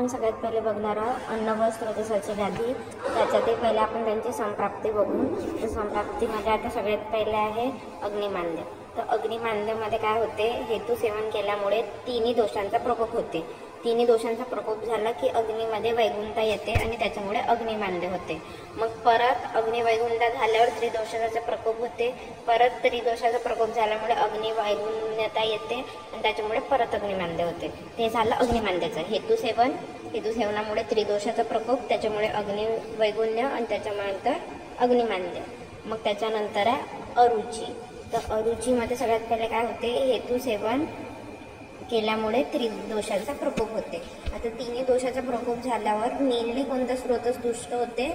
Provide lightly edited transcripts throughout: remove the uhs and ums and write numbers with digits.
सगळ्यात पहिले बघणार आहोत अन्न व स्रोतसाची व्याधी। त्याच्यातही पहिले आपण त्यांची संप्राप्ती बघू। तर संप्राप्तीमध्ये आता सगळ्यात पहिले आहे अग्निमांद्य। तर अग्निमांद्यामध्ये काय होते, हेतू सेवन केल्यामुळे तिन्ही दोषांचा प्रकोप होते। तिन्ही दोषांचा प्रकोप झाला की अग्नीमध्ये वैगुणता येते आणि त्याच्यामुळे अग्निमांद्य होते। मग परत अग्निवैगुणता झाल्यावर त्रिदोषाचा प्रकोप होते। परत त्रिदोषाचा प्रकोप झाल्यामुळे अग्निवैगुण्यता येते आणि त्याच्यामुळे परत अग्निमांद्य होते। ते झालं अग्निमांद्याचं हेतू सेवन। हेतू सेवनामुळे त्रिदोषाचा प्रकोप, त्याच्यामुळे अग्निवैगुण्य आणि त्याच्यानंतर अग्निमांद्य। मग त्याच्यानंतर आहे अरुची। तर अरुचीमध्ये सगळ्यात पहिले काय होते, हेतू सेवन केल्यामुळे त्रिदोषाचा प्रकोप होते। आता तिन्ही दोषाचा प्रकोप झाल्यावर मेनली कोणता स्रोतच दुष्ट होते,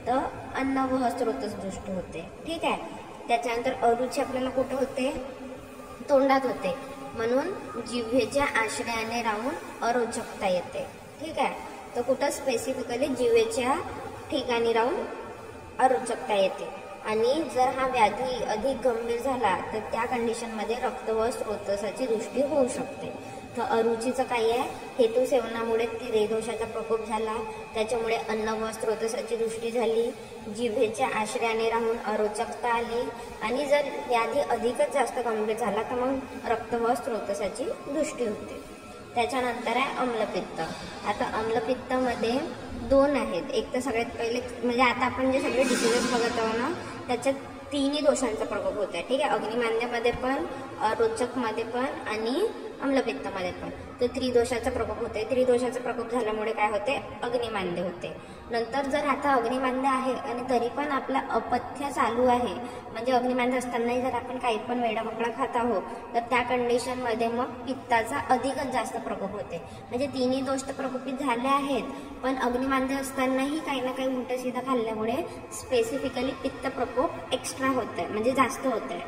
तर अन्न व स्रोतच दुष्ट होते। ठीक आहे। त्याच्यानंतर अरुची आपल्याला कुठे होते, तोंडात होते, म्हणून जिव्हेच्या आश्रयाने राहून अरोचकता येते। ठीक आहे। तर कुठं स्पेसिफिकली जिव्हेच्या ठिकाणी राहून अरोचकता येते। आणि जर हा व्याधी अधिक गंभीर झाला तर त्या कंडिशनमध्ये रक्त व स्रोतसाची दृष्टी होऊ शकते। तर अरुचीचं काय आहे, हेतू सेवनामुळे त्रिदोषाचा प्रकोप झाला, त्याच्यामुळे अन्न व स्रोतसाची दृष्टी झाली, जिव्हेच्या आश्रयाने राहून अरोचकता आली, आणि जर व्याधी अधिकच जास्त गंभीर झाला तर मग रक्त व स्रोतसाची दृष्टी होते। त्याच्यानंतर आहे अम्लपित्त। आता अम्लपित्तामध्ये दोन आहेत। एक तर सगळ्यात पहिले म्हणजे आता आपण जे सगळे डिसीजेस बघत आहोत ना, त्याच्यात तिन्ही दोषांचा प्रकोप होत आहे। ठीक आहे। अग्निमांद्यामध्ये पण, अरोचकमध्ये पण आणि अम्लपित्तामध्ये पण। तर त्रिदोषाचा प्रकोप होते। त्रिदोषाचा प्रकोप झाल्यामुळे काय होते, अग्निमांद्य होते। नंतर जर आता अग्निमांद्य आहे आणि तरी पण आपला अपथ्य चालू आहे, म्हणजे अग्निमांद्य असतानाही जर आपण काही पण वेडामोकळा खात आहोत, तर त्या कंडिशनमध्ये मग पित्ताचा अधिकच जास्त प्रकोप होते। म्हणजे तिन्ही दोष तर प्रकोपित झाले आहेत, पण अग्निमांद्य असतानाही काही ना काही उलट सीधा खाल्ल्यामुळे स्पेसिफिकली पित्त प्रकोप एक्स्ट्रा होत आहे, म्हणजे जास्त होत आहे।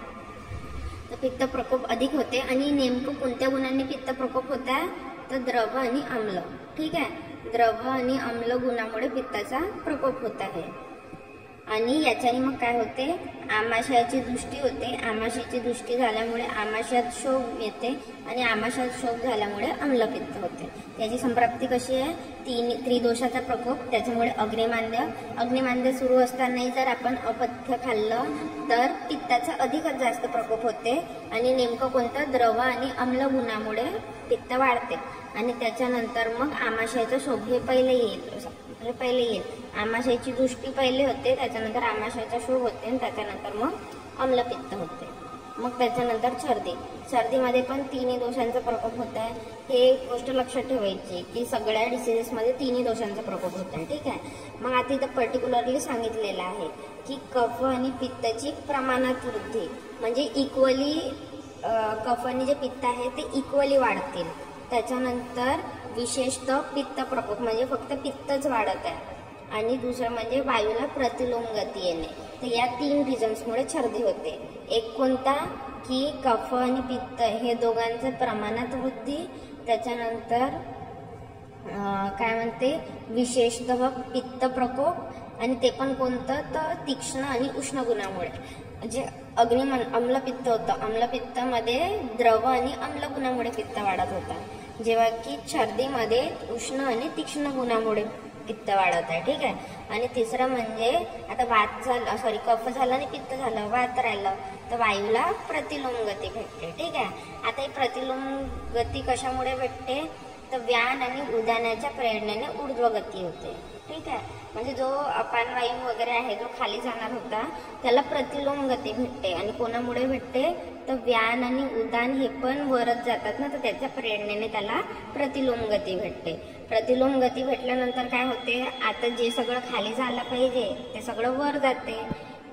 तर पित्त प्रकोप अधिक होते। आणि नेमकं कोणत्या गुणांनी पित्त प्रकोप होत आहे, तर द्रव आणि आम्ल। ठीक आहे। द्रव आणि आम्ल गुणामुळे पित्ताचा प्रकोप होत आहे। आणि याच्याने मग काय होते, आमाशयाची दृष्टी होते। आमाशयाची दृष्टी झाल्यामुळे आमाशयात शोभ येते आणि आमाशयात शोभ झाल्यामुळे अम्लपित्त होते। त्याची संप्राप्ती कशी आहे, त्रिदोषाचा प्रकोप, त्याच्यामुळे अग्निमांद्य। अग्निमांद्य सुरू असतानाही जर आपण अपथ्य खाल्लं तर पित्ताचा अधिकच जास्त प्रकोप होते। आणि नेमकं कोणतं, द्रव आणि आम्ल गुणामुळे पित्त वाढते। आणि त्याच्यानंतर मग आमाशयाचा शोभ हे पहिले येईल। आमाशयाची दृष्टी पहिले होते, त्याच्यानंतर आमाशयाचा शोभ होते आणि त्याच्यानंतर मग अम्लपित्त होते। मग त्याच्यानंतर सर्दीमध्ये पण तिन्ही दोषांचा प्रकोप होत आहे। हे एक गोष्ट लक्षात ठेवायची की सगळ्या डिसीजेसमध्ये तिन्ही दोषांचा प्रकोप होत आहे। ठीक आहे। मग आता इथं पर्टिक्युलरली सांगितलेलं आहे की कफ आणि पित्ताची प्रमाणात वृद्धी, म्हणजे इक्वली कफ आणि जे पित्त आहे ते इक्वली वाढतील। त्याच्यानंतर विशेषतः पित्त प्रकोप, म्हणजे फक्त पित्तच वाढत आहे। आणि दुसरं म्हणजे वायूला प्रतिलोम गती येणे। तर या तीन रिझन्समुळे छर्दी होते। एक कोणता, की कफ आणि पित्त हे दोघांचं प्रमाणात वृद्धी, त्याच्यानंतर काय म्हणते, विशेषतः पित्त प्रकोप, आणि ते पण कोणतं, तर तीक्ष्ण आणि उष्ण गुणामुळे। म्हणजे अम्लपित्त होतं, अम्लपित्तामध्ये द्रव आणि आम्ल गुणामुळे पित्त वाढत होता, जेव्हा की छर्दीमध्ये उष्ण आणि तीक्ष्ण गुणामुळे पित्त वाढत आहे। ठीक आहे। आणि तिसरं म्हणजे आता कफ झाला आणि पित्त झालं, वात राहिलं, तर वायूला प्रतिलोम गती भेटते। ठीक आहे। आता ही प्रतिलोम गती कशामुळे भेटते, तर व्यान आणि उदानाच्या प्रेरणेने ऊर्ध्वगती होते। ठीक आहे। म्हणजे जो अपान वायू वगैरे आहे, जो खाली जाणार होता, त्याला प्रतिलोम गती भेटते। आणि कोणामुळे भेटते, तर व्यान आणि उदान हे पण वरच जातात ना, तर त्याच्या प्रेरणेने त्याला प्रतिलोम गती भेटते। प्रतिलोम गती भेटल्यानंतर काय होते, आता जे सगळं खाली झालं पाहिजे ते सगळं वर जाते।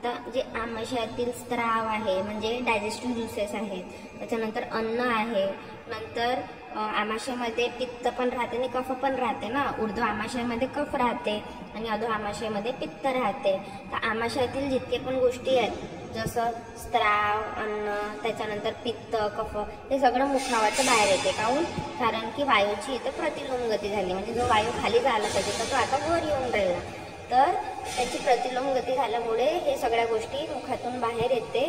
तर जे आमाशयातील स्त्राव आहे, म्हणजे डायजेस्टिव्ह ज्युसेस आहेत, त्याच्यानंतर अन्न आहे, नंतर आमाशयामध्ये पित्त पण राहते आणि कफ पण राहते ना। ऊर्ध्व आमाशयामध्ये कफ राहते आणि अधो आमाशयामध्ये पित्त राहते। तर आमाशयातील जितके पण गोष्टी आहेत, जसं स्त्राव, अन्न, त्याच्यानंतर पित्त, कफ, हे सगळं मुखावाचं बाहेर येते। काहून, कारण की वायूची इथं प्रतिलोम गती झाली, म्हणजे जो वायू खाली जायला पाहिजे तर तो आता वर येऊन राहिला, तर त्याची प्रतिलोम गती झाल्यामुळे हे सगळ्या गोष्टी मुखातून बाहेर येते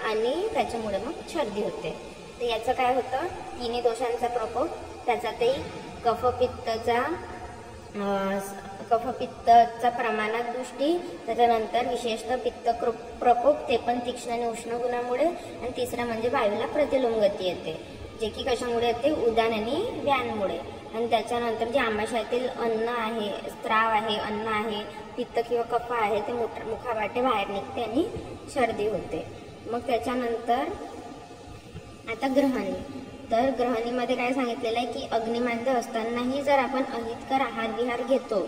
आणि त्याच्यामुळे मग छर्दी होते। तर याचं काय होतं, तिन्ही दोषांचा प्रकोप, त्याच्यातही कफ पित्तचा कफपित्ताचा प्रमाणात दृष्टी, त्याच्यानंतर विशेषतः पित्त प्रकोप, ते पण तीक्ष्ण आणि उष्ण गुणामुळे, आणि तिसरा म्हणजे वायूला प्रतिलोम गती येते, जे की कशामुळे येते, उदान आणि व्यानमुळे. आणि त्याच्यानंतर जे आमाशयातील अन्न आहे, स्त्राव आहे, अन्न आहे, पित्त किंवा कफ आहे, ते मुखावाटे बाहेर निघते आणि सर्दी होते. मग त्याच्यानंतर आता ग्रहणी. तर ग्रहणीमध्ये काय सांगितलेलं आहे की अग्निमांद्य असतानाही जर आपण अहितकर आहार विहार घेतो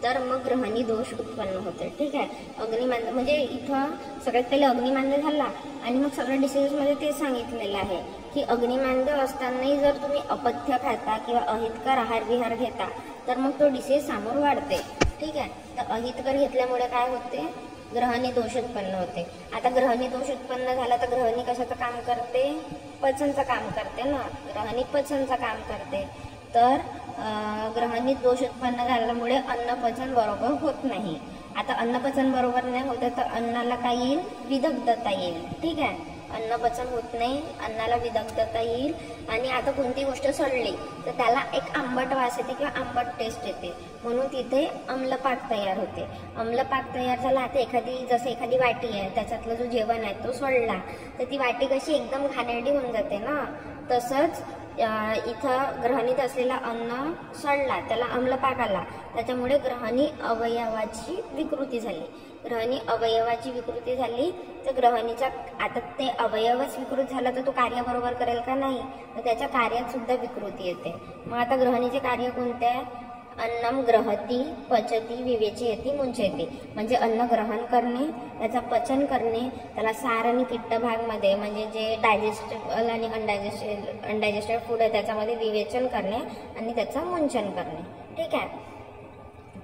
तर मग ग्रहणी दोष उत्पन्न होते. ठीक आहे. अग्निमांद्य म्हणजे इथं सगळ्यात पहिले अग्निमांद्य झाला आणि मग सगळ्या डिसीजेसमध्ये तेच सांगितलेलं आहे की अग्निमांद्य असतानाही जर तुम्ही अपथ्य खाता किंवा अहितकर आहार विहार घेता तर मग तो डिसीज समोर वाढते. ठीक आहे. तर अहितकर घेतल्यामुळे काय होते, ग्रहणी दोष उत्पन्न होते. आता ग्रहणी दोष उत्पन्न झाला तर ग्रहणी कशाचं काम करते, पचनचं काम करते ना, ग्रहणी पचनचं काम करते. तर ग्रहणी दोष उत्पन्न झाल्यामुळे अन्नपचन बरोबर होत नाही. आता अन्नपचन बरोबर नाही होत तर अन्नाला काय येईल, विदग्धता येईल. ठीक आहे. अन्नपचन होत नाही, अन्नाला विदग्धता येईल. आणि आता कोणती गोष्ट सडली तर त्याला एक आंबट वास येते किंवा आंबट टेस्ट येते, म्हणून तिथे अम्लपाक तयार होते. अम्लपाक तयार झाला, आता एखादी वाटी आहे, त्याच्यातलं जो जेवण आहे तो सडला तर ती वाटी कशी एकदम घाणेरडी होऊन जाते ना, तसंच इथं ग्रहणीत असलेला अन्न सडला, त्याला अम्लपाक आला, त्याच्यामुळे ग्रहणी अवयवाची विकृती झाली. ग्रहणी अवयवाची विकृती झाली तर ग्रहणीचा आता ते अवयवच विकृत झाला तर तो कार्य बरोबर करेल का, नाही, तर त्याच्या कार्यात सुद्धा विकृती येते. मग आता ग्रहणीचे कार्य कोणते आहे, अन्नम ग्रहती पचती विवेचयती मुंचयती, म्हणजे अन्न ग्रहण करणे, त्याचं पचन करणे, त्याला सार आणि पित्त भागमध्ये म्हणजे जे डायजेस्टेबल आणि अनडायजेस्टेड फूड आहे त्याच्यामध्ये विवेचन करणे आणि त्याचं मुंचन करणे. ठीक आहे.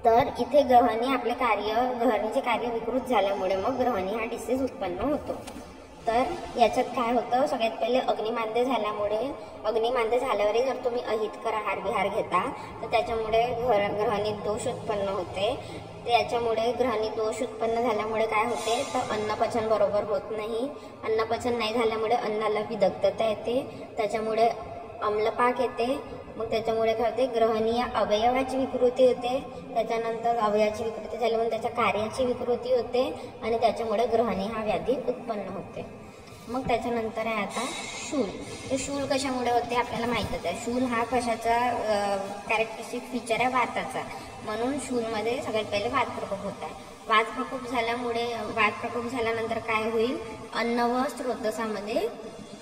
तर इथे ग्रहणीचे कार्य विकृत झाल्यामुळे मग ग्रहणी हा डिसीज उत्पन्न होतो. तर याच्यात काय होतं, सगळ्यात पहिले अग्निमांद्य झाल्यावरही जर तुम्ही अहितकर आहार विहार घेता तर त्याच्यामुळे ग्रहणीत दोष उत्पन्न होते. त्याच्यामुळे ग्रहणीत दोष उत्पन्न झाल्यामुळे काय होते तर अन्नपचन बरोबर होत नाही. अन्नपचन नाही झाल्यामुळे अन्नाला विदग्धता येते, त्याच्यामुळे अम्लपाक येते. मग त्याच्यामुळे काय होते, ग्रहणी या अवयवाची विकृती होते, त्याच्यानंतर अवयवाची विकृती झाल्यामुळे त्याच्या कार्याची विकृती होते आणि त्याच्यामुळे ग्रहणी हा व्याधी उत्पन्न होते. मग त्याच्यानंतर आहे आता शूल. तर शूल कशामुळे होते आपल्याला माहीतच आहे. शूल हा कशाचा कॅरेक्टरिस्टिक फीचर आहे, वाताचा, म्हणून शूलमध्ये सगळ्यात पहिले वातप्रकोप होत आहे. वातप्रकोप झाल्यानंतर काय होईल, अन्न व स्रोतसामध्ये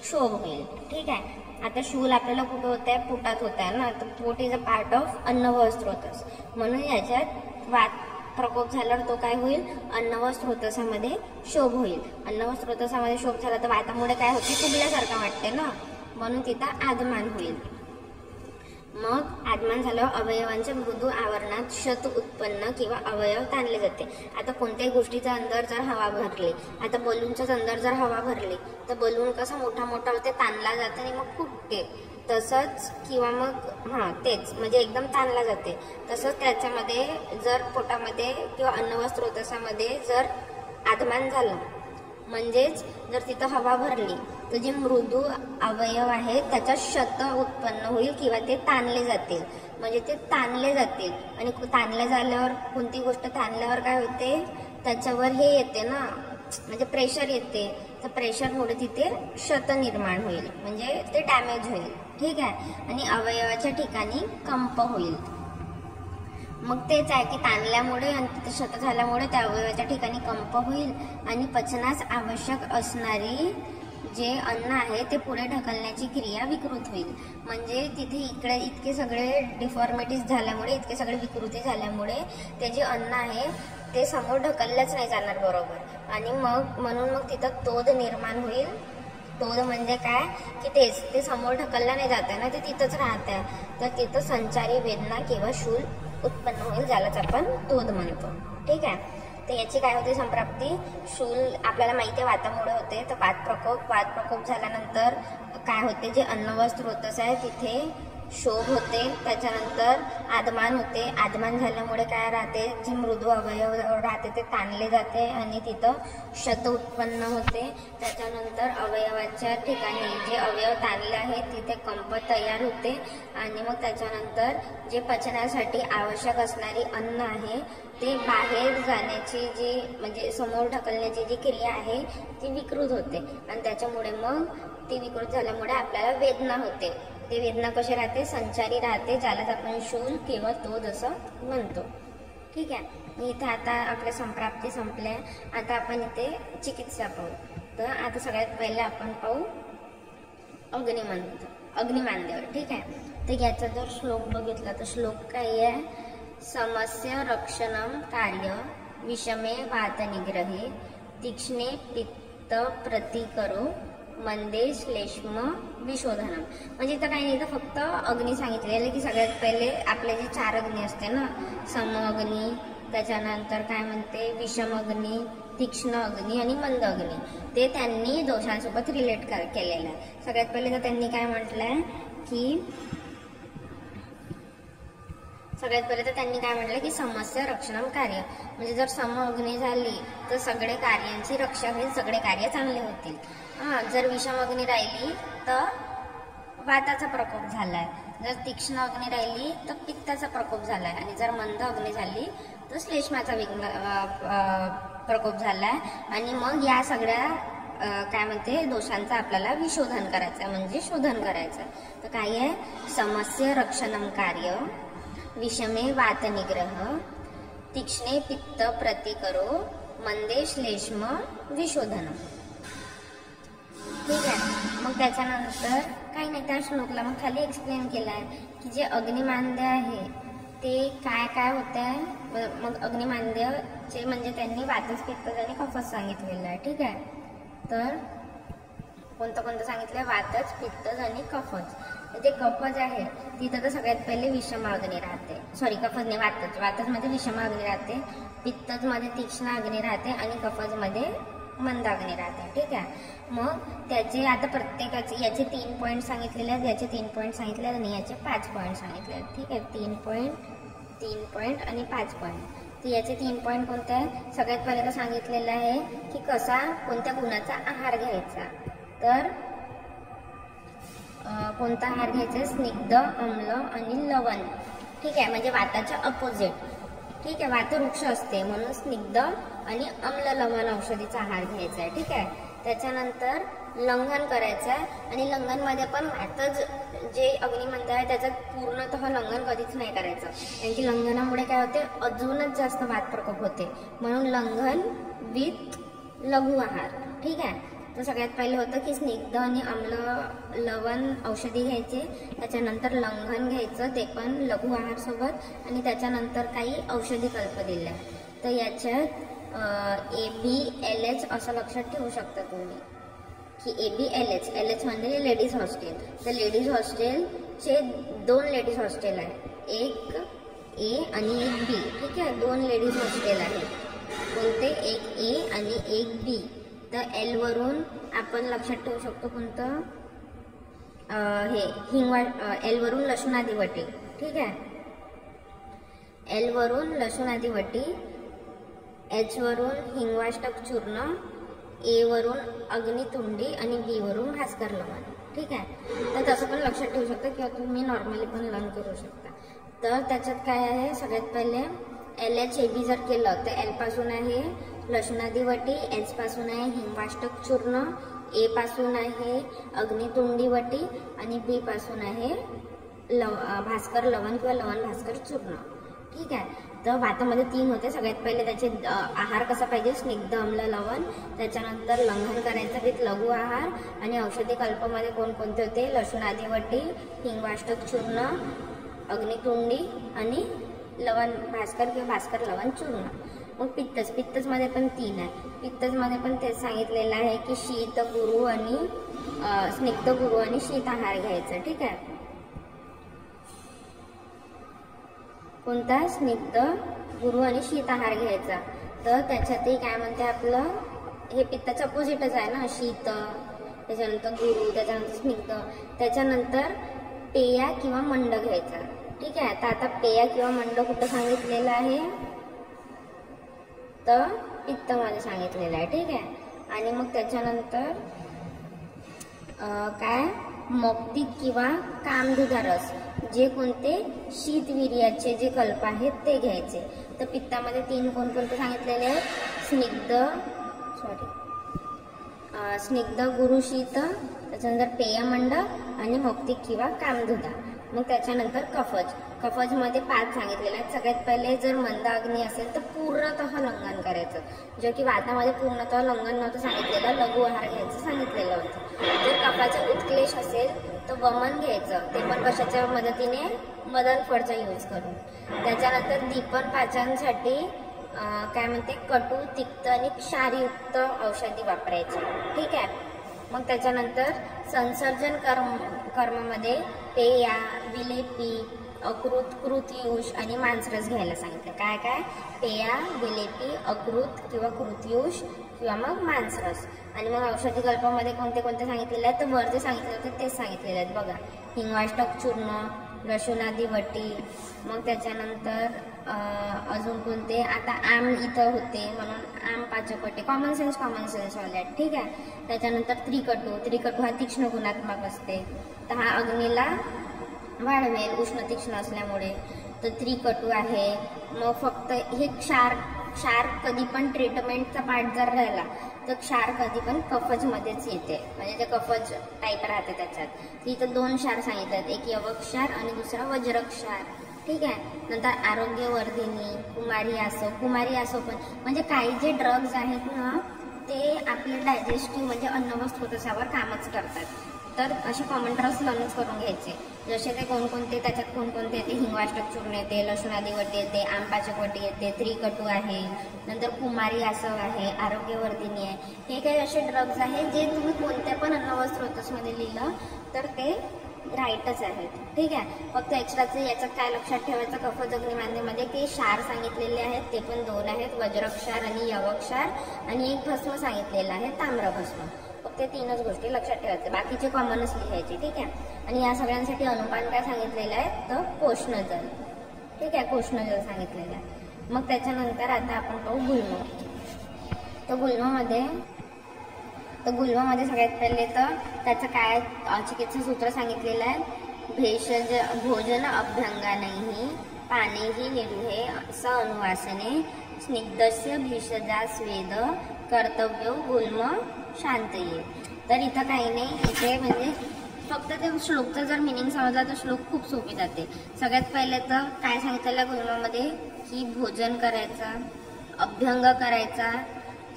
क्षोभ होईल. ठीक आहे. आता शूल आपल्याला कुठं होत आहे, पोटात होत आहे ना, तर पोट इज अ पार्ट ऑफ अन्न व स्रोतस, म्हणून याच्यात वात प्रकोप झाल्यावर तो काय होईल, अन्न व स्रोतसामध्ये क्षोभ होईल. अन्न व स्रोतसामध्ये क्षोभ झाला तर वातामुळे काय होते, फुगल्यासारखं वाटते ना, म्हणून तिथं आदमान होईल. मग आदमान झाल्यावर अवयवांच्या मृदू आवरणात शत उत्पन्न किंवा अवयव ताणले जाते. आता कोणत्याही गोष्टीचा अंदर जर हवा भरली, आता बलूनच्याच अंदर जर हवा भरली तर बलून कसा मोठा होते, ताणला जाते आणि मग फुटते. तसंच किंवा मग तेच म्हणजे एकदम ताणला जाते. तसंच त्याच्यामध्ये जर पोटामध्ये किंवा अन्न व स्रोतसामध्ये जर आदमान झालं, म्हणजेच जर तिथं हवा भरली तर जे मृदू अवयव आहेत त्याच्यात शत उत्पन्न होईल किंवा ते ताणले जातील, म्हणजे ते ताणले जातील. आणि ताणले झाल्यावर कोणती गोष्ट ताणल्यावर काय होते, त्याच्यावर हे येते ना, म्हणजे प्रेशर येते, तर प्रेशरमुळे तिथे शत निर्माण होईल, म्हणजे ते डॅमेज होईल. ठीक आहे. आणि अवयवाच्या ठिकाणी कंप होईल. मग तेच आहे की ताणल्यामुळे आणि तिथे शत झाल्यामुळे त्या अवयवाच्या ठिकाणी कंप होईल आणि पचनास आवश्यक असणारी जे अन्न आहे ते पुढे ढकलण्याची क्रिया विकृत होईल. म्हणजे तिथे इतके सगळे डिफॉर्मिटीज झाल्यामुळे, इतके सगळे विकृती झाल्यामुळे ते जे अन्न आहे ते समोर ढकललंच नाही जाणार बरोबर, आणि म्हणून मग तिथं तोद निर्माण होईल. तोद म्हणजे काय की ते समोर ढकललं नाही जात आहे ना, ते तिथंच राहत आहे, तर तिथं संचारी वेदना किंवा शूल उत्पन्न होईल, ज्यालाच आपण तोद म्हणतो. ठीक आहे. तर याची काय होते संप्राप्ती, शूल आपल्याला माहिती आहे वातामुळे होते. तर वातप्रकोप झाल्यानंतर काय होते, जे अन्न व स्रोतस आहे तिथे शोभ होते, त्याच्यानंतर आदमान होते. आदमान झाल्यामुळे काय राहते, जे मृदू अवयव राहते ते ताणले जाते आणि तिथं क्षत उत्पन्न होते. त्याच्यानंतर अवयवाच्या ठिकाणी जे अवयव ताणले आहेत तिथे कंप तयार होते आणि मग त्याच्यानंतर जे पचनासाठी आवश्यक असणारी अन्न आहे ते बाहेर जाण्याची जी म्हणजे समोर ढकलण्याची जी क्रिया आहे ती विकृत होते आणि त्याच्यामुळे मग ती विकृत झाल्यामुळे आपल्याला वेदना होते. ते वेदना कशी राहते, संचारी राहते, ज्यालाच आपण शूल किंवा तोद असं म्हणतो. ठीक आहे. इथे आता आपल्या संप्राप्ती संपल्या. आता आपण इथे चिकित्सा पाहू. तर आता सगळ्यात पहिले आपण पाहू अग्निमांद्यावर. ठीक आहे. तर याचा जर श्लोक बघितला तर श्लोक काय आहे, समस्य रक्षणम कार्य विषमे वात निग्रहे तीक्ष्णे पित्त प्रतिकरो मंदे श्लेष्म विशोधनम. म्हणजे इथं काही नाही, तर फक्त अग्नी सांगितलेलं की सगळ्यात पहिले आपले जे 4 अग्नी असते ना, सम अग्नी, त्याच्यानंतर काय म्हणते विषम अग्नी, तीक्ष्ण अग्नी आणि मंद अग्नी, ते त्यांनी दोषांसोबत रिलेट केलेलं आहे. सगळ्यात पहिले तर त्यांनी काय म्हटलंय की की समस्य रक्षणम कार्य, म्हणजे जर सम अग्नी झाली तर सगळे कार्यांची रक्षा होईल, सगळे कार्य चांगले होतील. जर विषम अग्नी राहिली तर वाताचा प्रकोप झालाय, जर तीक्ष्ण अग्नी राहिली तर पित्ताचा प्रकोप झालाय आणि जर मंद अग्नी झाली तर श्लेष्माचा प्रकोप झालाय. आणि मग या सगळ्या काय म्हणते दोषांचं आपल्याला विशोधन करायचं म्हणजे शोधन करायचं. तर काय आहे, समस्य रक्षणम कार्य विषमे वात निग्रह तीक्ष्णे पित्त प्रतिकरो मंदे श्लेष्म विशोधनम. ठीक आहे. मग त्याच्यानंतर काही नाही, त्या श्लोकला मग खाली एक्सप्लेन केलं आहे की जे अग्निमांद्य आहे ते काय काय होत आहे. मग अग्निमांद्यचे म्हणजे त्यांनी वातच, पित्तच आणि कफच सांगितलेलं आहे. ठीक आहे. तर कोणतं सांगितलं, वातच, पित्तच आणि कफच. जे कफच आहे तिथं तर सगळ्यात पहिले विषम अग्नी राहते, सॉरी कफच नाही, वातच मध्ये विषम अग्नी राहते, पित्तच मध्ये तीक्ष्ण अग्नी राहते आणि कफच मध्ये मंद अग्नी राहते. ठीक आहे. मग त्याचे आता प्रत्येकाचे याचे 3 पॉईंट सांगितलेले आहेत, याचे 3 पॉईंट सांगितले आणि याचे 5 पॉईंट सांगितले आहेत. ठीक आहे. 3 पॉईंट आणि 5 पॉईंट. तर याचे 3 पॉईंट कोणते आहे, सगळ्यात पहिले तर सांगितलेलं आहे की कोणत्या गुणाचा आहार घ्यायचा. तर कोणता आहार घ्यायचा, स्निग्ध, अम्ल आणि लवण. ठीक आहे. म्हणजे वाताच्या अपोजिट. ठीक आहे. वातवृक्ष असते म्हणून स्निग्ध आणि अम्ल लवण औषधीचा आहार घ्यायचा आहे. ठीक आहे. त्याच्यानंतर लंघन करायचं आहे आणि लंघनमध्ये पण वातच जे अग्निमंद आहे त्याचं पूर्णतः लंघन कधीच नाही करायचं, त्यांची लंघनामुळे काय होते, अजूनच जास्त वात प्रकोप होते. म्हणून लंघन विथ लघु आहार. ठीक आहे. तर सगळ्यात पहिले होतं की स्निग्ध आणि अम्ल लवण औषधी घ्यायचे, त्याच्यानंतर लंघन घ्यायचं ते पण लघु आहार सोबत, आणि त्याच्यानंतर काही औषधी कल्प दिल्या. तर याच्यात ABLH असं लक्षात ठेवू शकता तुम्ही की ABLH म्हणजे लेडीज हॉस्टेल. तर लेडीज हॉस्टेलचे 2 लेडीज हॉस्टेल आहे, एक A आणि एक B. ठीक आहे. 2 लेडीज हॉस्टेल आहेत. कोणते, एक A आणि एक B. तर L वरून आपण लक्षात ठेवू शकतो कोणतं, L वरून लसुणादिवटी. ठीक आहे. L वरून लसुणादिवटी, H वरून हिंगवाष्टक चूर्ण, A वरून अग्नितुंडी आणि B वरून भास्कर लवण. ठीक आहे. तर तसं पण लक्षात ठेवू शकता किंवा तुम्ही नॉर्मली पण लर्न करू शकता. तर त्याच्यात काय आहे, सगळ्यात पहिले LHAB जर केलं तर L पासून आहे लसुणादिवटी, H पासून आहे हिंगवाष्टक चूर्ण, A पासून आहे अग्नितुंडीवटी आणि B पासून आहे भास्कर लवण किंवा लवण भास्कर चूर्ण. ठीक आहे. तर वातामध्ये 3 होते. सगळ्यात पहिले त्याचे आहार कसा पाहिजे, स्निग्ध, अम्ल, लवण. त्याच्यानंतर लंघन करायचं विथ लघु आहार. आणि औषधी कल्पमध्ये कोणकोणते होते, लसुणादिवटी, हिंगवाष्टक चूर्ण, अग्नितुंडी आणि लवण भास्कर किंवा भास्कर लवण चूर्ण. मग पित्तचमध्ये पण 3 आहे. पित्तचमध्ये पण तेच सांगितलेलं आहे की शीत गुरु आणि स्निग्ध गुरु आणि शीत आहार घ्यायचा. ठीक आहे. कोणता, स्निग्ध गुरु आणि शीत आहार घ्यायचा. तर त्याच्यातही काय म्हणते, आपलं हे पित्ताचं अपोजिटच आहे ना, शीत, त्याच्यानंतर गुरु, त्याच्यानंतर स्निग्ध. त्याच्यानंतर पेया किंवा मंड घ्यायचा. ठीक आहे. तर आता पेया किंवा मंड कुठं सांगितलेलं आहे, तर पित्तमध्ये सांगितलेलं आहे. ठीक आहे. आणि मग त्याच्यानंतर काय, मौक्तिक किंवा कामधुधा रस, जे कोणते शीतवीर्याचे जे कल्प आहेत ते घ्यायचे. तर पित्तामध्ये 3 कोणकोणते सांगितलेले आहेत, स्निग्ध, गुरुशीत, त्याच्यानंतर पेयमंड आणि मौक्तिक किंवा कामधुधा. मग त्याच्यानंतर कफजमध्ये 5 सांगितलेले आहेत. सगळ्यात पहिले जर मंद अग्नी असेल तर पूर्णतः लंघन करायचं, जो की वातामध्ये पूर्णतः लंघन नव्हतं सांगितलेलं, लघु आहार घ्यायचं सांगितलेलं होतं. जर कफाचा उत्क्लेश असेल तर वमन घ्यायचं, ते पण कशाच्या मदतीने, मदन फळचा यूज करून. त्याच्यानंतर दीपन पाचनसाठी काय म्हणते, कटू, तिक्त आणि क्षारयुक्त औषधी वापरायची. ठीक आहे. मग त्याच्यानंतर संसर्जन कर्मामध्ये पेया, विलेपी, अकृत, कृतयुष आणि मांसरस घ्यायला सांगितलं. काय काय, पेया, विलेपी, अकृत किंवा कृतयुष किंवा मग मांसरस. आणि मग औषधी कल्पामध्ये कोणते कोणते सांगितलेले आहेत, तर वर जे सांगितले होते तेच सांगितलेले आहेत बघा. हिंगवाष्टक चूर्ण, लसूणादी वटी, मग त्याच्यानंतर अजून कोणते, आता आम इथं होते म्हणून आम पाचकवटे, कॉमन सेन्स वाले. ठीक आहे. त्याच्यानंतर त्रिकटू हा तीक्ष्ण गुणात्मक असते, तर हा अग्नीला वाढवेल उष्ण तीक्ष्ण असल्यामुळे, तर त्रिकटू आहे. मग फक्त हे क्षार कधी पण ट्रीटमेंटचा पार्ट जर राहिला तर क्षार कधी पण कफजमध्येच येते, म्हणजे ते कफज टाईप राहते त्याच्यात. इथं 2 क्षार सांगिततात, एक यवक क्षार आणि दुसरा वज्रक क्षार. ठीक आहे. नंतर आरोग्यवर्धिनी, कुमारी आसो पण, म्हणजे काही जे ड्रग्ज आहेत ना ते आपले डायजेस्टिव्ह म्हणजे अन्नवस्त्रोतसावर कामच करतात. तर असे कॉमन ड्रग्स लर्नच करून घ्यायचे, जसे ते कोणकोणते, त्याच्यात कोणकोणते येते, हिंगवाष्टक चूर्ण येते, लसूणादी वटी येते, आंबाचक वटी येते, त्रिकटू आहे, नंतर कुमारी आसव आहे, आरोग्यवर्धिनी आहे. हे काही असे ड्रग्ज आहेत जे तुम्ही कोणत्या पण अन्नवस्त्रोतसमध्ये लिहिलं तर ते राईटच आहेत. ठीक आहे. फक्त एक्स्ट्राचं याचं काय लक्षात ठेवायचं, कफज अग्निमांद्यामध्ये ते क्षार सांगितलेले आहेत, ते पण 2 आहेत, वज्रक क्षार आणि यवक क्षार, आणि एक भस्म सांगितलेलं आहे, ताम्रभस्म. फक्त 3च गोष्टी लक्षात ठेवायच्या, बाकीचे कॉमनच लिहायचे. ठीक आहे. आणि या सगळ्यांसाठी अनुपान काय सांगितलेलं आहे, तर कोष्णजल. ठीक आहे. कोष्णजल सांगितलेलं आहे. मग त्याच्यानंतर आता आपण पाहू गुल्म. तर गुल्मामध्ये सगळ्यात पहिले तर त्याचं काय चिकित्सा सूत्र सांगितलेलं आहे, भेषज भोजन अभ्यंगानैः पानेहि निरुहे स अनुवासने स्निग्धस्य भेषजा स्वेद कर्तव्यो गुल्म शांतये. तर इथं काही नाही, इथे म्हणजे फक्त ते श्लोकचा जर मिनिंग समजला तर श्लोक खूप सोपी जाते. सगळ्यात पहिले तर काय सांगितलेलं गुल्मामध्ये, की भोजन करायचा, अभ्यंग करायचा,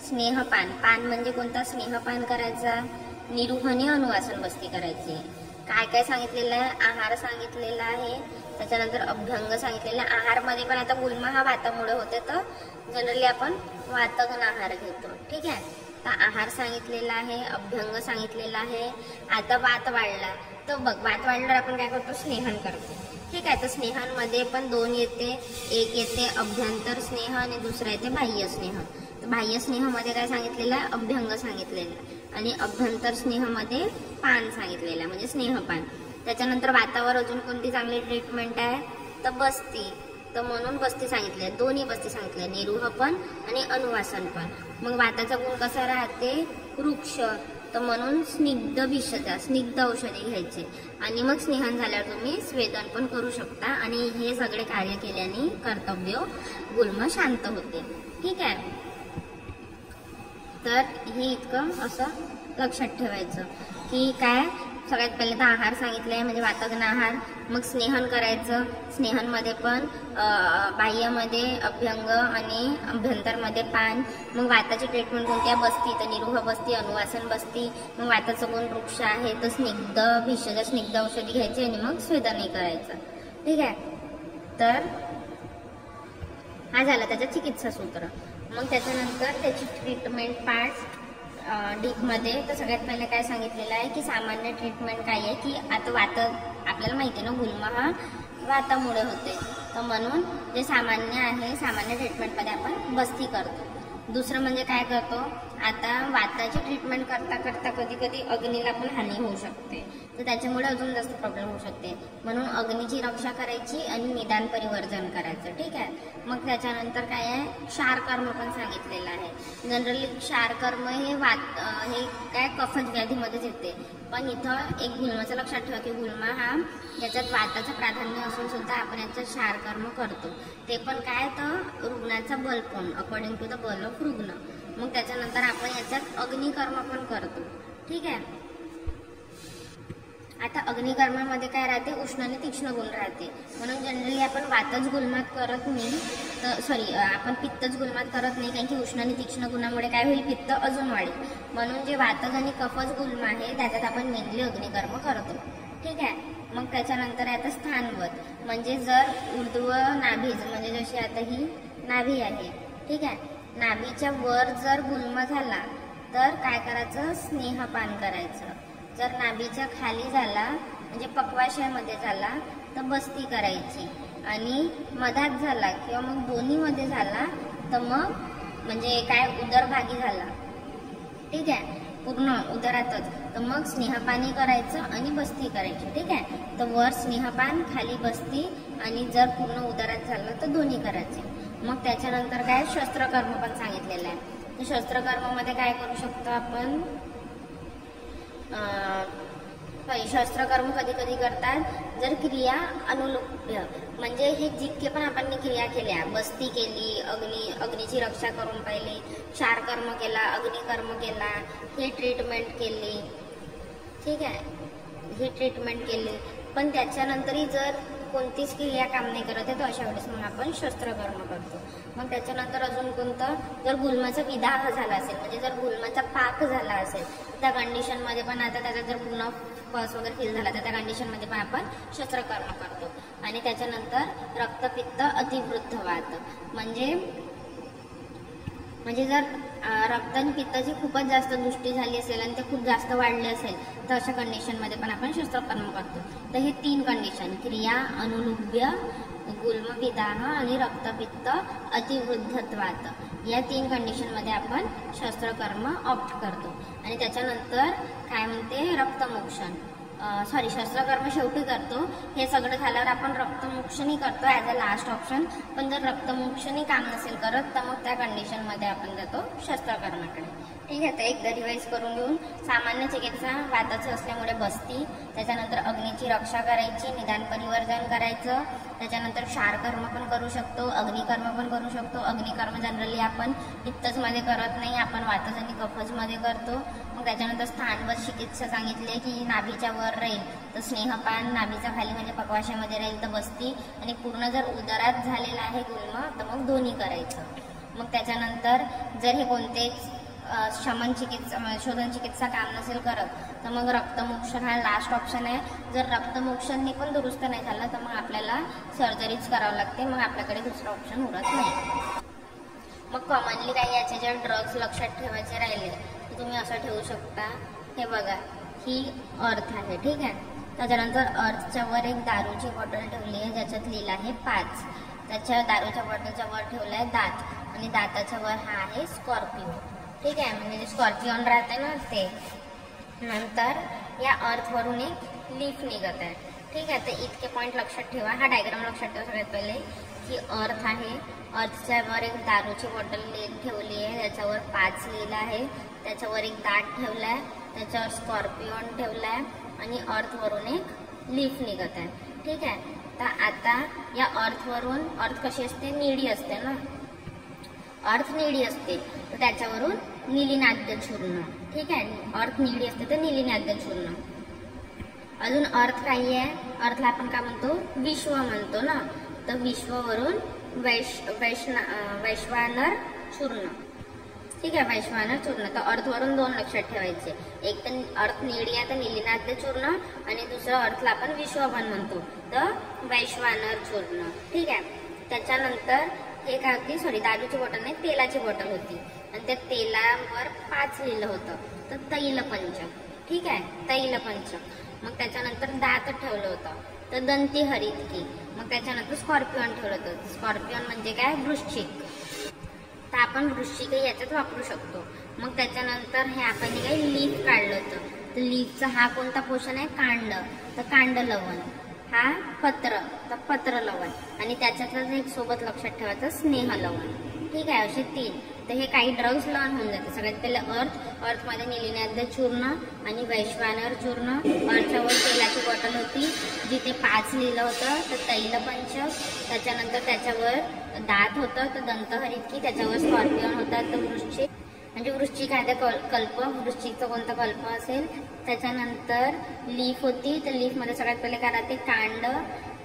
स्नेहपान, पान म्हणजे कोणता, स्नेहपान करायचा, निरुहने अनुवासन बस्ती करायची. काय काय सांगितलेलं आहे, आहार सांगितलेला आहे, त्याच्यानंतर अभ्यंग सांगितलेला आहे. आहारमध्ये पण आता गुल्म हा वातामुळे होते, तर जनरली आपण वातघन आहार घेतो. ठीक आहे. तर आहार सांगितलेला आहे, अभ्यंग सांगितलेला आहे. आता वात वाढला तर बघ, वात वाढल्यावर आपण काय करतो, स्नेहन करतो. ठीक आहे. तर स्नेहांमध्ये पण 2 येते, एक येते अभ्यंतर स्नेह आणि दुसरा येते बाह्य स्नेह. तर बाह्य स्नेहामध्ये काय सांगितलेलं आहे, अभ्यंग सांगितलेलं आहे, आणि अभ्यंतर स्नेहामध्ये पान सांगितलेलं आहे, म्हणजे स्नेहपान. त्याच्यानंतर वातावर अजून कोणती चांगली ट्रीटमेंट आहे, तर बस्ती. तर म्हणून बस्ती सांगितली, 2ही बस्ती सांगितली, निरुह पण आणि अनुवासन पण. मग वाताचा गुण कसा राहते, वृक्ष. तर म्हणून स्निग्ध विषजा, स्निग्ध औषधी घ्यायचे, आणि मग स्नेहन झाल्यावर तुम्ही स्वेदन पण करू शकता, आणि हे सगळे कार्य केल्याने कर्तव्य गुल्म शांत होते. ठीक आहे. तर हे इतकं असं लक्षात ठेवायचं, की काय सगळ्यात पहिले तर आहार सांगितले, म्हणजे वातघन आहार. मग स्नेहन करायचं, स्नेहनमध्ये पण बाह्यमध्ये अभ्यंग आणि अभ्यंतरमध्ये पान. मग वाताची ट्रीटमेंट कोणती आहे, बस्ती. तर निरुह बस्ती, अनुवासन बस्ती. मग वाताचं गुण वृक्ष आहे, तर स्निग्ध भिषज, स्निग्ध औषधी घ्यायची, आणि मग स्वेदनही करायचं. ठीक आहे. तर हा झाला त्याचं चिकित्सा सूत्र. मग त्याच्यानंतर त्याची ट्रीटमेंट पार्ट डीपमध्ये. तर सगळ्यात पहिले काय सांगितलेलं आहे, की सामान्य ट्रीटमेंट काय आहे, की आता वात आपल्याला माहिती आहे ना, गुल्म हा वातामुळे होते, तर म्हणून जे सामान्य आहे, सामान्य ट्रीटमेंटमध्ये आपण बस्ती करतो. दुसरं म्हणजे काय करतो, आता वाताची ट्रीटमेंट करता करता कधी कधी अग्नीला पण हानी होऊ शकते, तर त्याच्यामुळे अजून जास्त प्रॉब्लेम होऊ शकते. म्हणून अग्नीची रक्षा करायची आणि निदान परिवर्जन करायचं. ठीक आहे. मग त्याच्यानंतर काय आहे, क्षार कर्म पण सांगितलेलं आहे. जनरली क्षार कर्म हे हे काय कफज व्याधीमध्येच येते. पण इथं एक गुल्माचं लक्षात ठेवा की गुल्मा हा याच्यात वाताचं प्राधान्य असून सुद्धा आपण याचं क्षार कर्म करतो. ते पण काय तर रुग्णाचा बलपण अकॉर्डिंग टू द बल ऑफ रुग्ण. मग त्याच्यानंतर आपण याच्यात अग्निकर्म पण करतो. ठीक आहे. आता अग्निकर्मामध्ये काय राहते, उष्ण आणि तीक्ष्ण गुण राहते. म्हणून जनरली आपण वातच गुलमात करत नाही, तर आपण पित्तच गुलमात करत नाही, कारण की उष्ण आणि तीक्ष्ण गुणामुळे काय होईल, पित्त अजून वाढेल. म्हणून जे वातज आणि कफज गुल्म आहे त्याच्यात आपण मेनली अग्निकर्म करतो. ठीक आहे. मग त्याच्यानंतर आता स्थानवत, म्हणजे जर ऊर्ध्व नाभीज, म्हणजे जशी आता ही नाभी आहे. ठीक आहे. नाभीच्या वर जर गुल्म झाला तर काय करायचं, स्नेहपान करायचं. जर नाभीच्या खाली झाला म्हणजे पक्वाशयामध्ये झाला तर बस्ती करायची. आणि मधात झाला किंवा मग दोन्हीमध्ये झाला तर मग म्हणजे काय उदरभागी झाला, ठीक आहे, पूर्ण उदरातच, तर मग स्नेहपानी करायचं आणि बस्ती करायची. ठीक आहे. तर वर स्नेहपान, खाली बस्ती, आणि जर पूर्ण उदरात झालं तर दोन्ही करायचे. मग त्याच्यानंतर काय, शस्त्रकर्म पण सांगितलेलं आहे. तर शस्त्रकर्मामध्ये काय करू शकतो आपण, शस्त्रकर्म कधी कधी करतात जर क्रिया अनुलूप्य, म्हणजे हे जितके पण आपण क्रिया केल्या, बस्ती केली, अग्नीची रक्षा करून पाहिली, क्षार कर्म केला, अग्निकर्म केला, हे ट्रीटमेंट केली. ठीक आहे. ही ट्रीटमेंट केली, पण त्याच्यानंतरही जर कोणतीच क्रिया काम नाही करत आहे तर अशा वेळेस मग आपण शस्त्रकर्म करतो. मग त्याच्यानंतर अजून कोणतं, जर गुल्माचा विदाह झाला असेल, म्हणजे जर गुल्माचा पाक झाला असेल त्या कंडिशनमध्ये पण, आता त्याचा जर पूर्ण पस वगैरे फील झाला तर त्या कंडिशनमध्ये पण आपण शस्त्रकर्म करतो. आणि त्याच्यानंतर रक्तपित्त अतिवृद्धवात, म्हणजे जर रक्त आणि पित्ताची खूपच जास्त दृष्टी झाली असेल आणि ते खूप जास्त वाढले असेल तर अशा कंडिशनमध्ये पण आपण शस्त्रकर्म करतो. तर हे 3 कंडिशन, क्रिया अनुलूब्य, गुल्मविदाह आणि रक्तपित्त अतिवृद्धत्वात, या 3 कंडिशनमध्ये आपण शस्त्रकर्म ऑप्ट करतो. आणि त्याच्यानंतर काय म्हणते, रक्तमोक्षण, शस्त्रकर्म शेवटी करतो. हे सगळं झाल्यावर आपण रक्तमोक्षणही करतो ॲज अ लास्ट ऑप्शन. पण जर रक्तमोक्षणही काम नसेल करत तर मग त्या कंडिशनमध्ये आपण जातो शस्त्रकर्माकडे. ठीक आहे. तर एकदा रिवाईज करून घेऊन, सामान्य चिकित्सा वाताचं असल्यामुळे बस्ती, त्याच्यानंतर अग्नीची रक्षा करायची, निदान परिवर्जन करायचं, त्याच्यानंतर क्षारकर्म पण करू शकतो, अग्निकर्म पण करू शकतो. अग्निकर्म जनरली आपण पित्तजमध्ये करत नाही, आपण वातज आणि कफजमध्ये करतो. मग त्याच्यानंतर स्थानवत चिकित्सा सांगितली की नाभीच्या वर राहील तर स्नेहपान, नाभीच्या खाली म्हणजे पक्वाशयामध्ये राहील तर बस्ती, आणि पूर्ण जर उदरात झालेला आहे गुल्म तर मग दोन्ही करायचं. मग त्याच्यानंतर जर हे कोणतेच शमन चिकित्सा, शोधन चिकित्सा काम नसेल करत तर मग रक्तमोक्षण हा लास्ट ऑप्शन आहे. जर रक्तमोक्षणने पण दुरुस्त नाही झालं तर मग आपल्याला सर्जरीच करावं लागते, मग आपल्याकडे दुसरं ऑप्शन उरत नाही. मग कॉमनली काही याचे जर ड्रग्स लक्षात ठेवायचे राहिले तर तुम्ही असं ठेवू शकता, हे बघा, ही अर्थ आहे. ठीक आहे. त्याच्यानंतर अर्थच्या वर एक दारूची बॉटल ठेवली आहे ज्याच्यात लिहिलं आहे 5. त्याच्या दारूच्या बॉटलच्या वर ठेवलं आहे दात, आणि दाताच्या वर हा आहे स्कॉर्पिओ. ठीक आहे. म्हणजे जे स्कॉर्पिओन राहते ना ते. नंतर या अर्थवरून एक लीफ निघत आहे. ठीक आहे. तर इतके पॉईंट लक्षात ठेवा. हा डायग्राम लक्षात ठेवा सगळ्यात पहिले की अर्थ आहे, अर्थच्या वर एक दारूची बॉटल ठेवली आहे, त्याच्यावर 5 लिहिलं आहे, त्याच्यावर एक दात ठेवला आहे, त्याच्यावर स्कॉर्पिओन ठेवला आहे, आणि अर्थवरून एक लीफ निघत आहे. ठीक आहे. तर आता या अर्थवरून, अर्थ कशी असते, निळी असते ना, अर्थ निळी असते तर त्याच्यावरून निलिनाद्य चूर्ण. ठीक आहे. अर्थ निळी असते तर निलिनाद्य चूर्ण. अजून अर्थ काही आहे, अर्थला आपण काय म्हणतो, विश्व म्हणतो ना, तर विश्ववरून वैश्वानर चूर्ण. ठीक आहे. वैश्वानर चूर्ण. तर अर्थवरून 2 लक्षात ठेवायचे, एक तर अर्थ निळी आहे तर निलिनाद्य चूर्ण, आणि दुसरं अर्थला आपण विश्व पण म्हणतो तर वैश्वानर चूर्ण. ठीक आहे. त्याच्यानंतर हे काय होती, दारूची बॉटल नाही, तेलाची बॉटल होती, आणि त्या तेलावर 5 लिहिलं होतं तर तैलपंच. ठीक आहे. तैलपंच. मग त्याच्यानंतर दात ठेवलं होतं तर दंती हरितकी. मग त्याच्यानंतर स्कॉर्पिओन ठेवलं होतं. स्कॉर्पिओन म्हणजे काय, वृश्चिक, तर आपण वृश्चिकही याच्यात वापरू शकतो. मग त्याच्यानंतर हे आपण काही लीफ काढलं होतं तर लीफचा हा कोणता पोषण आहे? कांड, तर कांड लवण. हा पत्र, तर पत्र लवण. आणि त्याच्यातच एक सोबत लक्षात ठेवायचं स्नेह लवण. ठीक आहे, असे 3. तर हे काही ड्रग्स लर्न होऊन जाते. सगळ्यात पहिले अर्थमध्ये निलिनाद्य चूर्ण आणि वैश्वानर चूर्ण. अर्थच्या वर तेलाची बॉटल होती जिथे 5 लिहिलं होतं. तर तैलपंचक, त्याच्यानंतर त्याच्यावर दात होतं तर दंतहरितकी, त्याच्यावर स्कॉर्पियन होता तर वृश्चिक, म्हणजे वृश्चिक आहे कल्प, वृश्चिकचा कोणता कल्प असेल. त्याच्यानंतर लीफ होती, तर लीफमध्ये सगळ्यात पहिले काय राहते? कांड,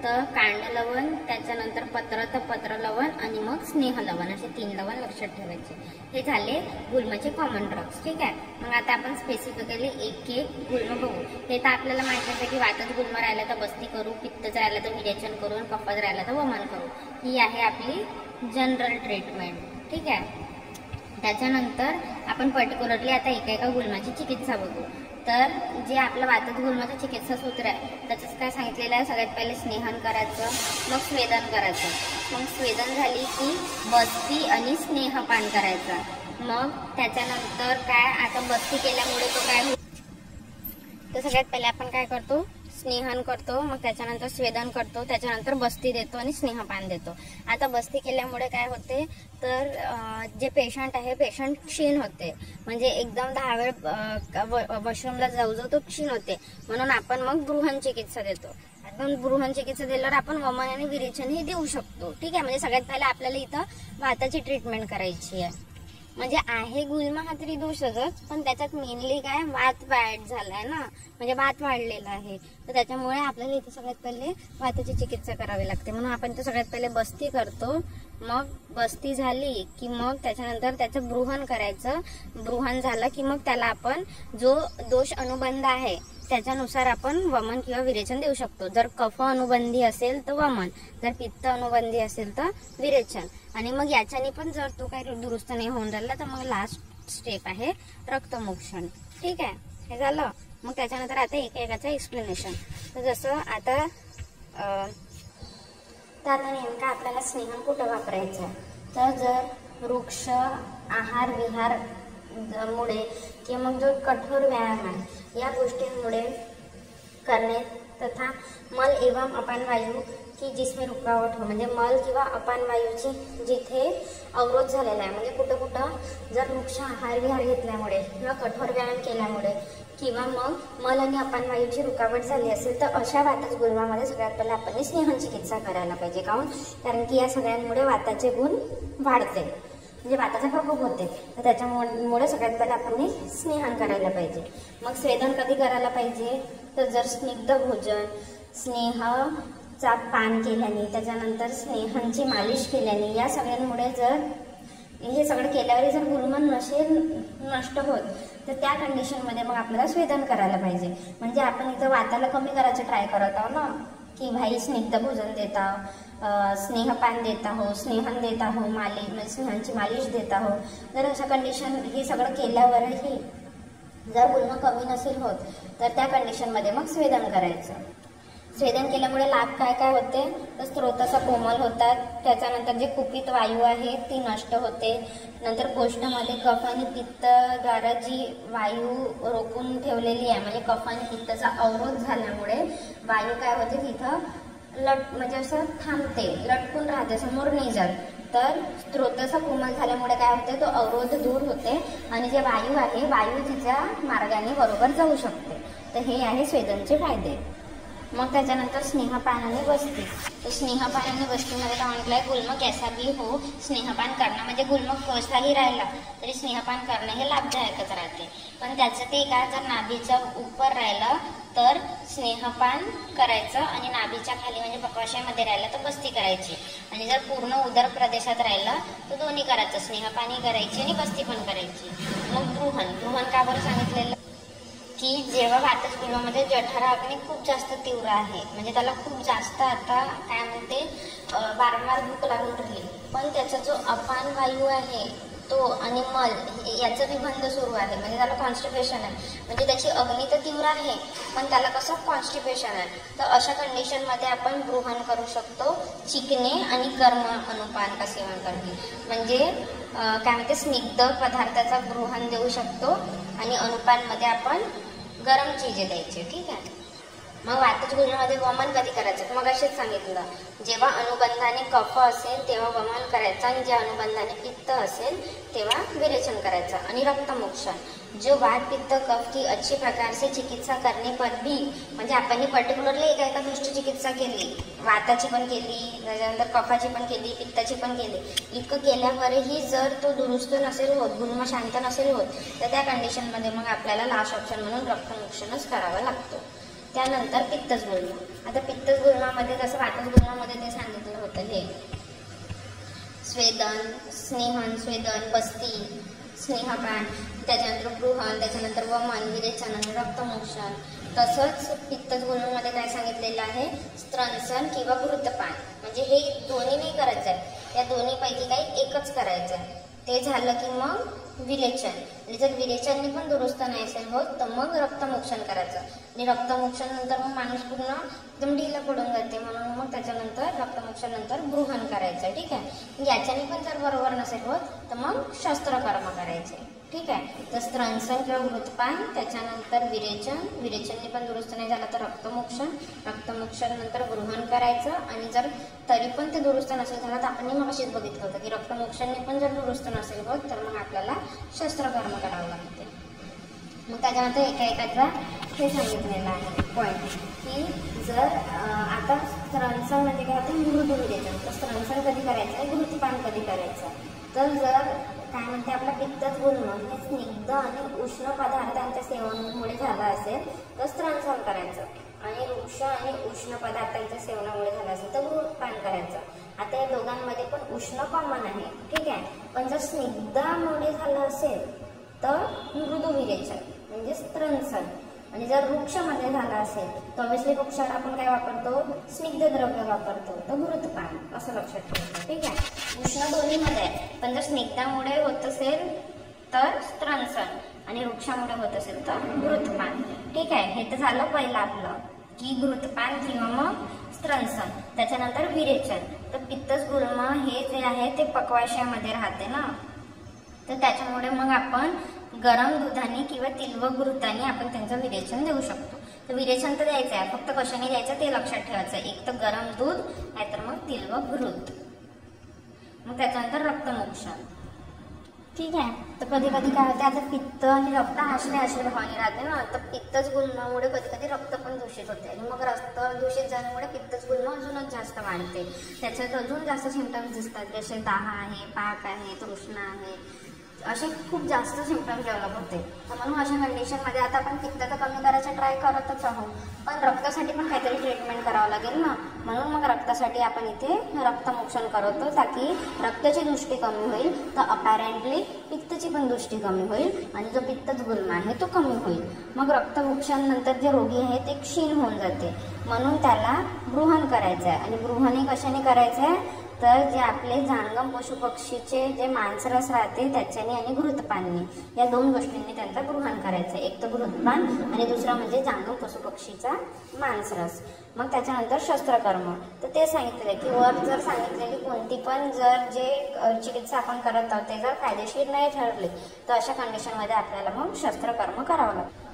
तर कांड लवण, त्याच्यानंतर पत्र, तर पत्र लवण, आणि मग स्नेह लवण. असे 3 लवण लक्षात ठेवायचे. हे झाले गुल्मचे कॉमन ड्रग्स. ठीक आहे, मग आता आपण स्पेसिफिकली एक गुल्म बघू. हे तर आपल्याला माहिती आहे की वातच गुल्म राहिला तर बस्ती करू, पित्तच राहिला तर विरेचन करू, आणि कफच राहिला तर वमन करू. ही आहे आपली जनरल ट्रीटमेंट. ठीक आहे, त्याच्यानंतर आपण पर्टिक्युलरली आता एका गुल्माची चिकित्सा बघू. तर जे आपलं वातज गुल्माचं चिकित्सा सूत्र आहे त्याच्यात काय सांगितलेलं आहे? सगळ्यात पहिले स्नेहन करायचं, मग स्वेदन करायचं. मग स्वेदन झाली की बस्ती आणि स्नेहपान करायचा. मग त्याच्यानंतर काय? आता बस्ती केल्यामुळे तो काय होईल? तर सगळ्यात पहिले आपण काय करतो? स्नेहन करतो, मग त्याच्यानंतर स्वेदन करतो, त्याच्यानंतर बस्ती देतो आणि स्नेहपान देतो. आता बस्ती केल्यामुळे काय होते? तर जे पेशंट आहे पेशंट क्षीण होते, म्हणजे एकदम 10 वेळ वॉशरूमला जाऊ तो क्षीण होते. म्हणून आपण मग बृहन चिकित्सा देतो. आपण बृहन चिकित्सा दिल्यावर आपण वमन आणि विरेचन हे देऊ शकतो. ठीक आहे, म्हणजे सगळ्यात पहिले आपल्याला इथं वाताची ट्रीटमेंट करायची आहे. म्हणजे आहे गुल्म हा तरी दोषच, पण त्याच्यात मेनली काय? वात वाढ झालाय ना, म्हणजे वात वाढलेला आहे. तर त्याच्यामुळे आपल्याला इथे सगळ्यात पहिले वाताची चिकित्सा करावी लागते. म्हणून आपण इथे सगळ्यात पहिले बस्ती करतो. मग बस्ती झाली की मग त्याच्यानंतर त्याचं बृहन करायचं. बृहन झालं की मग त्याला आपण जो दोष अनुबंध आहे त्याच्यानुसार आपण वमन किंवा विरेचन देऊ शकतो. जर कफ अनुबंधी असेल तर वमन, जर पित्त अनुबंधी असेल तर विरेचन. आणि मग याच्याने पण जर तो काही दुरुस्त नाही होऊन राहिला तर मग लास्ट स्टेप आहे रक्तमोक्षण. ठीक आहे, हे झालं. मग त्याच्यानंतर आता एकाचं एक्सप्लेनेशन. तर जसं आता नेमका आपल्याला स्नेहन कुठं वापरायचं आहे? तर जर वृक्ष आहार विहार मुळे किंवा मग जो कठोर व्यायाम आहे या गोष्टींमुळे करणे तथा मल एवं अपान वायू की जिसमें रुकावट हो, म्हणजे मल किंवा अपान वायूची जिथे अवरोध झालेला आहे, म्हणजे कुठं कुठं जर वृक्ष आहार विहार घेतल्यामुळे किंवा कठोर व्यायाम केल्यामुळे किंवा मग मल आणि अपान वायूची रुकावट झाली असेल तर अशा वातज गुल्मामध्ये सगळ्यात पहिले आपण स्नेहन चिकित्सा करायला पाहिजे. कारण की या सगळ्यांमुळे वाताचे गुण वाढते, म्हणजे वाताचा प्रकोप होते. तर त्याच्यामुळे सगळ्यात पहिले आपण स्नेहन करायला पाहिजे. मग स्वेदन कधी करायला पाहिजे? तर जर स्निग्ध भोजन, स्नेहचा पान केल्याने, त्याच्यानंतर स्नेहनची मालिश केल्याने, या सगळ्यांमुळे जर हे सगळं केल्यावर जर गुल्म नष्ट होत तर त्या कंडिशनमध्ये मग आपल्याला स्वेदन करायला पाहिजे. म्हणजे आपण इथं वाताला कमी करायचं ट्राय करत आहोत ना, की भाई स्निग्ध भोजन देता, स्नेहपान देता हो, स्नेहन देता हो, म्हणजे स्नेहांची मालिश देता हो. जर अशा कंडिशन हे सगळं केल्यावरही जर गुल्म कमी नसेल होत तर त्या कंडिशनमध्ये मग स्वेदन करायचं. स्वेदन केल्यामुळे लाभ काय काय होते? तर स्त्रोताचा कोमल होतात, त्याच्यानंतर जे कुपित वायू आहे ती नष्ट होते, नंतर कोष्ठामध्ये कफ आणि पित्तद्वारा जी वायू रोखून ठेवलेली आहे, म्हणजे कफ आणि पित्ताचा अवरोध झाल्यामुळे वायू काय होते तिथं म्हणजे असं थांबते, लटकून राहते, समोर नाही जात. तर स्त्रोताचा कोमल झाल्यामुळे काय होते? तो अवरोध दूर होते आणि जे वायू आहे वायू तिच्या मार्गाने बरोबर जाऊ शकते. तर हे आहे स्वेदनचे फायदे. मग त्याच्यानंतर स्नेहपान आणि बस्ती. तर स्नेहपान आणि बस्तीमध्ये काय म्हटलंय? गुल्म कैसा भी हो स्नेहपान करणं, म्हणजे गुल्म कसाही राहिला तरी स्नेहपान करणं हे लाभदायकच राहते. पण त्याचं ते काय? जर नाभीच्या उपर राहिलं तर स्नेहपान करायचं आणि नाभीच्या खाली म्हणजे पक्वाशयामध्ये राहिलं तर बस्ती करायची. आणि जर पूर्ण उदर प्रदेशात राहिलं तर दोन्ही करायचं, स्नेहपानी करायची आणि बस्ती पण करायची. मग बृहन का बरं सांगितलेलं? की जेव्हा वातज गुल्मामध्ये जठरा अग्नी खूप जास्त तीव्र आहे, म्हणजे त्याला खूप जास्त आता काय म्हणते वारंवार भूक लागून राहिली, पण त्याचा जो अपान वायू आहे तो आणि मल याचं विबंध सुरू आहे, म्हणजे त्याला कॉन्स्टिपेशन आहे, म्हणजे त्याची अग्नी तर तीव्र आहे पण त्याला कसं कॉन्स्टिपेशन आहे. तर अशा कंडिशनमध्ये आपण बृहन करू शकतो, चिकणे आणि कर्म अनुपान का सेवन करणे, म्हणजे काय म्हणते स्निग्ध पदार्थाचा बृहन देऊ शकतो आणि अनुपानमध्ये आपण गरम चीजे द्यायची, ठीक आहे. मग वातज गुलमामध्ये वमन कधी करायचं, मग असेच सांगितलं, जेव्हा अनुबंधाने कफ असेल तेव्हा वमन करायचं आणि ज्या अनुबंधाने पित्त असेल तेव्हा विरेचन करायचं. आणि रक्तमोक्षण, जो वात पित्त कफ की अच्छी प्रकार से चिकित्सा करने पर भी, म्हणजे आपण पर्टिक्युलरली एका गोष्टी चिकित्सा केली, वाताची पण केली, त्याच्यानंतर कफाची पण केली, पित्ताची पण केली, इतकं केल्यावरही जर तो दुरुस्त नसेल होत, गुल्म शांत नसेल होत, तर त्या कंडिशनमध्ये मग आपल्याला लास्ट ऑप्शन म्हणून रक्तमोक्षणच करावा लागतो. त्यानंतर पित्तज गुल्म. आता पित्तज गुल्मामध्ये जसं वातज गुल्मामध्ये ते सांगितलं होतं, हे स्वेदन, स्नेहन, स्वेदन, बस्ती, स्नेहपान, त्याच्यानंतर गृहण, त्याच्यानंतर वमन, विरेचन आणि रक्तमोक्षण. तसंच पित्तज गुल्मामध्ये काय सांगितलेलं आहे, स्त्रंसन किंवा घृतपान, म्हणजे हे दोन्ही नाही करायचं आहे, या दोन्हीपैकी काही एकच करायचं आहे. ते झालं की मग विरेचन, आणि जर विरेचनने पण दुरुस्त नाही असेल होत तर मग रक्तमोक्षण करायचं. आणि रक्तमोक्षण नंतर मग माणूस पूर्ण एकदम ढिला पडून जाते, म्हणून मग त्याच्यानंतर रक्तमोक्षण नंतर गृहण करायचं, ठीक आहे. याच्याने पण जर बरोबर नसेल होत तर मग शस्त्रकर्म करायचे, ठीक आहे. तर स्त्रंसन किंवा घृतपान, त्याच्यानंतर विरेचन, विरेचनने पण दुरुस्त नाही झालं तर रक्तमोक्षण, रक्तमोक्षण नंतर गृहण करायचं. आणि जर तरी पण ते दुरुस्त नसेल झालं तर आपण मग अशीच बघितलं होतं की रक्तमोक्षणने पण जर दुरुस्त नसेल होत तर मग आपल्याला शस्त्रकर्म करावं लागते. मग त्याच्यानंतर एकाचा हे सांगितलेलं आहे पॉईंट, की जर आता स्त्रंसन म्हणजे काय होतं, मृदू विरेचन. तर स्त्रंसन कधी करायचं आहे, घृतपान कधी करायचं. तर जर काय म्हणते आपला पित्तज गुल्म हे स्निग्ध आणि उष्ण पदार्थांच्या सेवनामुळे झालं असेल तर स्त्रंसन करायचं, आणि वृक्ष आणि उष्ण पदार्थांच्या सेवनामुळे झालं असेल तर घृतपान करायचं. आता या दोघांमध्ये पण उष्ण कॉमन आहे, ठीक आहे. पण जर स्निग्धामुळे झालं असेल तर मृदू विरेचन म्हणजे स्त्रंसन, आणि जर वृक्षामध्ये झालं असेल तर ऑब्व्हियसली वृक्षावर आपण काय वापरतो, स्निग्ध द्रव्य वापरतो, तर घृतपान, असं लक्षात ठेवायचं, ठीक आहे. उष्ण दोन्हीमध्ये आहे, पण जर स्निग्धामुळे होत असेल तर स्त्रंसन आणि वृक्षामुळे होत असेल तर घृतपान, ठीक आहे. हे तर झालं पहिलं आपलं की घृतपान किंवा मग स्त्रंसन. त्याच्यानंतर विरेचन. तर पित्तज गुल्म हे जे आहे ते पक्वाशयामध्ये राहते ना, तर त्याच्यामुळे मग आपण गरम दुधाने किंवा तिलव घृताने आपण त्यांचं विरेचन देऊ शकतो. तर विरेचन तर द्यायचं आहे, फक्त कशाने द्यायचं ते लक्षात ठेवायचं, एक तर गरम दूध नाहीतर मग तिलव घृत. मग त्याच्यानंतर रक्तमोक्षण, ठीक आहे. तर कधी कधी काय होते, आता पित्त आणि रक्त आश्रय भावने राहते ना, तर पित्तज गुल्मामुळे कधी कधी रक्त पण दूषित होते, आणि मग रक्त दूषित झाल्यामुळे पित्तज गुल्म अजूनच जास्त वाढते. त्याच्यात अजून जास्त सिम्पटम्स दिसतात, जसे दाह आहे, पाक आहे, तृष्णा आहे, असे खूप जास्त सिम्पटम्स डेव्हलप होते. तर म्हणून अशा कंडिशनमध्ये आता आपण पित्त तर कमी करायचा ट्राय करतच आहोत, पण रक्तासाठी पण काहीतरी ट्रीटमेंट करावं लागेल ना, म्हणून मग रक्तासाठी आपण इथे रक्तमोक्षण करतो, ताकी रक्ताची दृष्टी कमी होईल, तर अपॅरेंटली पित्तची पण दृष्टी कमी होईल, आणि जो पित्तज गुल्म आहे तो कमी होईल. मग रक्तमोक्षण नंतर जे रोगी आहे ते क्षीण होऊन जाते, म्हणून त्याला गृहण करायचं आहे. आणि गृहण हे कशाने करायचं आहे, तर जे आपले जाणगम पशु पक्षीचे जे मांसरस राहते त्याच्याने आणि घृतपानने, या दोन गोष्टींनी त्यांचं गृहण करायचं. एक तर घृतपान आणि दुसरा म्हणजे जाणगम पशु पक्षीचा मांसरस. मग त्याच्यानंतर शस्त्रकर्म, तर ते सांगितले की वर जर सांगितले की कोणती पण जर जे चिकित्सा आपण करत आहोत ते जर फायदेशीर नाही ठरले तर अशा कंडिशनमध्ये आपल्याला मग शस्त्रकर्म करावं लागतं.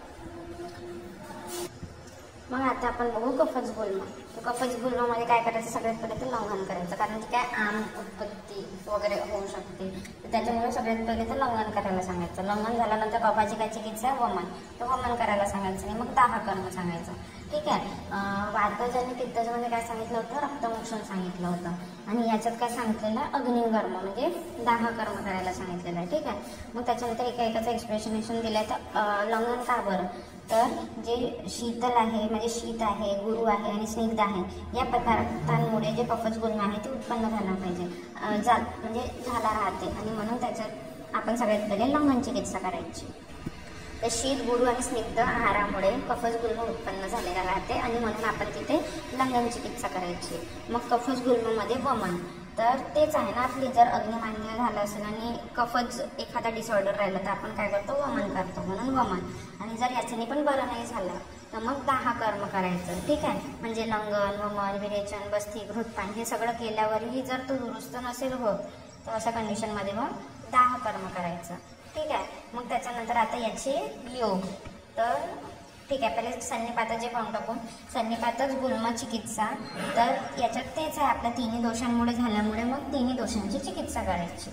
मग आता आपण बघू कफज गुल्म. कफज गुल्मामध्ये काय करायचं, सगळ्यात पहिले तर लंघन करायचं, कारण की काय आम उत्पत्ती वगैरे होऊ शकते, तर त्याच्यामुळे सगळ्यात पहिले तर लंघन करायला सांगायचं. लंघन झाल्यानंतर कफाची काय चिकित्सा आहे, वमन, तर वमन करायला सांगायचं, आणि मग दाह कर्म सांगायचं, ठीक आहे. वातज आणि पित्तजमध्ये काय सांगितलं होतं, रक्तमोक्षण सांगितलं होतं, आणि याच्यात काय सांगितलेलं आहे, अग्निकर्म म्हणजे दाह कर्म करायला सांगितलेलं आहे, ठीक आहे. मग त्याच्यानंतर एकाचं एक्सप्रेशनेशन दिलं आहे. तर लंघन का बरं, तर जे शीतल आहे म्हणजे शीत आहे, गुरु आहे आणि स्निग्ध आहे, या पदार्थांमुळे जे कफज गुल्म आहे ते उत्पन्न झाला पाहिजे, म्हणजे झाला राहते, आणि म्हणून त्याच्यात आपण सगळ्यात पहिले लंघन चिकित्सा करायची. तर शीत, गुरु आणि स्निग्ध आहारामुळे कफज गुल्म उत्पन्न झालेला राहते, आणि म्हणून आपण तिथे लंघन चिकित्सा करायची. मग कफज गुल्ममध्ये वमन, तर तेच आहे ना आपली, जर अग्निमांद्य झालं असेल आणि कफज एखादा डिसऑर्डर राहिला तर आपण काय करतो, वमन करतो, म्हणून वमन. आणि जर याच्याने पण बरं नाही झालं तर मग दाह कर्म करायचं, ठीक आहे. म्हणजे लंघन, वमन, विरेचन, बस्ती, घृतपान हे सगळं केल्यावरही जर तो दुरुस्त नसेल होत तर अशा कंडिशनमध्ये मग दाह कर्म करायचं, ठीक आहे. मग त्याच्यानंतर आता याचे योग, तर ठीक आहे, पहिले सन्निपाताचे पाहून टाकू. सन्निपातच गुल्म चिकित्सा. तर याच्यात तेच आहे, आपल्या तिन्ही दोषांमुळे झाल्यामुळे मग तिन्ही दोषांची चिकित्सा करायची.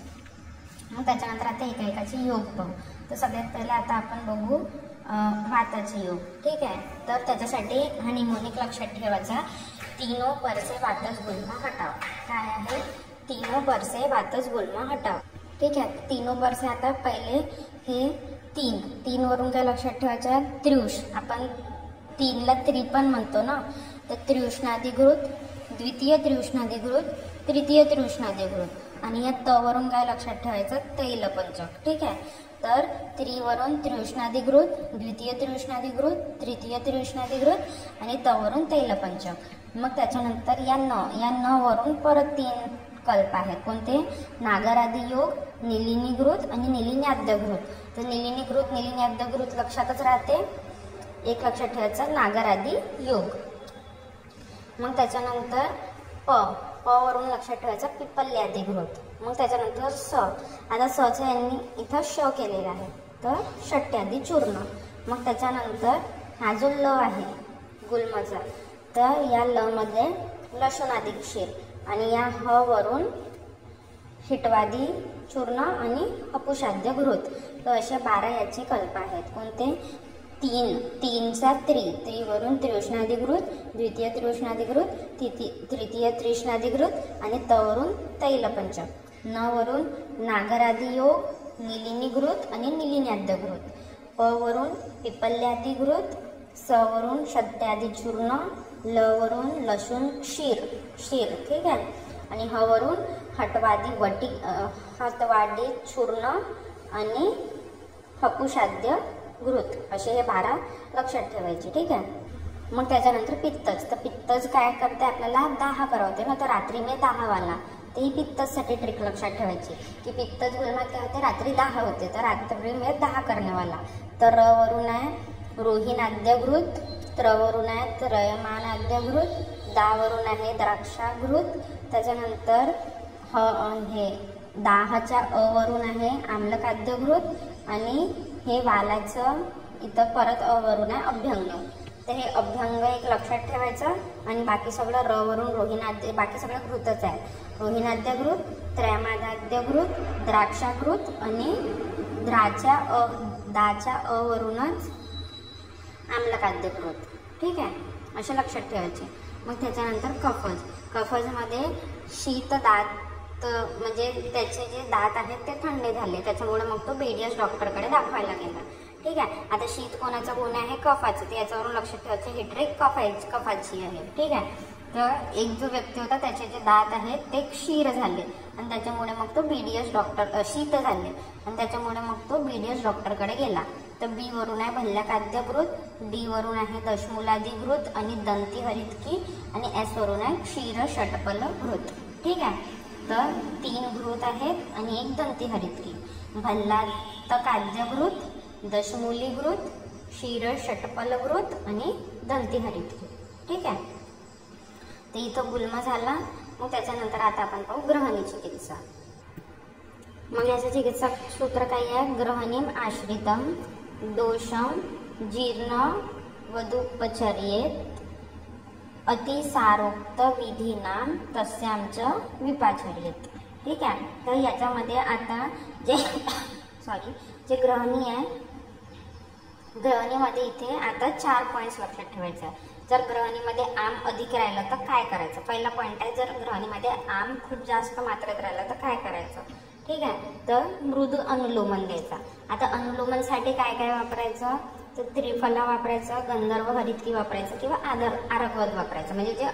मग त्याच्यानंतर आता एकाचे योग पाहू. तर सगळ्यात पहिले आता आपण बघू वाताचे योग. ठीक आहे, तर त्याच्यासाठी हा निमोनिक लक्षात ठेवायचा. तीनों पर से वातस गुल्म हटाव. काय आहे? तीनों पर से वातस गुल्म हटाव. ठीक आहे, तीनों पर से आता पहिले हे तीन वरून काय लक्षात ठेवायचं? त्रियुष. आपण तीनला त्रि पण म्हणतो ना, तर त्रियुष्णाधिकृत, द्वितीय त्रियुष्णाधिकृत, तृतीय त्रियुष्णाधिकृत. आणि या त वरून काय लक्षात ठेवायचं? तैलपंचक. ठीक आहे, तर त्रिवरून त्रियुष्णाधिकृत, द्वितीय त्रियुष्णाधिकृत, तृतीय त्रियुष्णाधिकृत आणि त वरून तैलपंचक. मग त्याच्यानंतर या न वरून परत 3 कल्प आहेत. कोणते? नागरादी योग, निलिनीकृत आणि निलिन्याद्यकृत. तर निलिनीकृत, निलिन्याद्यकृत लक्षातच राहते. एक लक्षात ठेवायचं नागरादी योग. मग त्याच्यानंतर प वरून लक्षात ठेवायचं पिपल्यादिकृत. मग त्याच्यानंतर स. आता सचं यांनी इथं श केलेला आहे, तर षट्यादी चूर्ण. मग त्याच्यानंतर हा जो ल आहे गुल्मचा, तर या ल मध्ये लशुनादी क्षीर. आणि या ह वरून हिटवादी चूर्ण आणि हपुषाद्य घृत. तर अशा 12 याचे कल्प आहेत. कोणते? तीनचा त्रिवरून त्रियुष्णाधिकृत, द्वितीय त्रियुष्णाधिकृत, तृतीय त्रियुष्णाधिकृत आणि त वरून तैलपंचक. न वरून नागरादी योग, निलिनीकृत आणि निलिन्याद्यकृत. प वरून पिपल्यादिकृत, स वरून षट्यादी चूर्ण, ल वरून लसूण क्षीर. ठीक आहे, आणि ह वरून हटवादी चूर्ण आणि हपुषाद्य घृत. असे हे 12 लक्षात ठेवायचे. ठीक आहे, मग त्याच्यानंतर पित्तच. तर पित्तच काय करते? आपल्याला दाह करवते ना, तर रात्री में दाह वाला. ते ही पित्तचसाठी ट्रिक लक्षात ठेवायची की पित्तच गुल्मात काय होते? रात्री दाह होते, तर रात्री में दाह करण्यावाला. तर र वरून आहे रोहिणाद्यघृत, त्र वरून आहे त्रयमानाद्यघृत, दा वरून आहे द्राक्षाघृत. त्याच्यानंतर हे दाहाच्या अ वरून आहे आम्लकाद्यघृत आणि हे वालाचं इथं परत अ वरून आहे अभ्यंग. तर हे अभ्यंग एक लक्षात ठेवायचं. आणि बाकी सगळं र वरून रोहिणाद्य, बाकी सगळं घृतच आहे. रोहिणाद्यघृत, त्रयमानाद्यघृत, द्राक्षाघृत आणि दाच्या अ वरूनच आम्लकाद्यघृत. ठीक आहे, असे लक्षात ठेवायचे. मग त्याच्यानंतर कफज. कफजमध्ये शीत दात, म्हणजे त्याचे जे दात आहेत ते थंडे झाले, त्याच्यामुळे मग तो BDS डॉक्टरकडे दाखवायला गेला. ठीक आहे, आता शीत कोणाचा गुण आहे? कफाचं. ते याच्यावरून लक्षात ठेवायचं ही ट्रिक कफाची आहे. ठीक आहे, तर एक जो व्यक्ती होता त्याचे जे दात आहेत ते क्षीर झाले आणि त्याच्यामुळे मग तो BDS डॉक्टर शीत झाले आणि त्याच्यामुळे मग तो BDS डॉक्टरकडे गेला. तर बी वरून आहे भल्ल्याकाद्यघृत, डी वरून आहे दशमूलादिघृत आणि दंती हरितकी आणि एस वरून आहे क्षीर षटपल घृत. ठीक आहे, तर 3 घृत आहेत आणि एक दंती हरितकी. भल्लातकाद्यघृत, दशमूलीघृत, क्षीर षटपल घृत आणि दंती हरितकी. ठीक आहे, तर इथं गुल्म झाला. मग त्याच्यानंतर आता आपण पाहू ग्रहणी चिकित्सा. मग याचं चिकित्सा सूत्र काय आहे? ग्रहणीम आश्रितम दोषम जीर्ण वदुपचर्येत अतिसारोक्त विधीनाम तस्यांच विपाचर्येत. ठीक आहे, तर याच्यामध्ये आता जे ग्रहणी आहे, ग्रहणीमध्ये इथे आता 4 पॉईंट्स लक्षात ठेवायचे. जर ग्रहणीमध्ये आम अधिक राहिलं तर काय करायचं? पहिला पॉईंट आहे, जर ग्रहणीमध्ये आम खूप जास्त मात्रेत राहिलं तर काय करायचं? ठीक आहे, तर मृदू अनुलोमन द्यायचा. आता अनुलोमनसाठी काय काय वापरायचं? तर त्रिफला वापरायचं, गंधर्व हरितकी वापरायचं किंवा आरकवद वापरायचं. म्हणजे जे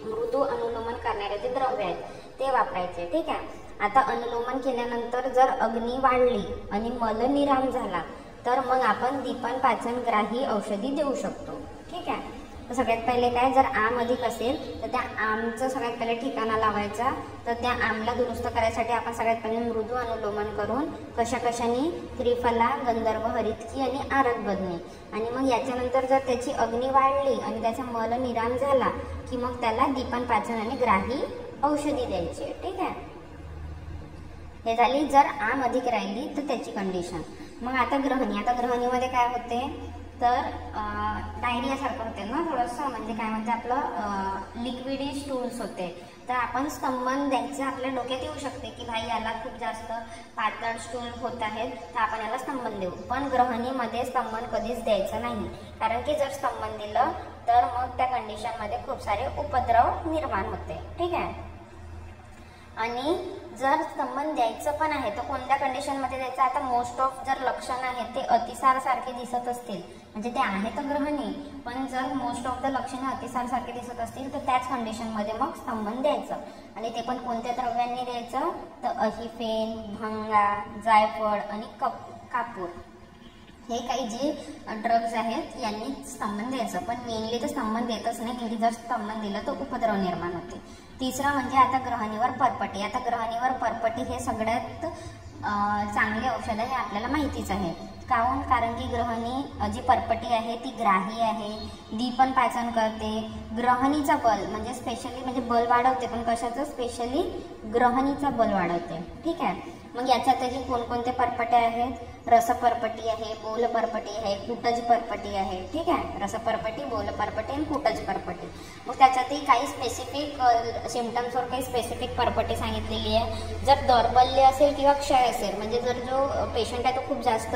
मृदू अनुलोमन करणारे जे द्रव्य आहेत ते वापरायचे. ठीक आहे, आता अनुलोमन केल्यानंतर जर अग्नी वाढली आणि मलनिराम झाला तर मग आपण दीपन पाचनग्राही औषधी देऊ शकतो. ठीक आहे, तर सगळ्यात पहिले काय, जर आम अधिक असेल तर त्या आमचं सगळ्यात पहिले ठिकाणा लावायचा. तर त्या आमला दुरुस्त करायसाठी आपण सगळ्यात पहिले मृदू अनुलोमन करून कशाने? त्रिफला, गंधर्व हरितकी आणि आरकबदनी. आणि मग याच्यानंतर जर त्याची अग्नी वाढली आणि त्याचा मल निराम झाला की मग त्याला दीपन पाचन आणि ग्राही औषधी द्यायची. ठीक आहे, हे झाली जर आम अधिक राहिली तर त्याची कंडिशन. मग आता ग्रहणी. आता ग्रहणीमध्ये काय होते? तर डायरियासारखं होते ना थोडंसं, म्हणजे काय म्हणते आपलं लिक्विडी स्टूल्स होते. तर आपण स्तंभन द्यायचं आपल्या डोक्यात येऊ शकते की भाई याला खूप जास्त पातळ स्टूल होत आहेत तर आपण याला स्तंभन देऊ. पण ग्रहणीमध्ये स्तंभन कधीच द्यायचं नाही, कारण की जर स्तंभन दिलं तर मग त्या कंडिशनमध्ये खूप सारे उपद्रव निर्माण होते. ठीक आहे. आणि जर स्तंभन द्यायचं पण आहे तर कोणत्या कंडिशनमध्ये द्यायचं. आता मोस्ट ऑफ जर लक्षण आहेत ते अतिसार सारखे दिसत असतील, म्हणजे ते आहे तर ग्रहणी, पण जर मोस्ट ऑफ द लक्षणं अतिसार सारखे दिसत असतील तर त्याच कंडिशनमध्ये मग स्तंभन द्यायचं. आणि ते पण कोणत्या द्रव्यांनी द्यायचं, तर अहिफेन, भंगा, जायफळ आणि कापूर हे काही जे ड्रग्ज आहेत यांनी स्तंभन द्यायचं. पण मेनली तर स्तंभन देतच नाही, कारण की जर स्तंभन दिलं तर उपद्रव निर्माण होते. तिसरं म्हणजे आता ग्रहणीवर परपटी. आता ग्रहणीवर परपटी हे सगळ्यात चांगले औषध आहे, आपल्याला माहितीच आहे. काहून, कारण की ग्रहणी जी परपटी आहे ती ग्राही आहे, दी पण पाचन करते. ग्रहणीचा बल म्हणजे स्पेशली म्हणजे बल वाढवते, पण कशाचं, स्पेशली ग्रहणीचा बल वाढवते. ठीक आहे. मग याच्यातही कोणकोणते परपटे आहेत, रसपरपटी आहे, बोल परपटी आहे, कुटज परपटी आहे. ठीक आहे. रसपरपटी, बोल परपटी आणि कुटज परपटी. मग त्याच्यातही काही स्पेसिफिक सिम्पटम्सवर काही स्पेसिफिक परपटी सांगितलेली आहे. जर दौर्बल्य असेल किंवा क्षय असेल, म्हणजे जर जो पेशंट आहे तो खूप जास्त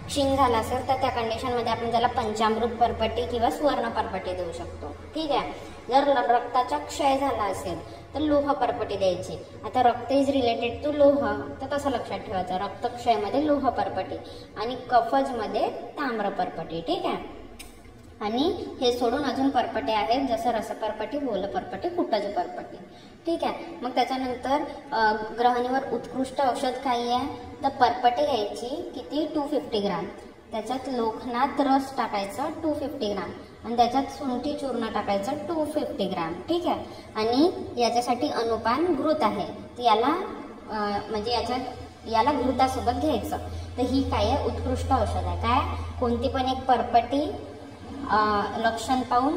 क्षीण झाला असेल तर त्या कंडिशनमध्ये आपण त्याला पंचामृत परपटी किंवा सुवर्ण परपटी देऊ शकतो. ठीक आहे. जर रक्ताचा क्षय झाला असेल तर लोह परपटी द्यायची. आता रक्त इज रिलेटेड टू लोह, तर तसं लक्षात ठेवायचं. रक्तक्षयमध्ये लोह परपटी आणि कफजमध्ये ताम्र परपटी. ठीक आहे. आणि हे सोडून अजून परपटे आहेत, जसं रसपरपटी, बोल परपटी, कुटज परपटी. ठीक आहे. मग त्याच्यानंतर ग्रहणीवर उत्कृष्ट औषध काही आहे, तर परपटी घ्यायची किती, 250 ग्राम. त्याच्यात लोखनात रस टाकायचं 250 ग्राम आणि त्याच्यात सुंठी चूर्ण टाकायचं 250 ग्राम. ठीक आहे. आणि याच्यासाठी अनुपान घृत आहे, तर याला म्हणजे याला घृतासोबत घ्यायचं. तर ही काय आहे, उत्कृष्ट औषध आहे. काय, कोणती पण एक परपटी लक्षण पाहून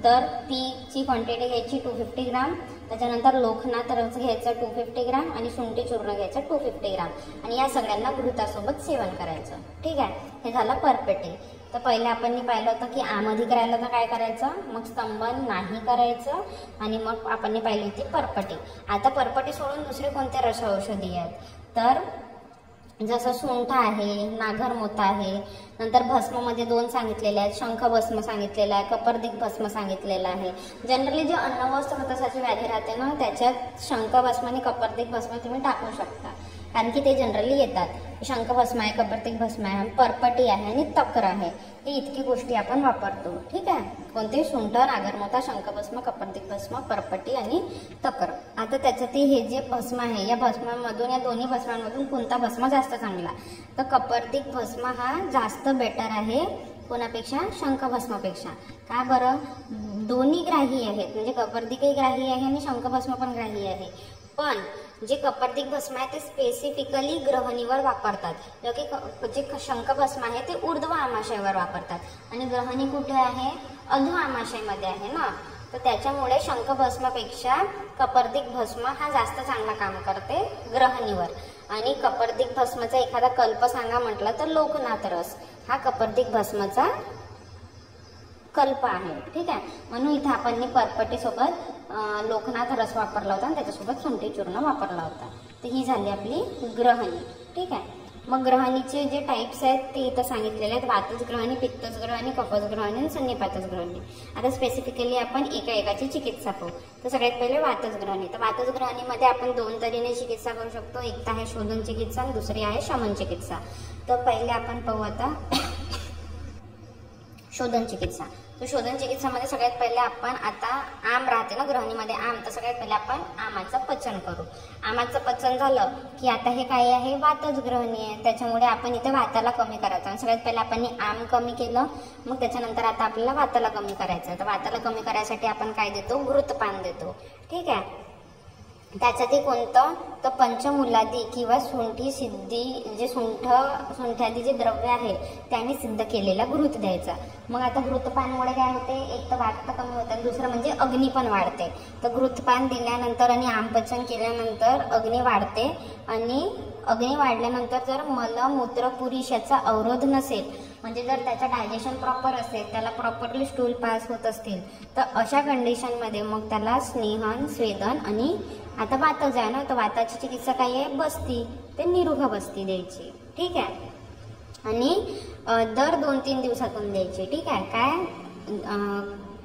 तर तीची क्वांटिटी घ्यायची 250 ग्राम. त्याच्यानंतर लोखनात रस घ्यायचं 250 ग्राम आणि सुंठी चूर्ण घ्यायचं 250 ग्राम आणि या सगळ्यांना घृतासोबत सेवन करायचं. ठीक आहे. हे झालं परपटी. तर पहिले आपण पाहिलं होतं की आमधिक राहिलं तर काय करायचं, मग स्तंभन नाही करायचं. आणि मग आपण पाहिली होती परपटी. आता परपटी सोडून दुसरे कोणते रस औषधी आहेत, तर जसं सुंठ आहे, नागरमोथा आहे. नंतर भस्ममध्ये 2 सांगितलेले आहेत, शंख भस्म सांगितलेला आहे, कपर्दिक भस्म सांगितलेला आहे. जनरली जे अन्न व स्रोतसाची व्याधी राहते ना त्याच्यात शंख भस्म आणि कपर्दिक भस्म तुम्ही टाकू शकता, कारण की ते जनरली येतात. शंख भस्म आहे, कपर्दिक भस्म आहे, परपटी आहे आणि तक्र आहे. हे इतकी गोष्टी आपण वापरतो. ठीक आहे. कोणते, सुंठ, नागरमोथा, शंखभस्म, कपर्दिक भस्म, परपटी आणि तक्र. आता त्याच्यातही हे जे भस्म आहे, या भस्मांमधून, या दोन्ही भस्मांमधून कोणता भस्म जास्त चांगला, तर कपर्दिक भस्म हा जास्त बेटर आहे कोणापेक्षा, शंखभस्मापेक्षा. का बरं, दोन्ही ग्राही आहेत, म्हणजे कपर्दिकही ग्राही आहे आणि शंखभस्म पण ग्राही आहे. पण जे कपर्दिक भस्म आहे ते स्पेसिफिकली ग्रहणीवर वापरतात, जो की जे शंखभस्म आहे ते ऊर्ध्व आमाशयावर वापरतात आणि ग्रहणी कुठे आहे, अधो आमाशयामध्ये आहे ना. तर त्याच्यामुळे शंखभस्मापेक्षा कपर्दिक भस्म हा जास्त चांगला काम करते ग्रहणीवर. आणि कपर्दिक भस्माचा एखादा कल्प सांगा म्हटलं तर लोकनाथ रस हा कपर्दिक भस्माचा कल्प आहे. ठीक आहे. म्हणून इथे आपण परपटीसोबत लोकनाथ रस वापरला होता आणि त्याच्यासोबत सुंठी चूर्ण वापरला होता. तर ही झाली आपली ग्रहणी. ठीक आहे. मग ग्रहणीचे जे टाईप्स आहेत ते इथं सांगितलेले आहेत, वातज ग्रहणी, पित्तज ग्रहणी, कफज ग्रहणी आणि सन्निपातज ग्रहणी. आता स्पेसिफिकली आपण एकाची चिकित्सा पाहू. तर सगळ्यात पहिले वातज ग्रहणी. तर वातज ग्रहणीमध्ये आपण 2 तऱ्हेने चिकित्सा करू शकतो. एक तर आहे शोधन चिकित्सा आणि दुसरी आहे शमन चिकित्सा. तर पहिले आपण पाहू आता शोधन चिकित्सा. तर शोधन चिकित्सामध्ये सगळ्यात पहिले आपण आता आम राहते ना ग्रहणीमध्ये आम, तर सगळ्यात पहिले आपण आमाचं पचन करू. आमाचं पचन झालं की आता हे काय आहे, वातज ग्रहणी आहे, त्याच्यामुळे आपण इथे वाताला कमी करायचं. आणि सगळ्यात पहिले आपण आम कमी केलं, मग त्याच्यानंतर आता आपल्याला वाताला कमी करायचं. तर वाताला कमी करायसाठी आपण काय देतो, घृतपान देतो. ठीक आहे. त्याच्यातही कोणतं, तर पंचमूलादी किंवा सुंठी सिद्धी, जे सुंठ्यादी जे द्रव्य आहे त्याने सिद्ध केलेला घृत द्यायचा. मग आता घृतपानमुळे काय होते, एक तर वात तर कमी होते, दुसरं म्हणजे अग्नी पण वाढते. तर घृतपान दिल्यानंतर आणि आमपचन केल्यानंतर अग्नी वाढते आणि अग्नी वाढल्यानंतर जर मलमूत्र पुरुषाचा अवरोध नसेल म्हणजे जर त्याचं डायजेशन प्रॉपर असेल, त्याला प्रॉपरली स्टूल पास होत असतील, तर अशा कंडिशनमध्ये मग त्याला स्नेहन, स्वेदन आणि आता वातच आहे ना, तर वाताची चिकित्सा काय आहे, बस्ती, ते निरुह बस्ती द्यायची. ठीक आहे. आणि दर 2-3 दिवसातून द्यायची. ठीक आहे.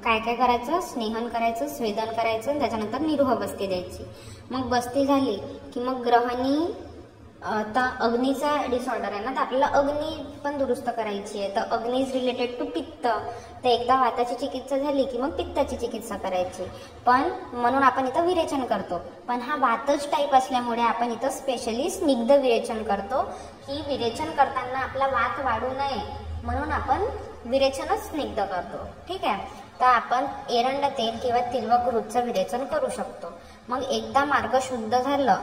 काय काय करायचं, स्नेहन करायचं, स्वेदन करायचं आणि त्याच्यानंतर निरुह बस्ती द्यायची. मग बस्ती झाली की मग ग्रहणी, आता अग्नीचा डिसऑर्डर आहे ना, तर आपल्याला अग्नी पण दुरुस्त करायची आहे. तर अग्नी इज रिलेटेड टू पित्त. तर एकदा वाताची चिकित्सा झाली की मग पित्ताची चिकित्सा करायची. पण म्हणून आपण इथं विरेचन करतो. पण हा वातच टाईप असल्यामुळे आपण इथं स्पेशली स्निग्ध विरेचन करतो, की विरेचन करताना आपला वात वाढू नये म्हणून आपण विरेचनच स्निग्ध करतो. ठीक आहे. तर आपण एरंड तेल किंवा तिलवघृतचं विरेचन करू शकतो. मग एकदा मार्ग शुद्ध झालं,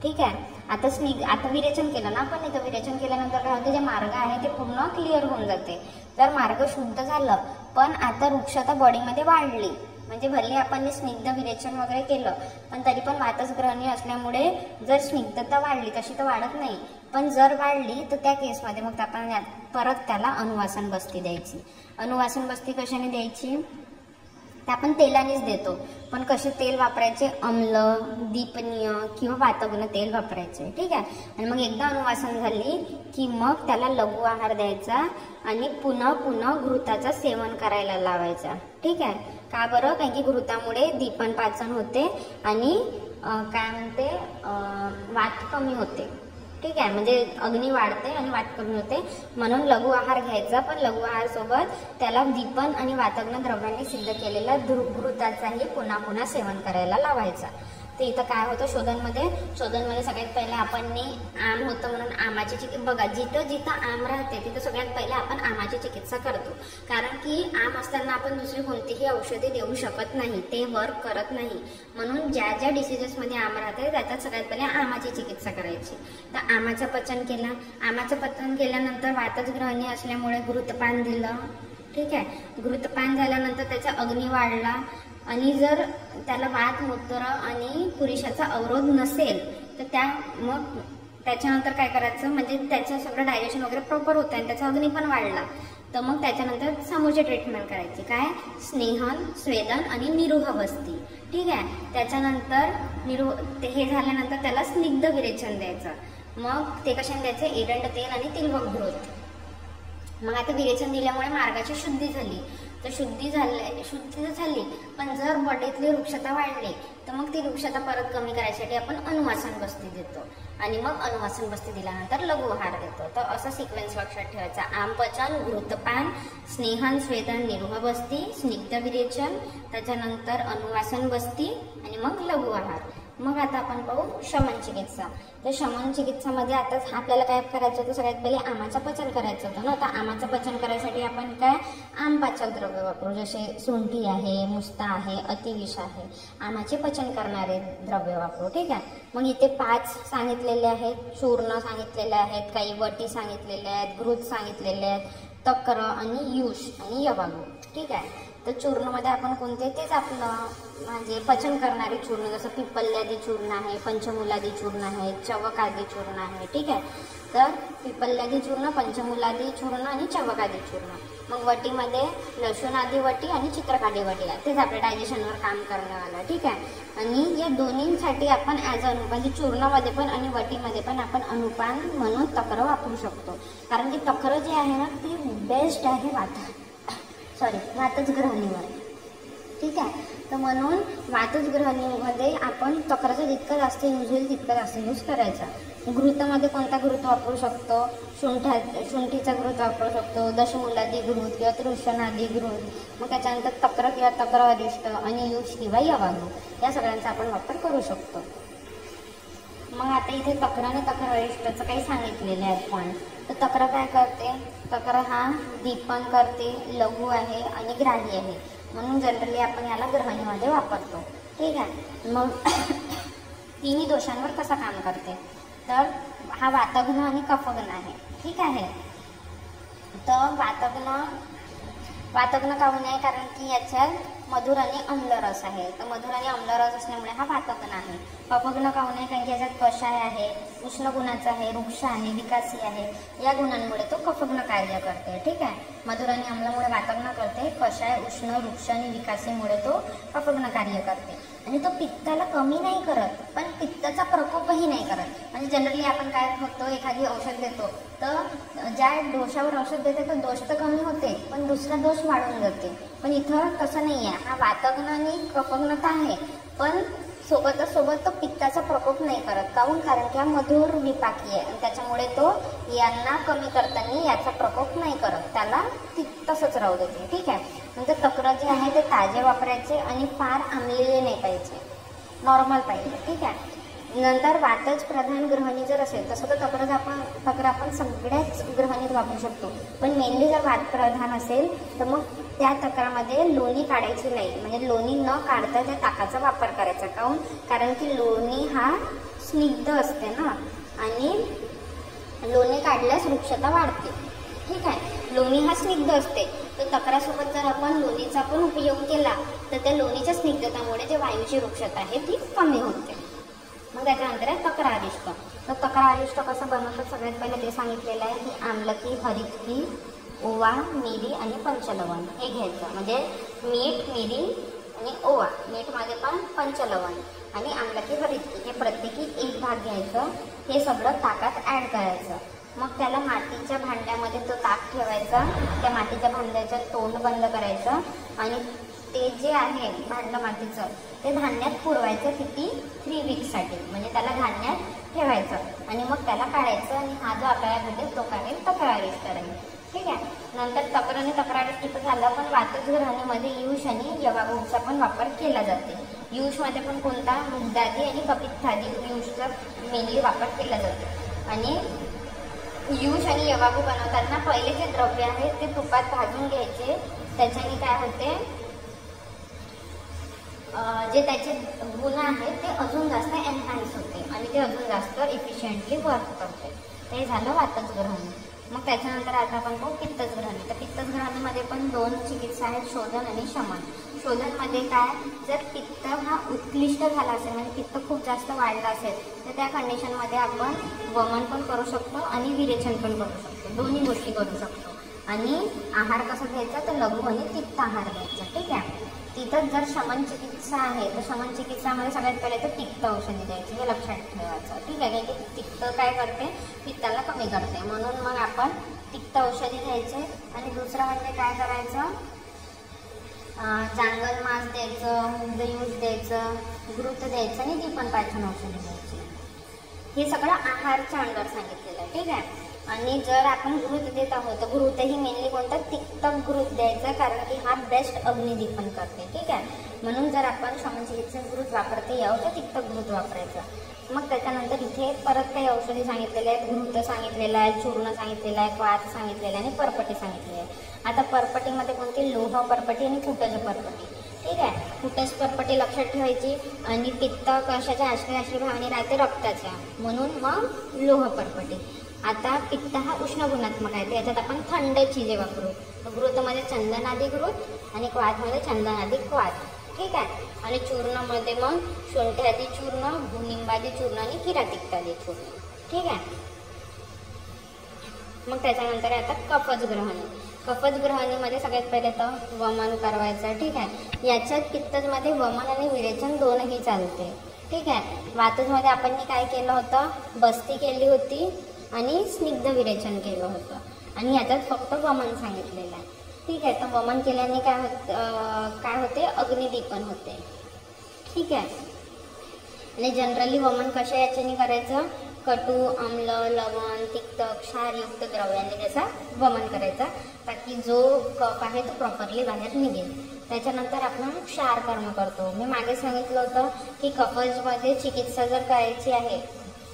ठीक आहे, आता विरेचन केलं ना आपण, इथं विरेचन केल्यानंतर काय होते, जे मार्ग आहे ते पूर्ण क्लिअर होऊन जाते. तर मार्ग शुद्ध झालं, पण आता वृक्षता बॉडीमध्ये वाढली, म्हणजे भले आपण स्निग्ध विरेचन वगैरे केलं पण तरी पण वातच ग्रहणी असल्यामुळे जर स्निग्धता वाढली, तशी तर वाढत नाही, पण जर वाढली तर त्या केसमध्ये मग आपण परत त्याला अनुवासन बस्ती द्यायची. अनुवासन बस्ती कशाने द्यायची, ते आपण तेलानेच देतो. पण कसे तेल वापरायचे, अम्ल, दीपनीय किंवा वातग्न तेल वापरायचे. ठीक आहे. आणि मग एकदा अनुवासन झाली की मग त्याला लघु आहार द्यायचा आणि पुन्हा पुन्हा घृताचं सेवन करायला लावायचा. ठीक आहे. का बरं, कारण की घृतामुळे दीपन पाचन होते आणि काय म्हणते, वात कमी होते. ठीक आहे. म्हणजे अग्नी वाढते आणि वात कमी होते, म्हणून लघु आहार घ्यायचा. पण लघु आहार सोबत त्याला दीपन आणि वातग्न द्रव्यांनी सिद्ध केलेला घृताचाही पुन्हा पुन्हा सेवन करायला लावायचा. ते इथं काय होतं, शोधनमध्ये सगळ्यात पहिले आपण आम होतं म्हणून आमाची बघा, जिथं जिथं आम राहते तिथं सगळ्यात पहिले आपण आमाची चिकित्सा करतो. कारण की आम असताना आपण दुसरी कोणतीही औषधी देऊ शकत नाही, ते वर्क करत नाही. म्हणून ज्या ज्या डिसिजेसमध्ये आम राहते त्याच्यात सगळ्यात पहिले आमाची चिकित्सा करायची. तर आमाचं पचन केलं, आमाचं पचन केल्यानंतर वातच ग्रहणी असल्यामुळे घृतपान दिलं. ठीक आहे. घृतपान झाल्यानंतर त्याचा अग्नी वाढला आणि जर त्याला वात, मूत्र आणि पुरुषाचा अवरोध नसेल तर मग त्याच्यानंतर काय करायचं, म्हणजे त्याचं सगळं डायजेशन वगैरे प्रॉपर होतं आणि त्याचा अग्नी पण वाढला, तर मग त्याच्यानंतर समोरची ट्रीटमेंट करायची. काय, स्नेहन, स्वेदन आणि निरुह बस्ती. ठीक आहे. त्याच्यानंतर हे झाल्यानंतर त्याला स्निग्ध विरेचन द्यायचं. मग ते कशाने द्यायचं, एरंड तेल आणि तिलवघृत. मग आता विरेचन दिल्यामुळे मार्गाची शुद्धी झाली, तर शुद्धी झाली, पण जर बॉडीतली वृक्षता वाढली तर मग ती वृक्षता परत कमी करायसाठी आपण अनुवासन बस्ती देतो आणि मग अनुवासन बस्ती दिल्यानंतर लघु आहार देतो. तर असं सिक्वेन्स लक्षात ठेवायचा, आमपचन, घृतपान, स्नेहन, स्वेदन, निरुह बस्ती, स्निग्ध विरेचन, त्याच्यानंतर अनुवासन बस्ती आणि मग लघु आहार. मग आता आपण पाहू शमन चिकित्सा. तर शमन चिकित्सामध्ये आता आपल्याला काय करायचं होतं, सगळ्यात पहिले आमाचं पचन करायचं होतं ना. तर आमाचं पचन करायसाठी आपण काय, आमपाचक द्रव्य वापरू, जसे सुंठी आहे, मुस्ता आहे, अतिविष आहे, आमाचे पचन करणारे द्रव्य वापरू. ठीक आहे. मग इथे 5 सांगितलेले आहेत, चूर्ण सांगितलेले आहेत, काही वटी सांगितलेले आहेत, घृत सांगितलेले आहेत, तक्र आणि युष आणि यवागू. ठीक आहे. तर चूर्णमध्ये आपण कोणते, तेच आपलं म्हणजे पचन करणारे चूर्ण, जसं पिपल्यादी चूर्ण आहे, पंचमूलादी चूर्ण आहे, चवकादी चूर्ण आहे. ठीक आहे. तर पिपल्यादी चूर्ण, पंचमूलादी चूर्ण आणि चवकादी चूर्ण. मग वटीमध्ये लसूणादी वटी आणि चित्रकादी वटी आहे, तेच आपल्या डायजेशनवर काम करण्यावाला. ठीक आहे. आणि या दोन्हींसाठी आपण ॲज अ म्हणजे चूर्णामध्ये पण आणि वटीमध्ये पण आपण अनुपान म्हणून तक्र वापरू शकतो. कारण की तक्र जे आहे ना, ती बेस्ट आहे वातच ग्रहणीवर. ठीक आहे. तर म्हणून वातच ग्रहणीमध्ये आपण तक्राचा जितका जास्त यूज होईल तितका जास्त यूज करायचा. घृतामध्ये कोणता घृत वापरू शकतो, शुंठीचा घृत वापरू शकतो, दशमूलादी घृत किंवा तृषणादी घृत. मग त्याच्यानंतर तक्र किंवा तक्रवरिष्ठ आणि युष किंवा यवागू, या सगळ्यांचा आपण वापर करू शकतो. मग आता इथे तक्र आणि तक्रवरिष्ठचं काही सांगितलेले आहेत पॉईंट. तर तक्र काय करते, तक्र हा दीपन करते, लघु आहे आणि ग्राही आहे, म्हणून जनरली आपण याला ग्रहणीमध्ये वापरतो. ठीक आहे. मग तिन्ही दोषांवर कसं काम करते, तर हा वातग्न आणि कफग्न आहे. ठीक आहे. तर वातग्न वातग्न काहून आहे? कारण की याच्यात मधुर आणि आम्ल रस आहे. तर मधुर आणि आम्ल रस असल्यामुळे हा वातग्न आहे. कफग्न काहून आहे? कारण की याच्यात कषाय आहे, उष्ण गुणाचा आहे, वृक्ष आहे, विकासी आहे. या गुणांमुळे तो कफग्न कार्य करते. ठीक आहे. मधुर आणि आम्लामुळे वातग्न करते, कषाय, उष्ण, वृक्ष आणि विकासीमुळे तो कफग्न कार्य करते. आणि तो पित्ताला कमी नाही करत, पण पित्ताचा प्रकोपही नाही करत. म्हणजे जनरली आपण काय होतो, एखादी औषध देतो तर ज्या दोषावर औषध देते तो दोष तर कमी होते, पण दुसरा दोष वाढून जाते. पण इथं तसं नाही आहे. हा वातग्न आणि कफग्न तर आहे, पण सोबत तो पित्ताचा प्रकोप नाही करत. काहून? कारण की हा मधुर विपाकी आहे आणि त्याच्यामुळे तो यांना कमी करताना याचा प्रकोप नाही करत, त्याला तसंच राहू देते. ठीक आहे. नंतर तक्र जे आहे ते ताजे वापरायचे आणि फार आंबलेले नाही पाहिजे, नॉर्मल पाहिजे. ठीक आहे. नंतर वातज प्रधान ग्रहणी जर असेल तसं तर तक्र आपण सगळ्याच ग्रहणीत वापरू शकतो, पण मेनली जर वात प्रधान असेल तर मग त्या तक्रामध्ये लोणी काढायची नाही. म्हणजे लोणी न काढता त्या ताकाचा वापर करायचा. काहून? कारण की लोणी हा स्निग्ध असते ना, आणि लोणी काढल्यास वृक्षता वाढते. ठीक आहे. लोणी हा स्निग्ध असते, तर तक्रासोबत जर आपण लोणीचा पण उपयोग केला तर त्या लोणीच्या स्निग्धतामुळे जे वायूची वृक्षता आहे ती कमी होते. मग त्याच्यानंतर आहे तक्र अरिष्ट. तर तक्र अरिष्ट कसं बनवतात? सगळ्यात पहिले ते सांगितलेलं आहे की आम्लकी, हरितकी, ओवा, मिरी आणि पंचलवण हे घ्यायचं. म्हणजे मीठ, मिरी आणि ओवा. मीठमध्ये पण पंचलवण आणि आम्लकी, हरितकी हे प्रत्येकी एक भाग घ्यायचं. हे सगळं ताकात ॲड करायचं. मग त्याला मातीच्या भांड्यामध्ये तो ताक ठेवायचा. त्या मातीच्या भांड्याचं तोंड बंद करायचं आणि ते जे आहे भांडं मातीचं ते धान्यात पुरवायचं. किती? 3 वीक्ससाठी. म्हणजे त्याला धान्यात ठेवायचं आणि मग त्याला काढायचं आणि हा जो आपल्याला भेटेल तो काढेल तक्र अरिष्ट राहील. ठीक आहे. नंतर तक्र आणि तक्र अरिष्ट झालं, पण वातज ग्रहणीमध्ये यूष आणि यवागूचा पण वापर केला जाते. यूषमध्ये पण कोणता? मुग्धादी आणि कपित्थादी यूषचा मेनली वापर केला जातो. आणि यूष आणि यवागू बनवताना पहिले जे द्रव्य आहे ते तुपात भाजून घ्यायचे. त्याच्याने काय होते, जे त्याचे गुण आहेत ते अजून जास्त एनहान्स होते आणि ते अजून जास्त इफिशियंटली वर्क करते. ते झालं वातज ग्रहणी. मग त्याच्यानंतर आता आपण पाहू पित्तज ग्रहणी. तर पित्तज ग्रहणीमध्ये पण 2 चिकित्सा आहेत, शोधन आणि शमन. शोधनमध्ये काय? जर पित्त हा उत्कृष्ट झाला असेल, म्हणजे पित्त खूप जास्त वाढलं असेल, तर त्या कंडिशनमध्ये आपण वमन पण करू शकतो आणि विरेचन पण करू शकतो. दोन्ही गोष्टी करू शकतो. आणि आहार कसा घ्यायचा? तर लघु आणि तिक्त आहार घ्यायचा. ठीक आहे. तिथं जर शमन चिकित्सा आहे तर शमन चिकित्सामध्ये सगळ्यात पहिले तर तिक्त औषधी द्यायची, हे लक्षात ठेवायचं. ठीक आहे. कारण की तिक्त काय करते? पित्ताला कमी करते. म्हणून मग आपण तिक्त औषधी घ्यायचे. आणि दुसरं म्हणजे काय करायचं? जांगल मास द्यायचं, मुग्धयूष द्यायचं, घृत द्यायचं आणि दीपनपाचन औषधी द्यायची. हे सगळं आहारच्या अंडर सांगितलेलं आहे. ठीक आहे. आणि जर आपण घृत देत आहोत तर घृतही मेनली कोणता? तिक्त घृत द्यायचा, कारण की हा बेस्ट अग्निदीपन करते. ठीक आहे. म्हणून जर आपण शमन चिकित्सेत घृत वापरते यावं तर तिक्त घृत वापरायचं. मग त्याच्यानंतर इथे परत काही औषधी सांगितलेले आहेत. घृत सांगितलेलं आहे, चूर्ण सांगितलेलं आहे, क्वाथ सांगितलेलं आहे आणि परपटी सांगितलेली आहे. आता परपटीमध्ये कोणती? लोह परपटी आणि कुटज परपटी. ठीक आहे. कुटज परपटी लक्षात ठेवायची. आणि पित्त कशाच्या आश्रय भावने राहते? रक्ताच्या. म्हणून मग लोह परपटी. आता पित्त हा उष्ण गुणात्मक आहे, याच्यात आपण थंड चिजे वापरू. घृतमध्ये चंदनादी घृत आणि क्वाथमध्ये चंदनादी क्वाथ. ठीक आहे. आणि चूर्णमध्ये मग शोंठ्यादी चूर्ण, भूनिंबादी चूर्ण आणि किरातिक्तादी चूर्ण. ठीक आहे. मग त्याच्यानंतर आता कफज ग्रहणी. कफज ग्रहणीमध्ये सगळ्यात पहिले तर वमन करायचं. ठीक आहे. याच्यात पित्तजमध्ये वमन आणि विरेचन दोनही चालते. ठीक आहे. वातजमध्ये आपण काय केलं होतं? बस्ती केली होती आणि स्निग्ध विरेचन केलं होतं. आणि याच्यात फक्त वमन सांगितलेलं आहे. ठीक आहे. तर वमन केल्याने काय होते? अग्निदीपन होते. ठीक आहे. आणि जनरली वमन कशा याच्याने करायचं? कटू, आम्ल, लवण, तिक्त, क्षारयुक्त द्रव्यांनी त्याचा वमन करायचा, ताकी जो कफ आहे तो प्रॉपरली बाहेर निघेल. त्याच्यानंतर आपण क्षार कर्म करतो. मी मागे सांगितलं होतं की कफजमध्ये चिकित्सा जर करायची आहे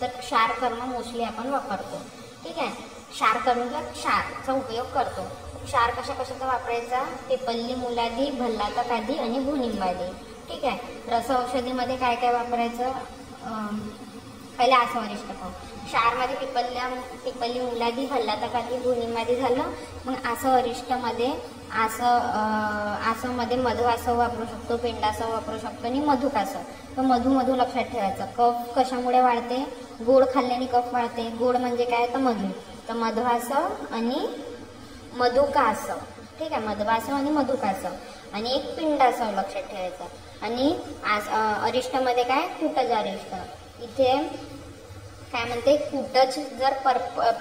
तर क्षार कर्म मोस्टली आपण वापरतो. ठीक आहे. क्षार कर्मला क्षारचा उपयोग करतो. क्षार कशाचा वापरायचा? पिपल्ली मूलादी, भल्लातकादी आणि भूनिंबादी. ठीक आहे. रस औषधीमध्ये काय काय वापरायचं? पहिले आसं वरिष्ठ पाहू. क्षारमध्ये पिपल्ली मुलादी हल्लाता काठी भुनीमध्ये झालं. मग आसं वरिष्ठमध्ये आसंमध्ये मधुआसव वापरू शकतो, पिंडासव वापरू शकतो आणि मधुकासव. तर मधू लक्षात ठेवायचं. कफ कशामुळे वाढते? गोड खाल्ल्याने कफ वाढते. गोड म्हणजे काय? तर मधू. तर मधुआसव आणि मधुकासव. ठीक आहे, मधुआसव आणि मधुकासव. आणि एक पिंडासव लक्षात ठेवायचं. आणि अरिष्टमध्ये काय? कुटज अरिष्ट. इथे काय म्हणते? कुटज जर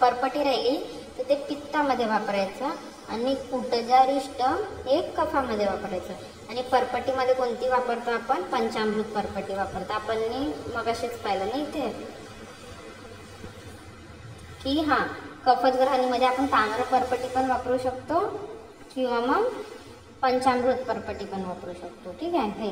परपटी राहिली तर ते पित्तामध्ये वापरायचं आणि कुटजारिष्ट हे कफामध्ये वापरायचं. आणि परपटीमध्ये कोणती वापरतो आपण? पंचामृत परपटी वापरतो. आपण मग असेच पाहिलं नाही इथे की कफज ग्रहणीमध्ये आपण ताम्र परपटी पण वापरू शकतो किंवा मग पंचामृत परपटी पण वापरू शकतो. ठीक आहे, हे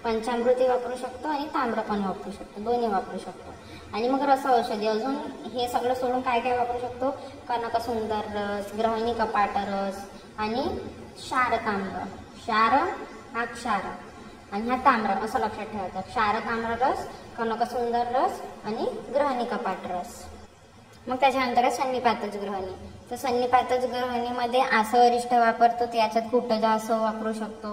पंचामृती वापरू शकतो आणि ताम्र पण वापरू शकतो, दोन्ही वापरू शकतो. आणि मग रस औषधी अजून हे सगळं सोडून काय काय वापरू शकतो? कनकसुंदर रस, ग्रहणी कपाट रस आणि क्षार ताम्र. क्षार हा क्षार आणि हा ताम्र असं लक्षात ठेवायचं. क्षार ताम्र रस, कनकसुंदर रस आणि ग्रहणी कपाट रस. मग त्याच्यानंतर सन्निपातज ग्रहणी. तर सन्निपातज ग्रहणीमध्ये आसव अरिष्ट वापरतो, त्याच्यात कुटजा आसव वापरू शकतो,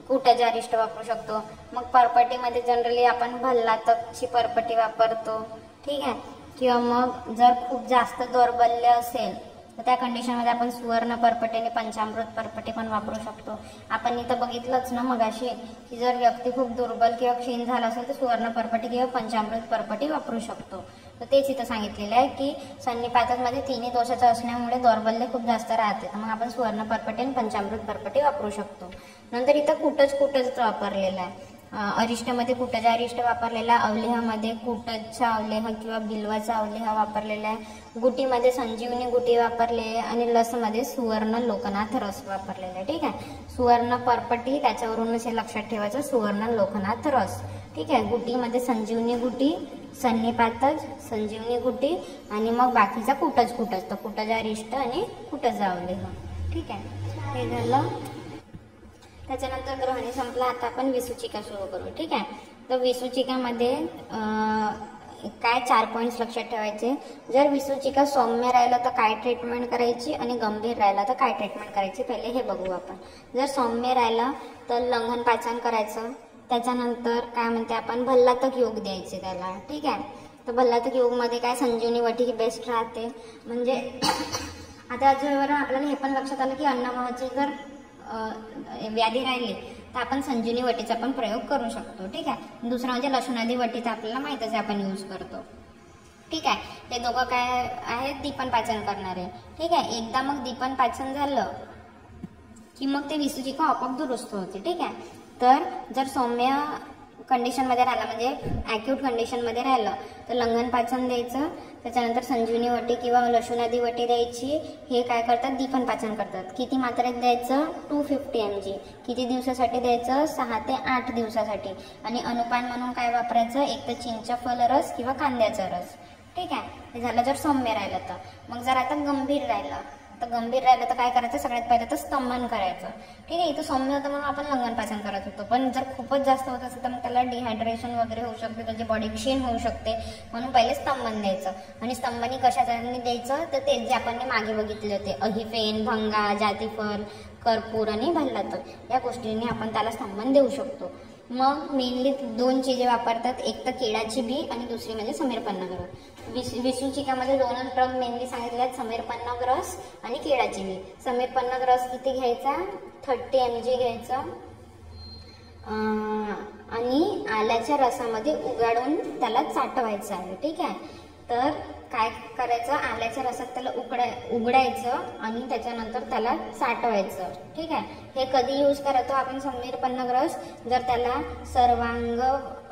कुटजा अरिष्ट वापरू शकतो. मग परपटीमध्ये जनरली आपण भल्लातकची परपटी वापरतो. ठीक आहे, किंवा मग जर खूप जास्त दौर्बल्य असेल तर त्या कंडिशनमध्ये आपण सुवर्ण परपटी आणि पंचामृत परपटी पण वापरू शकतो. आपण इथं बघितलंच ना मगाशी की जर व्यक्ती खूप दुर्बल किंवा क्षीण झाला असेल तर सुवर्ण परपटी किंवा पंचामृत परपटी वापरू शकतो. तर तेच इथं सांगितलेलं आहे की सन्निपातमध्ये तिन्ही दोषाचं असल्यामुळे दौर्बल्य खूप जास्त राहते, तर मग आपण सुवर्ण परपटी आणि पंचामृत परपटी वापरू शकतो. नंतर इथं कुटज वापरलेला आहे. अरिष्टमध्ये कुटजा अरिष्ट वापरलेला, अवलेहामध्ये कुटजचा अवलेह किंवा बिल्वाचा अवलेह वापरलेला आहे, गुटीमध्ये संजीवनी गुटी वापरले आहे आणि लसमध्ये सुवर्ण लोकनाथ रस वापरलेला आहे. ठीक आहे, सुवर्ण परपटी त्याच्यावरूनच हे लक्षात ठेवायचं, सुवर्ण लोकनाथ रस. ठीक आहे, गुटीमध्ये संजीवनी गुटी, सन्निपातज, संजीवनी गुटी आणि मग बाकीचा कुटज. तर कुटजा अरिष्ट आणि कुटजा अवलेह. ठीक आहे, हे झालं. त्याच्यानंतर ग्रहणी संपला. आता आपण विसूचिका सुरू करू. ठीक आहे, तर विसूचिकामध्ये काय 4 पॉईंट्स लक्षात ठेवायचे. जर विसूचिका सौम्य राहिलं तर काय ट्रीटमेंट करायची आणि गंभीर राहिला तर काय ट्रीटमेंट करायची, पहिले हे बघू आपण. जर सौम्य राहिलं तर लंघन पाचन करायचं. त्याच्यानंतर काय म्हणते आपण भल्लातक योग द्यायचे त्याला. ठीक आहे, तर भल्लातक योगमध्ये काय संजीवनी वटी ही बेस्ट राहते. म्हणजे आता जेव्हा आपल्याला हे पण लक्षात आलं की अन्नवाहाची जर व्याधी राहिली तर आपण संजीवनी वटीचा पण प्रयोग करू शकतो. ठीक आहे, दुसरं म्हणजे लसुणादी वटीचा आपल्याला माहीतच आहे आपण यूज करतो. ठीक आहे, ते दोघं काय आहे? दीपन पाचन करणारे. ठीक आहे, एकदा मग दीपन पाचन झालं की मग ते विसूचिका आपोआप दुरुस्त होते. ठीक आहे, तर जर सौम्य कंडिशनमध्ये राहिलं म्हणजे ॲक्यूट कंडिशनमध्ये राहिलं तर लंघन पाचन द्यायचं. त्याच्यानंतर संजीवनी वटी किंवा लसुणादी वटी द्यायची. हे काय करतात? दीपन पाचन करतात. किती मात्रेत द्यायचं? 250 mg. किती दिवसासाठी द्यायचं? 6 ते 8 दिवसासाठी. आणि अनुपान म्हणून काय वापरायचं? एक तर चिंच फलरस किंवा कांद्याचा रस. ठीक आहे, हे झालं जर सौम्य राहिलं तर. मग जर आता गंभीर राहिलं तर काय करायचं? सगळ्यात पहिलं तर स्तंभन करायचं. ठीक आहे, इथं सौम्य होतं म्हणून आपण लंघन पाचन करत होतो, पण जर खूपच जास्त होत असेल तर मग त्याला डिहायड्रेशन वगैरे होऊ शकते, त्याची बॉडी क्षीण होऊ शकते, म्हणून पहिले स्तंभन द्यायचं. आणि स्तंभनी कशाने द्यायचं? तर ते जे आपण मागे बघितले होते, अहिफेन, भंगा, जातीफल, कर्पूर आणि भल्लातक या गोष्टींनी आपण त्याला स्तंभन देऊ शकतो. मग मेनली 2 चीजे वापरतात, एक तर केळाची बी आणि दुसरी म्हणजे समीरपन्नग रस. विसूचिकामध्ये 2च ड्रग मेनली सांगितले आहेत, समीरपन्नग रस आणि केळाची बी. समीरपन्नग रस किती घ्यायचा? 30 mg घ्यायचा आणि आल्याच्या रसामध्ये उगाळून त्याला चाटवायचं आहे. ठीक आहे, तर काय करायचं? आल्याच्या रसात त्याला उघडायचं आणि त्याच्यानंतर त्याला चाटवायचं. ठीक आहे, हे कधी यूज करतो आपण समीरपन्नग रस? जर त्याला सर्वांग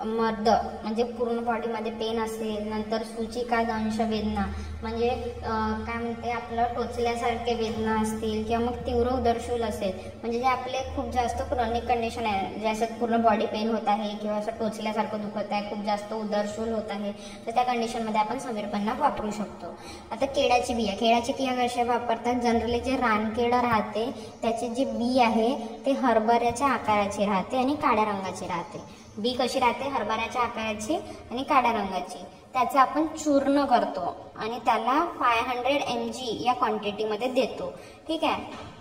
मर्द म्हणजे पूर्ण बॉडीमध्ये पेन असेल, नंतर सूचिका दंश वेदना म्हणजे काय म्हणते आपलं टोचल्यासारखे वेदना असतील किंवा मग तीव्र उदरशूल असेल, म्हणजे जे आपले खूप जास्त क्रोनिक कंडिशन आहे, जे असं पूर्ण बॉडी पेन होत आहे किंवा असं टोचल्यासारखं दुखत आहे, खूप जास्त उदरशूल होत आहे, तर त्या कंडिशनमध्ये आपण समीरपन्नग वापरू शकतो. आता केळाची बिया कशा वापरतात? जनरली जे रानकेळं राहते त्याची जी बी आहे ते हरभऱ्याच्या आकाराची राहते आणि काळ्या रंगाची राहते. बी कशी राहते, हरभऱ्याच्या आकाराची आणि काळ्या रंगाची. त्याचं आपण चूर्ण करतो आणि त्याला 500 mg या क्वांटिटीमध्ये देतो. ठीक आहे.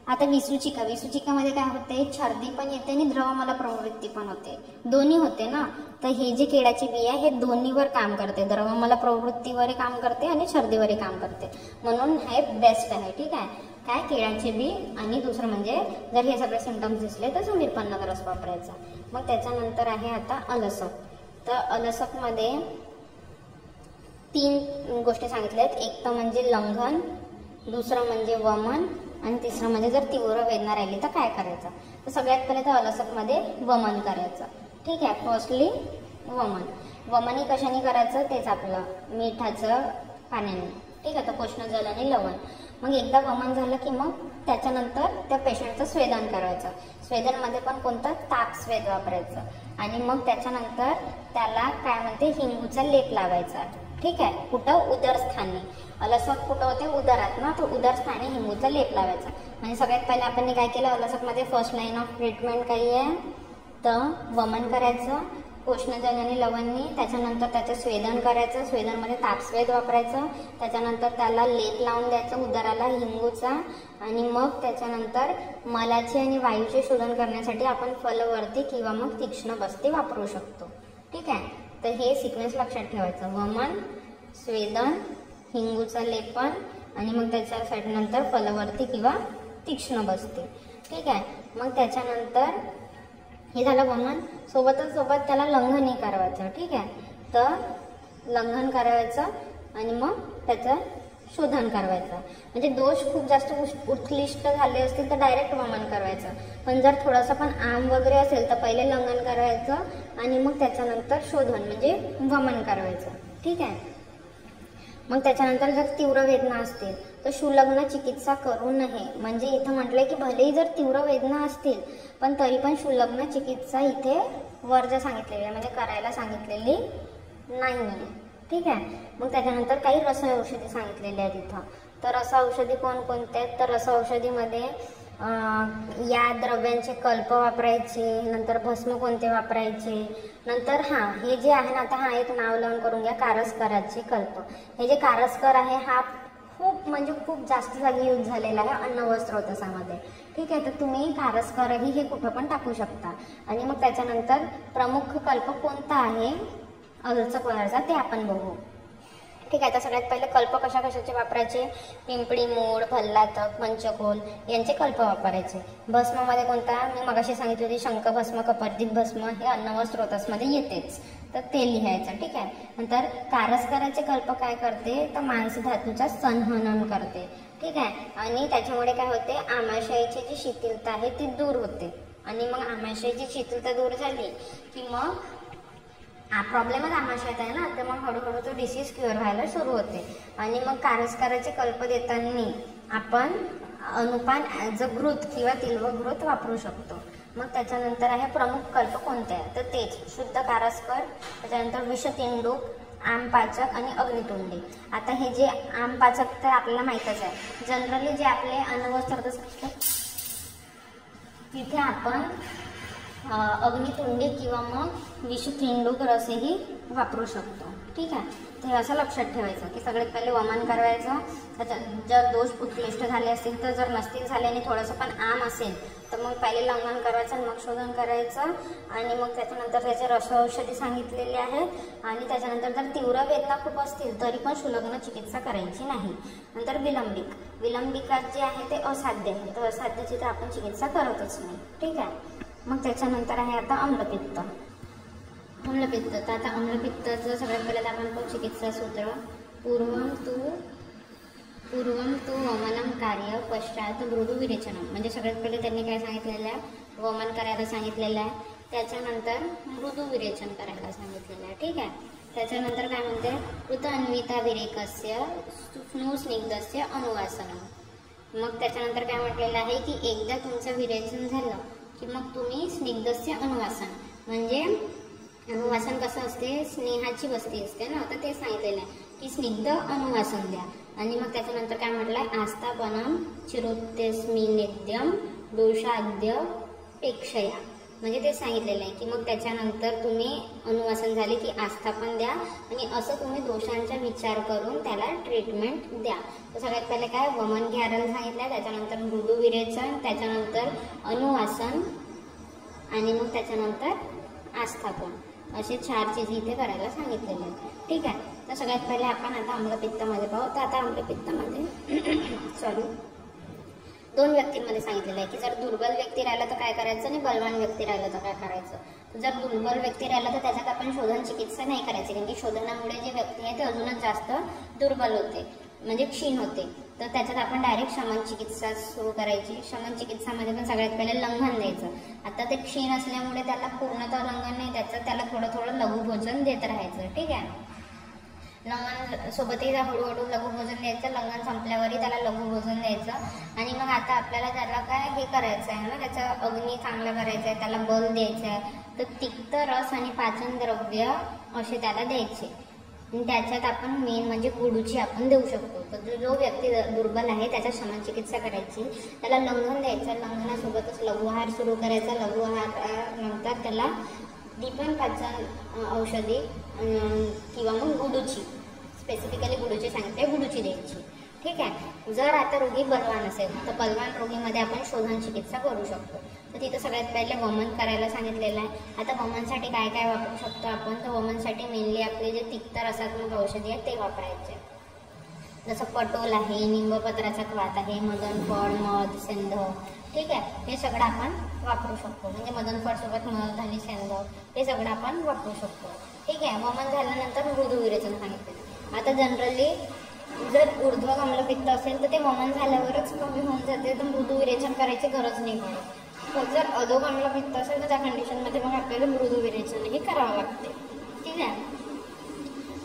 आता विसूचिका, विसूचिकामध्ये काय होते, छर्दी पण येते आणि द्रवमल प्रवृत्ती पण होते, दोन्ही होते ना. तर हे जे केळाची बी आहे हे दोन्हीवर काम करते, द्रवमल प्रवृत्तीवर काम करते आणि छर्दीवर काम करते, म्हणून हे बेस्ट आहे. ठीक आहे. काय, केळाचे बी. आणि दुसरं म्हणजे जर हे सगळे सिम्पटम्स दिसले तर समीरपन्नाचा रस वापरायचा. मग त्याच्यानंतर आहे आता अलसक. तर अलसकमध्ये 3 गोष्टी सांगितल्या आहेत. एक तर म्हणजे लंघन, दुसरं म्हणजे वमन आणि तिसरं म्हणजे जर तीव्र वेदना राहिली तर काय करायचं. तर सगळ्यात पहिले तर अलसकमध्ये वमन करायचं. ठीक आहे. फर्स्टली वमन. वमनी कशाने करायचं, तेच आपलं मिठाचं पाण्याने. ठीक आहे. तर पोषण जल आणि लवण. मग एकदा वमन झालं की मग त्याच्यानंतर त्या पेशंटचं स्वेदन करायचं. स्वेदनमध्ये पण कोणतं, ताप स्वेद वापरायचं. आणि मग त्याच्यानंतर त्याला काय म्हणते, हिंगूचा लेप लावायचा. ठीक आहे. कुठं, उदरस्थानी. अलसक कुठं होते, उदरात ना, तर उदरस्थानी हिंगूचा लेप लावायचा. म्हणजे सगळ्यात पहिले आपण काय केलं, अलसकमध्ये फर्स्ट लाईन ऑफ ट्रीटमेंट काही आहे, तर वमन करायचं पोषणजल आणि लवणनी. त्याच्यानंतर त्याचं स्वेदन करायचं, स्वेदनमध्ये तापस्वेद वापरायचं. त्याच्यानंतर त्याला लेप लावून द्यायचं उदराला हिंगूचा. आणि मग त्याच्यानंतर मलाचे आणि वायूचे शोधन करण्यासाठी आपण फलवर्ती किंवा मग तीक्ष्ण बस्ती वापरू शकतो. ठीक आहे. तर हे सिक्वेन्स लक्षात ठेवायचं, वमन, स्वेदन, हिंगूचं लेपन आणि मग त्याच्यासाठी नंतर फलवर्ती किंवा तीक्ष्ण बस्ती. ठीक आहे. मग त्याच्यानंतर हे झालं वमन. सोबत त्याला लंघनही करायचं. ठीक आहे. तर लंघन करायचं आणि मग त्याचं शोधन करायचं. म्हणजे दोष खूप जास्त उत्कृष्ट झाले असतील तर डायरेक्ट वमन करायचं, पण जर थोडंसं पण आम वगैरे असेल तर पहिले लंघन करायचं आणि मग त्याच्यानंतर शोधन म्हणजे वमन करायचं. ठीक आहे. मग त्याच्यानंतर जर तीव्र वेदना असतील तर शुलग्न चिकित्सा करू नये. म्हणजे इथं म्हटलंय की भलेही जर तीव्र वेदना असतील पण तरी पण शुलग्न चिकित्सा इथे वर्ज सांगितलेली आहे, म्हणजे करायला सांगितलेली नाही. ठीक आहे. मग त्याच्यानंतर काही रस औषधी सांगितलेल्या आहेत इथं. तर रस औषधी कोणकोणते आहेत, तर रस औषधीमध्ये या द्रव्यांचे कल्प वापरायचे, नंतर भस्म कोणते वापरायचे, नंतर हे जे आहे ना, आता एक नाव लावून करून घ्या, कारस्कराचे कल्प. हे जे कारस्कर आहे हा खूप जास्त जागी यूज झालेला आहे अन्न व स्रोतसामध्ये. ठीक आहे. तर तुम्ही कारस्करही हे कुठं पण टाकू शकता. आणि मग त्याच्यानंतर प्रमुख कल्प कोणता आहे अलसक वगैरेचा ते आपण बघू. ठीक आहे. तर सगळ्यात पहिले कल्प कशाचे वापरायचे, पिंपळी मूळ, भल्लातक, पंचकोल यांचे कल्प वापरायचे. भस्ममध्ये कोणता, मी मगाशी सांगितली होती शंखभस्म, कपर्दिक भस्म, हे अन्न व स्रोतसमध्ये येतेच, तर ते लिहायचं. ठीक आहे. नंतर कारस्कराचे कल्प काय करते, तर मांसधातूचा संहनन करते. ठीक आहे. आणि त्याच्यामुळे काय होते, आमाशयाची जी शिथिलता आहे ती दूर होते. आणि मग आमाशयाची शिथिलता दूर झाली की मग प्रॉब्लेमच आमाशयात आहे ना, तर मग हळूहळू तो डिसीज क्युअर व्हायला सुरू होते. आणि मग कारस्कराचे कल्प देताना आपण अनुपान ॲज अ घृत किंवा तिलव घृत वापरू शकतो. मग त्याच्यानंतर आहे प्रमुख कल्प कोणते आहे, तर तेच शुद्ध कारस्कर, त्याच्यानंतर विषतेंडूक, आमपाचक आणि अग्नितुंडी. आता हे जे आमपाचक तर आपल्याला माहीतच आहे, जनरली जे आपले अण्वस्त्र असतात तिथे आपण अग्नितुंडी किंवा मग विषतेंडूक रसही वापरू शकतो. ठीक आहे. तर असं लक्षात ठेवायचं की सगळ्यात पहिले वमन करायचं. त्याच्यात जर दोष उत्कृष्ट झाले असतील तर, जर नसतील झाले आणि थोडंसं पण आम असेल तर मग पहिले लंघन करायचं आणि मग शोधन करायचं. आणि मग त्याच्यानंतर त्याचे रस औषधी सांगितलेले आहेत. आणि त्याच्यानंतर जर तीव्र वेदना खूप असतील तरी पण शुलग्न चिकित्सा करायची नाही. नंतर विलंबिक, विलंबिकात जे आहे ते असाध्य आहे, तर असाध्याची तर आपण चिकित्सा करतच नाही. ठीक आहे. मग त्याच्यानंतर आहे आता अम्लपित्त. अम्लपित्त, तर आता अम्लपित्ताचं सगळ्यात पहिल्यांदा आपण चिकित्सा सूत्र, पूर्वम तू वमनम कार्य पश्चात मृदू विरेचनम. म्हणजे सगळ्यात पहिले त्यांनी काय सांगितलेलं आहे, वमन करायला सांगितलेलं आहे, त्याच्यानंतर मृदू विरेचन करायला सांगितलेलं आहे. ठीक आहे. त्याच्यानंतर काय म्हणते, कृत अन्विता विरेकस्य सूक्ष्म स्निग्धस्य अनुवासनम. मग त्याच्यानंतर काय म्हटलेलं आहे की एकदा तुमचं विरेचन झालं की मग तुम्ही स्निग्धस्य अनुवासन, म्हणजे अनुवासन कसं असते, स्नेहाची बस्ती असते ना, तर ते सांगितलेलं आहे की स्निग्ध अनुवासन द्या. आणि मग त्याच्यानंतर काय म्हटलंय, आस्थापनम चिरोत्यस्मी नित्यम दोषाद्य पेक्षया. म्हणजे ते सांगितलेलं आहे की मग त्याच्यानंतर तुम्ही अनुवासन झाले की आस्थापन द्या आणि असं तुम्ही दोषांचा विचार करून त्याला ट्रीटमेंट द्या. तर सगळ्यात पहिले काय वमन घ्यायला सांगितलं आहे, त्याच्यानंतर मृदू विरेचन, त्याच्यानंतर अनुवासन आणि मग त्याच्यानंतर आस्थापन, असे 4 चीज इथे करायला सांगितलेले आहेत. ठीक आहे. तर सगळ्यात पहिले आपण आता आम्लपित्तामध्ये पाहू. तर आता आम्लपित्तामध्ये सॉरी 2 व्यक्तींमध्ये सांगितलेलं आहे की जर दुर्बल व्यक्ती राहिला तर काय करायचं आणि बलवान व्यक्ती राहिलं तर काय करायचं. जर दुर्बल व्यक्ती राहिला तर त्याच्यात आपण शोधन चिकित्सा नाही करायची, कारण की शोधनामुळे जे व्यक्ती आहे ते अजूनच जास्त दुर्बल होते, म्हणजे क्षीण होते. तर त्याच्यात आपण डायरेक्ट शमन चिकित्सा सुरू करायची. शमन चिकित्सामध्ये पण सगळ्यात पहिले लंघन द्यायचं. आता ते क्षीण असल्यामुळे त्याला पूर्णतः लंघन नाही द्यायचं, त्याला थोडं थोडं लघुभोजन देत राहायचं. ठीक आहे. लंघन सोबतही हळूहळू लघुभोजन द्यायचं. लंघन संपल्यावरही त्याला लघुभोजन द्यायचं. आणि मग आता आपल्याला त्याला काय हे करायचं आहे ना, त्याचा अग्नी चांगला करायचा आहे, त्याला बल द्यायचं आहे. तर तिक्त रस आणि पाचन द्रव्य असे त्याला द्यायचे. त्याच्यात आपण मेन म्हणजे गुडूची आपण देऊ शकतो. तर जो व्यक्ती दुर्बल आहे त्याच्या शमन चिकित्सा करायची, त्याला लंघन द्यायचं. लंघनासोबतच लघु आहार सुरू करायचा. लघु आहार नंतर त्याला दीपन पाचन औषधी किंवा मग गुडूची, स्पेसिफिकली गुडूची सांगितले, गुडूची द्यायची. ठीक आहे. जर आता रोगी बलवान असेल तर बलवान रोगीमध्ये आपण शोधन चिकित्सा करू शकतो. तर तिथं सगळ्यात पहिले वमन करायला सांगितलेलं आहे. आता वमनसाठी काय काय वापरू शकतो आपण, तर वमनसाठी मेनली आपले जे तिक्त रसात्मक औषधी आहेत ते वापरायचे, जसं पटोल आहे, निंबपत्राचा क्वाथ आहे, मदनफळ, मध, सेंध. ठीक आहे. हे सगळं आपण वापरू शकतो. म्हणजे मदनफळ सोबत मध आणि सेंध हे सगळं आपण वापरू शकतो. ठीक आहे. वमन झाल्यानंतर मृदू विरेचन सांगितलं. आता जनरली जर ऊर्ध्व आम्लपित्त असेल तर ते वमन झाल्यावरच कमी होऊन जाते, तर मृदू विरेचन करायची गरज नाही पडत. पण जर अधोग आम्लपित्त असेल तर त्या कंडिशनमध्ये मग आपल्याला मृदू विरेचनही करावं लागते. ठीक आहे.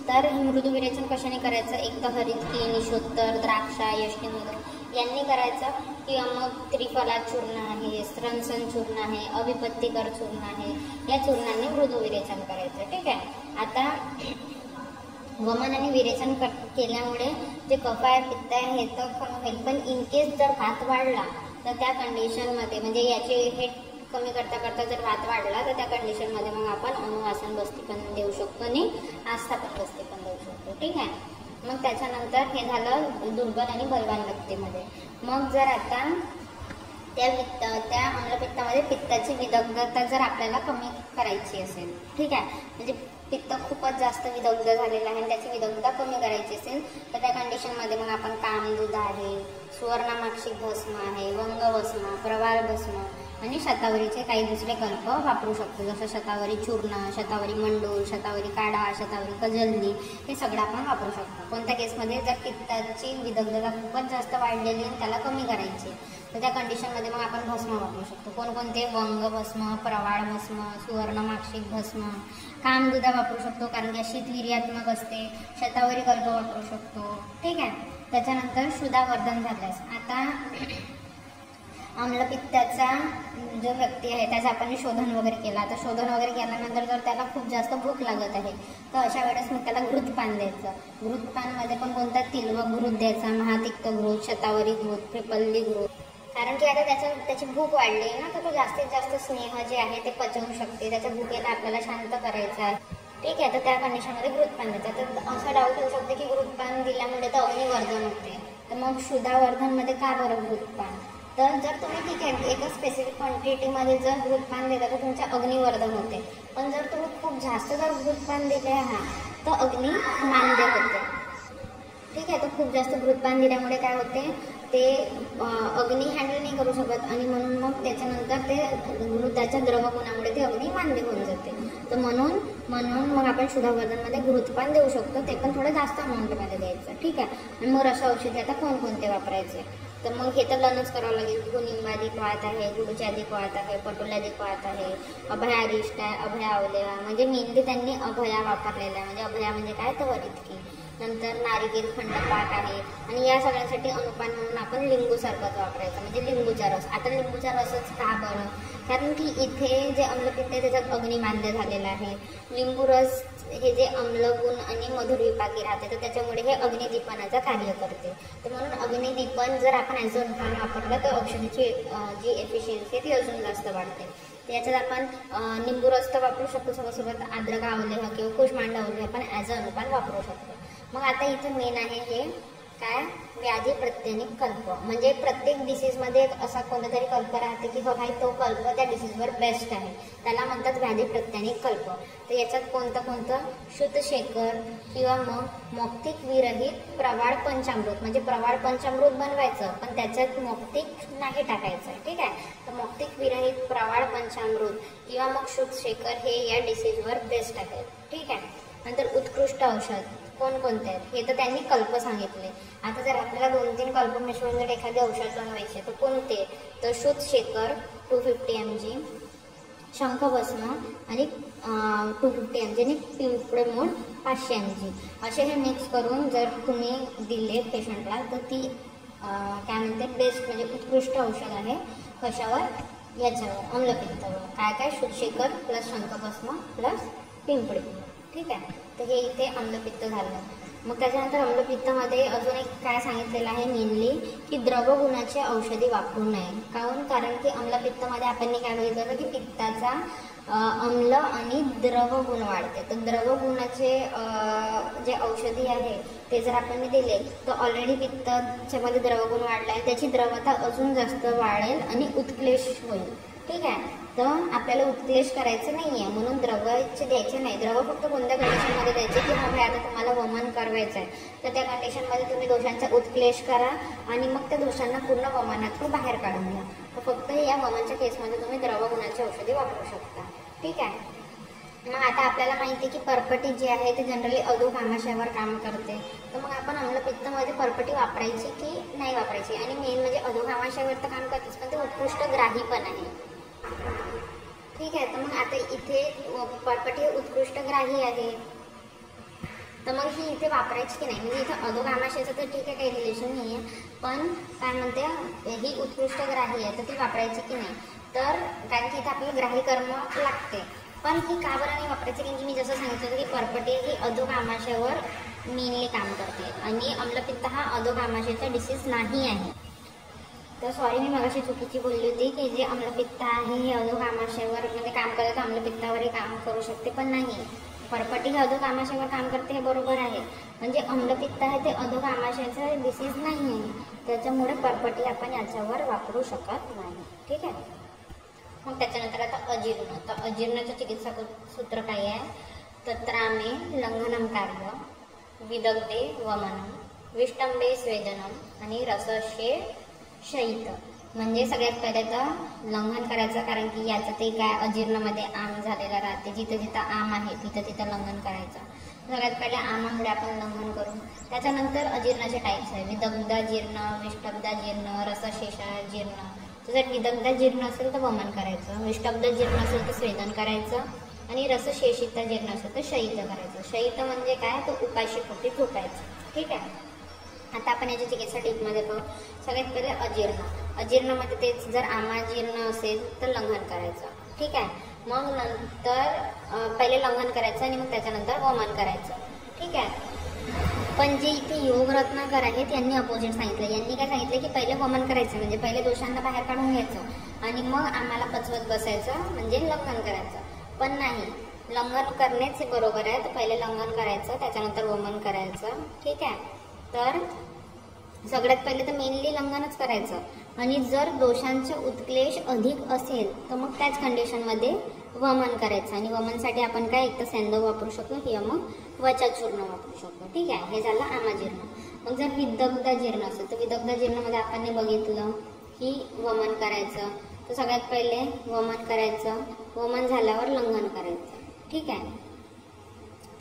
तर मृदू विरेचन कशाने करायचं, एक तर हरितकी, निशोत्तर, द्राक्षा, यष्टीमध यांनी करायचं, किंवा मग त्रिफला चूर्ण आहे, स्त्रंसन चूर्ण आहे, अभिपत्तिकर चूर्ण आहे, या चूर्णांनी मृदू विरेचन करायचं. ठीक आहे. आता वमन आणि विरेचन केल्यामुळे जे कफ आहे, पित्त आहे हे तर कमी होईल, पण इन केस जर भात वाढला तर त्या कंडिशनमध्ये म्हणजे याचे हे कमी करता करता जर भात वाढला तर त्या कंडिशनमध्ये मग आपण अनुवासन बस्ती पण देऊ शकतो आणि आस्थापन बस्ती पण देऊ शकतो. ठीक आहे. मग त्याच्यानंतर हे झालं दुर्बल आणि बलवान व्यक्तीमध्ये. मग जर आता त्या आम्लपित्तामध्ये पित्ताची विदग्धता जर आपल्याला कमी करायची असेल, ठीक आहे, म्हणजे पित्त खूपच जास्त विदग्ध झालेलं आहे आणि त्याची विदग्धता कमी करायची असेल तर त्या कंडिशनमध्ये मग आपण कामदूध आहे, सुवर्णमाक्षिक भस्म आहे, वंगभस्म, प्रवाळ भस्म आणि शतावरीचे काही दुसरे कल्प वापरू शकतो, जसं शतावरी चूर्ण, शतावरी मंडूळ, शतावरी काढा, शतावरी कजलनी, हे सगळं आपण वापरू शकतो. कोणत्या केसमध्ये जर पित्ताची विदग्धता खूपच जास्त वाढलेली आणि त्याला कमी करायची तर त्या कंडिशनमध्ये मग आपण भस्म वापरू शकतो. कोणकोणते, वंगभस्म, प्रवाळ भस्म, सुवर्णमाक्षिक भस्म, कामदुधा वापरू शकतो कारण की शीतवीर्यात्मक असते, शतावरी कल्प वापरू शकतो. ठीक आहे. त्याच्यानंतर शुद्धावर्धन झाल्यास आता आम्लपित्ताचा जो व्यक्ती आहे त्याचं आपण शोधन वगैरे केलं. आता शोधन वगैरे केल्यानंतर जर त्याला खूप जास्त भूक लागत आहे तर अशा वेळेस मग त्याला घृतपान द्यायचं. घृतपानमध्ये पण कोणता, तिलवक घृत द्यायचा, महातिक्त घृत, शतावरी घृत, त्रिपल्ली घृत, कारण की आता त्याची भूक वाढली आहे ना, तर तो जास्तीत जास्त स्नेह जे आहे ते पचवू शकते, त्याच्या भूकेला आपल्याला शांत करायचं आहे. ठीक आहे. तर त्या कंडिशनमध्ये घृतपान द्यायचं. तर असा डाऊट येऊ शकतो की घृतपान दिल्यामुळे तर अग्निवर्धन होते, तर मग शुद्धावर्धनमध्ये का बरं घृतपान, तर जर तुम्ही ठीक आहे एका स्पेसिफिक क्वांटिटीमध्ये जर घृतपान दिलं तर तुमच्या अग्निवर्धन होते, पण जर तुम्ही खूप जास्त जर घृतपान दिले आहात तर अग्नी मांद्य होते. ठीक आहे. तर खूप जास्त घृतपान दिल्यामुळे काय होते, ते अग्नी हँडल नाही करू शकत आणि म्हणून मग त्याच्यानंतर ते घृताच्या द्रवगुणामुळे ते अग्नी मांद्य होऊन जाते. तर म्हणून मग आपण शुद्धावर्धनमध्ये घृतपान देऊ शकतो, ते पण थोडं जास्त अमाऊंटमध्ये द्यायचं. ठीक आहे. आणि मग रस औषधी आता कोणकोणते वापरायचे, तर मग हे तर लनच करावं लागेल. गुणिंबादी क्वाथ आहे, गुडूचादी क्वाथ आहे, पटोलादी क्वाथ आहे, अभया अरिष्ट आहे, अभया अवलेवा, म्हणजे मेनली त्यांनी अभया वापरलेला आहे. म्हणजे अभया म्हणजे काय, तर वरितकी. नंतर नारिकेल खंडपाक आहे आणि या सगळ्यांसाठी अनुपान म्हणून आपण लिंबू सरबत वापरायचं, म्हणजे लिंबूचा रस. आता लिंबूचा रसच का बरं, कारण की इथे जे अम्लपित्त आहे त्याच्यात अग्निमांद्य झालेला आहे. लिंबू रस हे जे अम्लगुण आणि मधुर विपाकी राहते तर त्याच्यामुळे हे अग्निदीपनाचं कार्य करते. तर म्हणून अग्निदीपन जर आपण ॲज अ अनुपान वापरलं तर औषधीची जी एफिशियन्सी ती अजून जास्त वाढते. तर याच्यात आपण निंबू रस तर वापरू शकतो सगळ्यासोबत, अद्रक आवलेह किंवा कुष्मांड आवलेह आपण ॲज अ अनुपान वापरू शकतो. मग आता इथे मेन आहे हे काय, व्याधी प्रत्यनिक कल्प. म्हणजे प्रत्येक डिसीजमध्ये एक असा कोणता तरी कल्प राहते की बाबा तो कल्प त्या डिसीजवर बेस्ट आहे, त्याला म्हणतात व्याधी प्रत्यनिक कल्प. तर याच्यात कोणतं शुद्धशेखर किंवा मग मौक्तिक विरहित प्रवाळ पंचामृत, म्हणजे प्रवाळ पंचामृत बनवायचं पण त्याच्यात मौक्तिक नाही टाकायचं. ठीक आहे, तर मौक्तिक विरहित प्रवाळ पंचामृत किंवा मग शुद्धशेखर हे या डिसीजवर बेस्ट आहे. ठीक आहे, नंतर उत्कृष्ट औषध कोणकोणते आहेत हे तर त्यांनी कल्प सांगितले. आता जर आपल्याला 2-3 कल्प मिसळून जर एखादे औषध बनवायचे तर कोणते, तर शुद्धशेखर 250 mg, शंखभस्म आणि 250 mg आणि पिंपळे मूळ 500 mg असे हे मिक्स करून जर तुम्ही दिले पेशंटला तर ती काय म्हणते बेस्ट म्हणजे उत्कृष्ट औषध आहे. कशावर, याच्यावर अम्लपित्तावर. काय शुद्धशेखर प्लस शंखभस्म प्लस पिंपळे. ठीक आहे, तर हे इथे अम्लपित्त झालं. मग त्याच्यानंतर अम्लपित्तामध्ये अजून एक काय सांगितलेलं आहे मेनली की द्रवगुणाचे औषधी वापरू नये. कारण की अम्लपित्तामध्ये आपण काय बघितलं की पित्ताचा अम्ल आणि द्रवगुण वाढते. तर द्रवगुणाचे जे औषधी आहे ते जर आपण दिले तर ऑलरेडी पित्ताच्यामध्ये द्रवगुण वाढला आहे, त्याची द्रवता अजून जास्त वाढेल आणि उत्क्लेश होईल. ठीक आहे, तर आपल्याला उत्क्लेश करायचं नाही आहे म्हणून द्रवाचे द्यायचे नाही. द्रव फक्त कोणत्या कंडिशनमध्ये द्यायचे की हा भाई आता तुम्हाला वमन करायचं आहे तर त्या कंडिशनमध्ये तुम्ही दोषांचा उत्क्लेश करा आणि मग त्या दोषांना पूर्ण वमनातून बाहेर काढून घ्या. तर फक्त या वमनच्या केसमध्ये तुम्ही द्रवगुणाची औषधी वापरू शकता. ठीक आहे, मग आता आपल्याला माहिती आहे की परपटी जी आहे ते जनरली अधोक आमाशयावर काम करते. तर मग आपण अम्लपित्तामध्ये परपटी वापरायची की नाही वापरायची, आणि मेन म्हणजे अधोक आमाशयावर तर काम करतेच पण ते उत्कृष्ट ग्राही पण आहे. ठीक आहे, तर मग आता इथे परपटी उत्कृष्ट ग्राही आहे तर मग ही इथे वापरायची की नाही, म्हणजे इथे अधोक आमाशयाचं तर ठीक आहे काही रिलेशन नाही आहे पण काय म्हणते ही उत्कृष्ट ग्राही आहे तर ती वापरायची की नाही. तर कारण की इथे आपल्याला ग्राही कर्म लागते पण ही का बरं नाही वापरायची, कारण की मी जसं सांगितलं होतं की परपटी ही अधोक आमाशयावर मेनली काम करते आणि अम्लपित्त हा अधोक आमाशयाचा डिसीज नाही आहे. तर सॉरी मी मगाशी चुकीची बोलली होती की जे अम्लपित्त आहे हे अधोक आमाशयावर म्हणजे काम करत तर अम्लपित्तावरही काम करू शकते पण नाही. परपटी हे अधोक आमाशयावर काम करते हे बरोबर आहे, म्हणजे अम्लपित्त आहे ते अधोक आमाशयाचा डिसीज नाही आहे त्याच्यामुळे परपटी आपण याच्यावर वापरू शकत नाही. ठीक आहे, मग त्याच्यानंतर आता अजीर्ण. तर अजीर्णाचं चिकित्सा सूत्र काय आहे, तत्रामे लंघनम कार्य, विदग्धे वमनम, विष्टंबे स्वेदनम आणि रसशे शयित. म्हणजे सगळ्यात पहिले तर लंघन करायचं कारण की याचं ते काय अजीर्णामध्ये आम झालेला राहते, जिथं जिथं आम आहे तिथं लंघन करायचं. सगळ्यात पहिले आमामुळे आपण लंघन करू. त्याच्यानंतर अजीर्णाचे टाईप्स आहे विदग्धाजीर्ण, विष्टब्धाजीर्ण, रसशेषाजीर्ण. जर विदग्धाजीर्ण असेल तर वमन करायचं, विष्टब्धाजीर्ण असेल तर स्वेदन करायचं आणि रसशेषिताजीर्ण असेल तर शयित करायचं. शयित म्हणजे काय, तो उपाशी पोटी झोपायचं. ठीक आहे, आता आपण याची चिकित्सा टीपमध्ये बघू. सगळ्यात पहिले अजीर्णामध्ये तेच जर आमाजीर्ण असेल तर लंघन करायचं. ठीक आहे, मग नंतर पहिले लंघन करायचं आणि मग त्याच्यानंतर वमन करायचं. ठीक आहे, पण जे इथे योग रत्नाकर आहेत यांनी अपोजिट सांगितलं. यांनी काय सांगितलं की पहिले वमन करायचं म्हणजे पहिले दोषांना बाहेर काढून घ्यायचं आणि मग आम्हाला पचवत बसायचं म्हणजे लंघन करायचं. पण नाही, लंघन करणेच बरोबर आहे. तर पहिले लंघन करायचं त्याच्यानंतर वमन करायचं. ठीक आहे, तर सगळ्यात पहिले तर मेनली लंघनच करायचं आणि जर दोषांचा उत्क्लेश अधिक असेल तर मग त्याच कंडिशनमध्ये वमन करायचं. आणि वमनसाठी आपण काय एक तर सैंधव वापरू शकतो किंवा मग वचाचूर्ण वापरू शकतो. ठीक आहे, हे झालं आमाजीर्ण. मग जर विदग्धाजीर्ण असेल तर विदग्धाजीर्णमध्ये आपण बघितलं की वमन करायचं. तर सगळ्यात पहिले वमन करायचं, वमन झाल्यावर लंघन करायचं. ठीक आहे,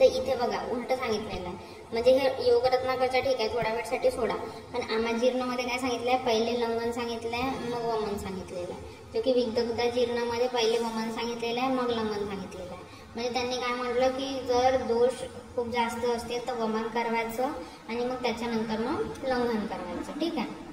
तर इथे बघा उलट सांगितलेलं आहे. म्हणजे हे योगरत्नाकरचा ठीक आहे थोड्या वेळसाठी सोडा, पण आमाजीर्णमध्ये काय सांगितलं आहे, पहिले लंघन सांगितलं आहे मग वमन सांगितलेलं आहे. जो की विदग्धाजीर्णामध्ये पहिले वमन सांगितलेलं आहे मग लंघन सांगितलेलं आहे. म्हणजे त्यांनी काय म्हटलं की जर दोष खूप जास्त असतील तर वमन करायचं आणि मग त्याच्यानंतर मग लंघन करायचं. ठीक आहे,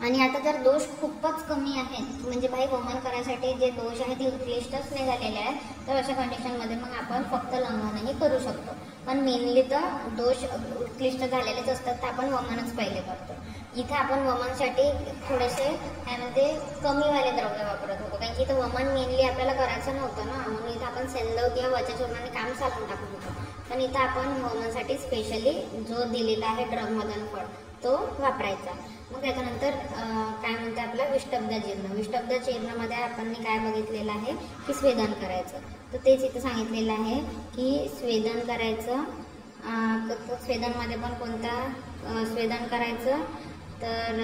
आणि आता जर दोष खूपच कमी आहेत म्हणजे भाई वमन करायसाठी जे दोष आहेत ते उत्कृष्टच नाही झालेले आहेत तर अशा कंडिशनमध्ये मग आपण फक्त लंघनही करू शकतो. पण मेनली तर दोष उत्कृष्ट झालेलेच असतात, तर आपण वमनच पहिले करतो. इथे आपण वमनसाठी थोडेसे काय म्हणते कमीवाले द्रव्य वापरत होतो, कारण की इथं वमन मेनली आपल्याला करायचं नव्हतं ना, म्हणून इथं आपण सेंदव किंवा वचचूर्णाने काम चालवून टाकत होतो. पण इथं आपण वमनसाठी स्पेशली जो दिलेला आहे ड्रग मदन फळ तो वापरायचा. मग त्याच्यानंतर काय म्हणते आपलं विष्टब्ध जीर्ण. विष्टब्ध जीर्णमध्ये आपण काय बघितलेलं आहे की स्वेदन करायचं. तर तेच इथं सांगितलेलं आहे की स्वेदन करायचं. स्वेदनमध्ये पण कोणता स्वेदन करायचं तर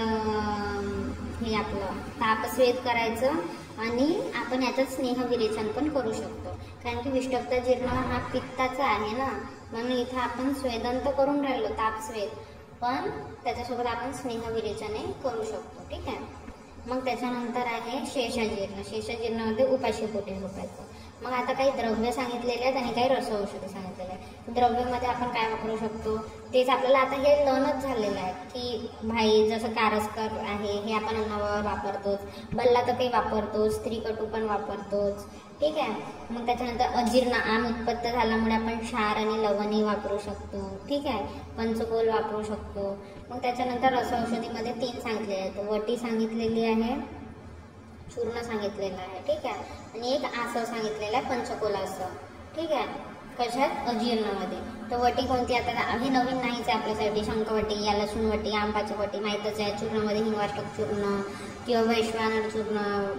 हे आपलं तापस्वेद करायचं आणि आपण याच्यात स्नेहविरेचन पण करू शकतो, कारण की विष्टब्ध जीर्ण हा पित्ताचा आहे ना, म्हणून इथं आपण स्वेदन तर करून राहिलो तापस्वेद, पण त्याच्यासोबत आपण स्नेहविरेचने करू शकतो. ठीक आहे. मग त्याच्यानंतर आहे शेषाजीर्ण. शेषाजीर्णामध्ये उपाशीपोटी झोपायचं. मग आता काही द्रव्य सांगितलेले आहेत आणि काही रस औषधी सांगितलेले आहेत. द्रव्यामध्ये आपण काय वापरू शकतो तेच आपल्याला आता हे लर्नच झालेलं आहे की भाई जसं कारस्कर आहे हे आपण अन्नावर वापरतोच, बल्ला तर काही वापरतोच, स्त्रीकटू पण वापरतोच. ठीक आहे. मग त्याच्यानंतर अजीर्ण आम उत्पत्त झाल्यामुळे आपण क्षार आणि लवणी वापरू शकतो. ठीक आहे. पंचकोल वापरू शकतो. मग त्याच्यानंतर रस औषधीमध्ये 3 सांगितलेले आहेत. वटी सांगितलेली आहे, चूर्ण सांगितलेलं आहे. ठीक आहे. आणि एक आसव सांगितलेलं आहे, पंचकोलासव. ठीक आहे. कशात अजीर्णामध्ये. तर वटी कोणती आता हे नवीन नाहीच आहे आपल्यासाठी. शंखवटी या लसूण वटी, आंबाची वटी माहीतच आहे. चूर्णामध्ये हिंगवाष्टक चूर्ण किंवा वैश्वानर चूर्ण,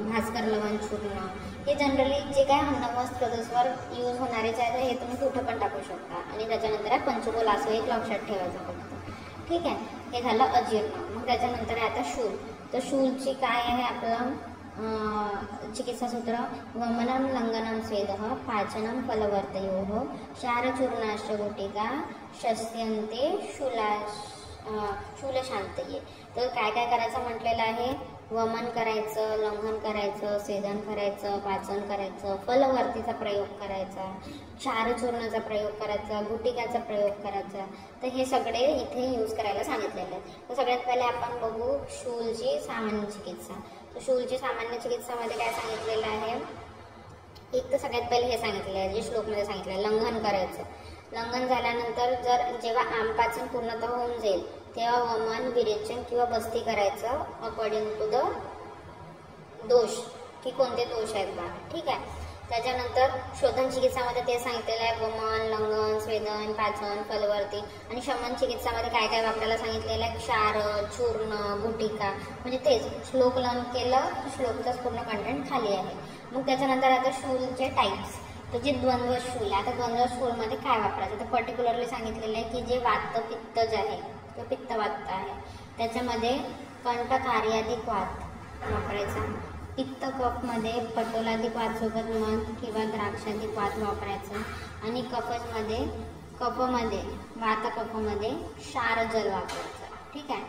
भास्कर लवण चूर्ण, हे जनरली जे काय अन्नवस्त्रदोषवर यूज होणारेच आहे, हे तुम्ही कुठं पण टाकू शकता. आणि त्याच्यानंतर आहे पंचकोल असं एक लक्षात ठेवायचं फक्त. ठीक आहे. हे झालं अजीर्ण. मग त्याच्यानंतर आहे आता शूल. तर शूलची काय आहे आपलं चिकित्सासूत्र. वमनम लंघनम स्वेदः पाचनम फलवर्तयोः क्षारचूर्णाश्च गुटिका शस्यन्ते शूलशांतये. तर काय काय करायचं म्हटलेलं आहे. वमन करायचं, लंघन करायचं, स्वेदन करायचं, पाचन करायचं, फलवर्तीचा प्रयोग करायचा, क्षारचूर्णाचा प्रयोग करायचा, गुटिकाचा प्रयोग करायचा. तर हे सगळे इथे यूज करायला सांगितलेले आहेत. तर सगळ्यात पहिले आपण बघू शूलची सामान्य चिकित्सा. तर शूलची सामान्य चिकित्सामध्ये काय सांगितलेलं आहे. एक तर सगळ्यात पहिले हे सांगितलेलं आहे जे श्लोकमध्ये सांगितलं आहे, लंघन करायचं. लंघन झाल्यानंतर जेव्हा आमपाचन पूर्णतः होऊन जाईल तेव्हा वमन, विरेचन किंवा बस्ती करायचं अकॉर्डिंग टू द दोष की कोणते दोष आहेत बा. ठीक आहे. त्याच्यानंतर शोधन चिकित्सामध्ये ते सांगितलेलं आहे वमन, लंघन, स्वेदन, पाचन, फलवर्ती. आणि शमन चिकित्सामध्ये काय काय वापरायला सांगितलेलं आहे क्षार, चूर्ण, गुटिका. म्हणजे तेच श्लोक लर्न केलं श्लोकचाच पूर्ण कंटेंट खाली आहे. मग त्याच्यानंतर आता शूलचे टाईप्स. तर जे द्वंद्व शूल. आता द्वंद्व शूलमध्ये काय वापरायचं तर पर्टिक्युलरली सांगितलेलं आहे की जे वात पित्त जे आहे तो पित्तवात आहे त्याच्यामध्ये कंठकार्याधिक वात वापरायचा. पित्त कफमध्ये पटोलाधिक वात सोबत मध किंवा द्राक्षाधिक वात वापरायचं. आणि कफमध्ये वात कफमध्ये क्षार जल वापरायचं. ठीक आहे.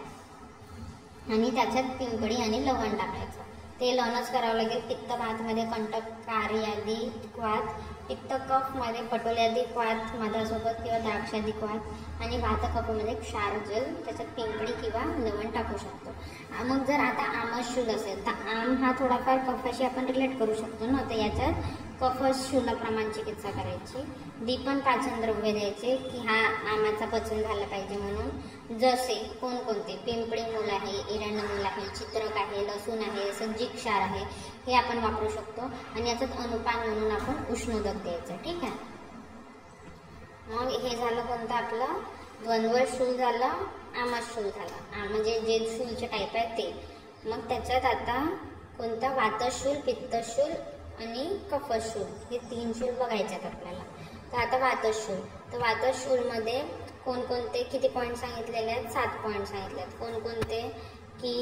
आणि त्याच्यात पिंपळी आणि लवण टाकायचं. ते लर्नच करावं लागेल. पित्त वातमध्ये कंठकार्याधिक वात, पित्त कफमध्ये पटोल्याधिक वात मधासोबत किंवा द्राक्षाधिक वात, आणि वात कफमध्ये क्षार जल त्याच्यात पिंपळी किंवा लवण टाकू शकतो. मग जर आता आमशूल असेल तर आम हा थोडाफार कफाशी आपण रिलेट करू शकतो ना, तर याच्यात कफशूलप्रमाण चिकित्सा करायची. दीपन पाचन द्रव्य द्यायचे की हा आमाचा पचन झालं पाहिजे म्हणून. जसे कोणकोणते पिंपळी मूल आहे, एरंड मूल आहे, चित्रक आहे, लसूण आहे, सज्जी क्षार आहे, हे आपण वापरू शकतो. आणि याच्यात अनुपान म्हणून आपण उष्णोदक द्यायचं. ठीक आहे. मग हे झालं कोणतं आपलं द्वंद्व शूल झालं, आमाशूल झालं. म्हणजे जे शूलचे टाईप आहेत ते. मग त्याच्यात आता कोणता वातशूल, पित्तशूल आणि कफशूल हे 3 शूल बघायचे आहेत आपल्याला. तर आता वातशूल. तर वातशूलमध्ये कोणकोणते किती पॉईंट सांगितलेले आहेत 7 पॉईंट सांगितले आहेत. कोणकोणते की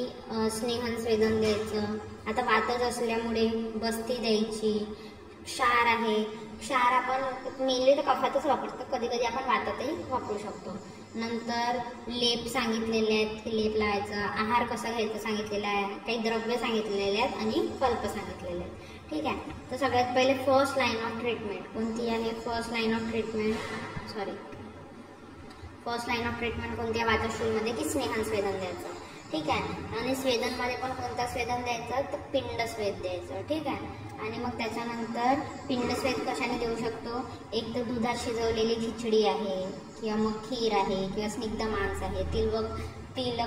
स्नेहन स्वेदन द्यायचं. आता वातच असल्यामुळे बस्ती द्यायची. क्षार आहे. क्षार आपण मेनली तर कफातच वापरतो, कधी कधी आपण वातातही वापरू शकतो. नंतर लेप सांगितलेले आहेत की लेप लावायचं. आहार कसा घ्यायचा सांगितलेला आहे. काही द्रव्य सांगितलेले आहेत आणि कल्प सांगितलेले आहेत. ठीक आहे. तर सगळ्यात पहिले फर्स्ट लाईन ऑफ ट्रीटमेंट कोणती आहे. फर्स्ट लाईन ऑफ ट्रीटमेंट कोणत्या वातशूलमध्ये की स्नेहन स्वेदन द्यायचं. ठीक आहे. आणि स्वेदनमध्ये पण कोणता स्वेदन द्यायचा तर पिंड स्वेद द्यायचं, ठीक आहे. आणि मग त्याच्यानंतर पिंड स्वेद कशाने देऊ शकतो, एक तर दुधात शिजवलेली खिचडी आहे किंवा मग खीर आहे किंवा स्निग्ध मांस आहे, तिल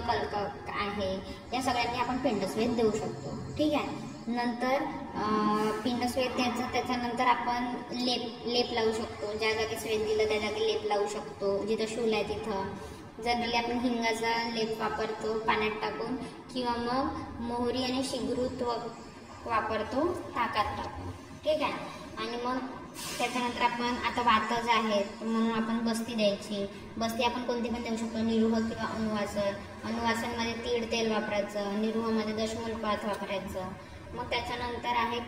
कल्क आहे, या सगळ्यांनी आपण पिंडस्वेद देऊ शकतो, ठीक आहे. नंतर पिंडस्वेद द्यायचं, त्याच्यानंतर आपण लेप लावू शकतो. ज्या जागी स्वेद दिलं त्या जागी लेप लावू शकतो. जिथं शूल आहे तिथं जनरली आपण हिंगाचा लेप वापरतो पाण्यात टाकून, किंवा मग मोहरी आणि शिगरूत वापरतो ताकात टाकून, ठीक आहे. आणि मग त्याच्यानंतर आपण आता वातज आहेत म्हणून आपण बस्ती द्यायची. बस्ती आपण कोणती पण देऊ शकतो, निरुह किंवा अनुवासन. अनुवासनमध्ये तीळ तेल वापरायचं, निरुहमध्ये दशमूलपात वापरायचं. मग त्याच्यानंतर आहे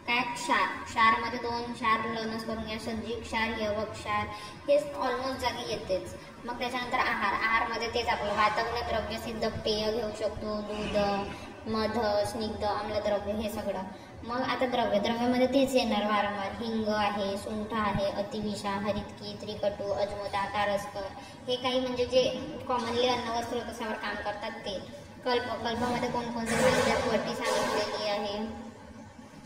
काय क्षारमध्ये 2 क्षार लनस करून घ्या, सज्जिक क्षार, यवक क्षार, हे ऑलमोस्ट जागी येतेच. मग त्याच्यानंतर आहारमध्ये तेच आपलं वातावरण द्रव्य सिद्ध पेय घेऊ शकतो, दूध, मध, स्निग्ध आम्लद्रव्य, हे सगळं. मग आता द्रव्यामध्ये तेच येणार वारंवार, हिंग आहे, सुंठ आहे, अतिविषा, हरितकी, त्रिकटू, अजमोदा, कारस्कर, हे काही म्हणजे जे कॉमनली अन्न व स्रोतसावर काम करतात ते. कल्पमध्ये कोणकोणते सांगितले, वटी सांगितलेली आहे,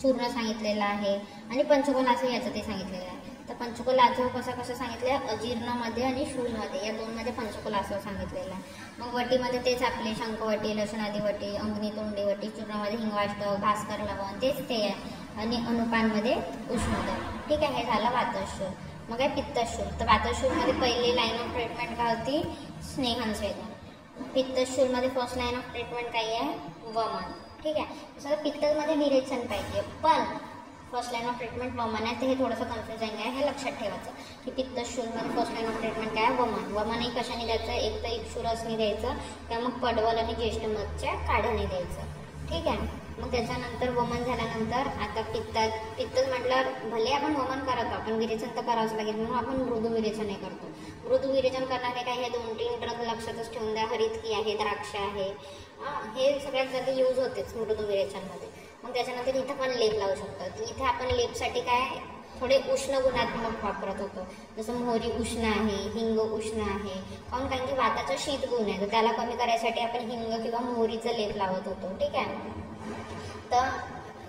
चूर्ण सांगितलेलं आहे, आणि पंचकोल आसव याचं ते सांगितलेलं आहे. तर पंचकोल आसव कसं सांगितलं, अजीर्णमध्ये आणि शूलमध्ये, या 2मध्ये पंचकोल आसव सांगितलेलं आहे. मग वटीमध्ये तेच आपले शंखवटी, लसणादी वटी, अंगणी तोंडी वटी, चूर्णामध्ये हिंगवाष्टक, भास्कर लवण, तेच ते आहे. आणि अनुपानमध्ये उष्णता, ठीक आहे. हे झालं वातशूल. मग आहे पित्तशूल. तर वातशूलमध्ये पहिली लाईन ऑफ ट्रीटमेंट काय होती, स्नेहन स्वेदन. पित्तशूलमध्ये फर्स्ट लाईन ऑफ ट्रीटमेंट काय आहे, वमन, ठीक आहे. तसं पित्तमध्ये विरेचन पाहिजे, पण फर्स्ट लाईन ऑफ ट्रीटमेंट वमन आहे, तर हे थोडंसं कन्फ्युजिंग आहे, हे लक्षात ठेवायचं की पित्तशूलमध्ये फर्स्ट लाईन ऑफ ट्रीटमेंट काय आहे, वमन. वमनही कशाने द्यायचं, एक तर इक्षुरसने द्यायचं किंवा मग पडवल आणि ज्येष्ठ मधच्या काढ्याने द्यायचं, ठीक आहे. मग त्याच्यानंतर वमन झाल्यानंतर आता पित्तच म्हटल्यावर भले आपण वमन करतो, आपण विरेचन तर करावंच लागेल, म्हणून आपण मृदू विरेचनही करतो. मृदू विरेचन करणारे काय, हे 2-3 ड्रग लक्षातच ठेवून द्या, हरितकी आहे, द्राक्ष आहे, हे सगळ्यात जास्त यूज होतेच मृदू विरेचनमध्ये. मग त्याच्यानंतर इथं पण लेप लावू शकतो. इथे आपण लेपसाठी काय थोडे उष्ण गुणात्मक वापरत होतो, जसं मोहरी उष्ण आहे, हिंग उष्ण आहे, कारण की वाताचा शीत गुण आहे, तर त्याला कमी करायसाठी आपण हिंग किंवा मोहरीचा लेप लावत होतो, ठीक आहे. तर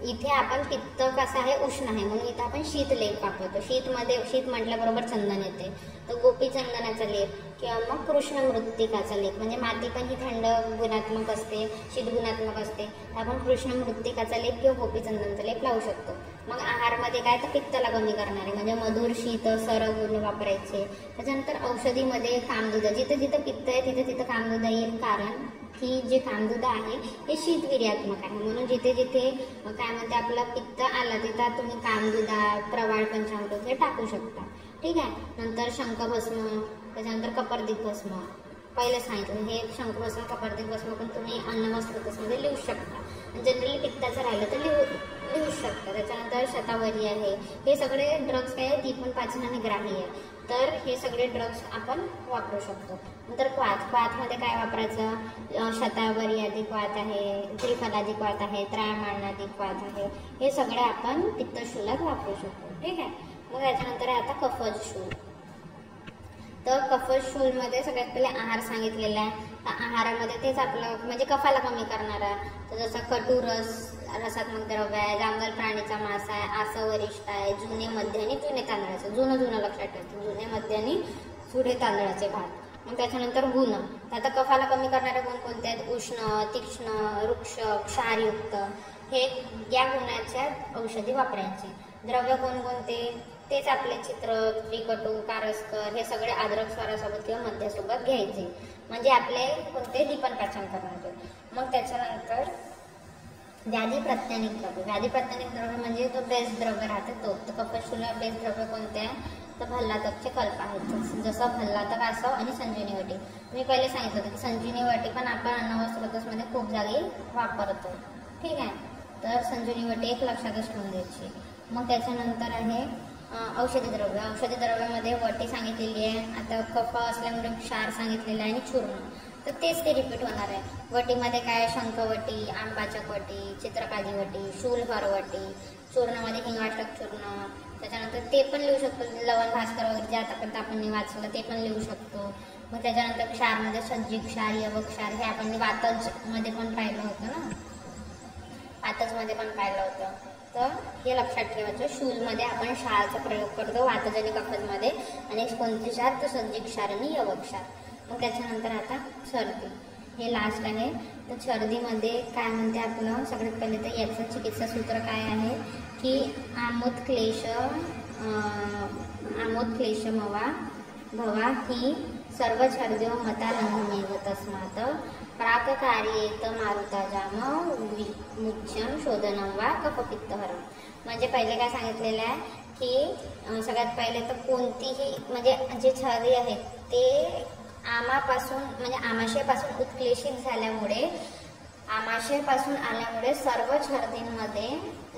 इथे आपण पित्त कसं आहे, उष्ण आहे, म्हणून इथं आपण शीत लेप वापरतो. शीत म्हटल्याबरोबर चंदन येते, तर गोपी चंदनाचा लेप किंवा मग कृष्ण मृत्तिकाचा लेप, म्हणजे माती पण ही थंड गुणात्मक असते, शीत गुणात्मक असते, तर आपण कृष्ण मृत्तिकाचा लेप किंवा गोपी चंदनाचा लेप लावू शकतो. मग आहारमध्ये काय, तर पित्ताला कमी करणारे म्हणजे मधुर, शीत, सरगुण वापरायचे. त्याच्यानंतर औषधीमध्ये कामदूध, जिथं जिथं पित्त आहे तिथं कामदूध येईल, कारण की जे कामदूध आहे ते शीतवीर्यात्मक आहे, म्हणून जिथे जिथे काय म्हणते आपलं पित्त आलं तिथं तुम्ही कामदुधा, प्रवाळ पंचामृत हे टाकू शकता, ठीक आहे. नंतर शंखभस्म, त्याच्यानंतर कपर्दिक भस्म, पहिलं सांगितलं हे शंखभस्म, कपर्दिक भस्म पण तुम्ही अन्न व स्रोतसमध्ये लिहू शकता. जनरली पित्ताचं राहिलं तर लिहू शकता. त्याच्यानंतर शतावरी आहे, हे सगळे ड्रग्स काय आहे, ती पण पाचनाने ग्राही आहे, तर हे सगळे ड्रग्स आपण वापरू शकतो. नंतर क्वाथमध्ये काय वापरायचं, शतावरी क्वाथ आहे, त्रिफलाधिक क्वाथ आहे, त्रयमाणाधिक क्वाथ आहे, हे सगळे आपण पित्तशूलात वापरू शकतो, ठीक आहे. मग याच्यानंतर आहे आता कफशूल. तर कफशूलमध्ये सगळ्यात पहिले आहार सांगितलेला आहे. तर आहारामध्ये तेच आपलं म्हणजे कफाला कमी करणारा, तर जसं कटू रसात्मक द्रव्य आहे, जांगल प्राणीचा मांस आहे, आसव वरिष्ठ आहे, जुने मध्य आणि जुने तांदळाचे, जुनं लक्षात ठेवतो, जुने मध्य आणि जुने तांदळाचे भात. मग त्याच्यानंतर गुण, तर आता कफाला कमी करणारे गुण कोणते आहेत, उष्ण, तीक्ष्ण, वृक्ष, क्षारयुक्त, हे या गुणाच्या औषधी वापरायचे. द्रव्य कोणकोणते, तेच आपले चित्र, त्रिकटू, कारस्कर, हे सगळे अद्रक स्वरासोबत किंवा मध्यासोबत घ्यायचे, म्हणजे आपले कोणते दीपन पाचन करण्याचे. मग त्याच्यानंतर व्याधी प्रत्यानिक द्रव्य म्हणजे जो बेस्ट द्रव्य राहते तो. तर कफशूला बेस्ट द्रव्य कोणते आहे, तर भल्लातकचे कल्प आहेत, जसं भल्लातक, आसव आणि संजीवनी वटी. मी पहिले सांगितलं होतं की संजीवनी वटी पण आपण अन्न व स्रोतसमध्ये खूप जागी वापरतो, ठीक आहे. तर संजीवनी वटी एक लक्षातच ठेवून द्यायची. मग त्याच्यानंतर आहे औषधी द्रव्यामध्ये वटी सांगितलेली आहे. आता कफ असल्यामुळे क्षार सांगितलेलं आहे आणि चूर्ण, तर तेच ते रिपीट होणार आहे. वटीमध्ये काय, शंखवटी, आंबाचक वटी, चित्रकाजी वटी, शूलभर वटी, चूर्णामध्ये हिंगाष्टक चूर्ण, त्याच्यानंतर ते पण लिहू शकतो, लवण भास्कर वगैरे जे आतापर्यंत आपण वाचलं ते पण लिहू शकतो. मग त्याच्यानंतर क्षारमध्ये सज्जी क्षार, यवक क्षार हे आपण वातजमध्ये पण पाहिलं होतं ना, वातजमध्ये पण पाहिलं होतं. तर हे लक्षात ठेवायचं. शूलमध्ये आपण क्षाराचा प्रयोग करतो वातजनिक अपजमध्ये, आणि कोणते क्षार तर सज्जी क्षार आणि यवक क्षार. मग त्याच्यानंतर आता सर्दी, हे लास्ट आहे. तर सर्दीमध्ये काय म्हणते आपलं, सगळ्यात पहिले तर याचं चिकित्सा सूत्र काय आहे की आमोदक्लेश भवा ही सर्व छर्द्यो मता लंघनेव तस्मात् प्राककार्येत मारुताजाम मुच्यम शोधनम वा कफपित्तहरम. म्हणजे पहिले काय सांगितलेलं आहे की सगळ्यात पहिले तर कोणतीही म्हणजे जे छर्दी आहेत ते आमापासून म्हणजे आमाशयापासून उत्क्लेशित झाल्यामुळे, आमाशयापासून आल्यामुळे सर्व छर्दींमध्ये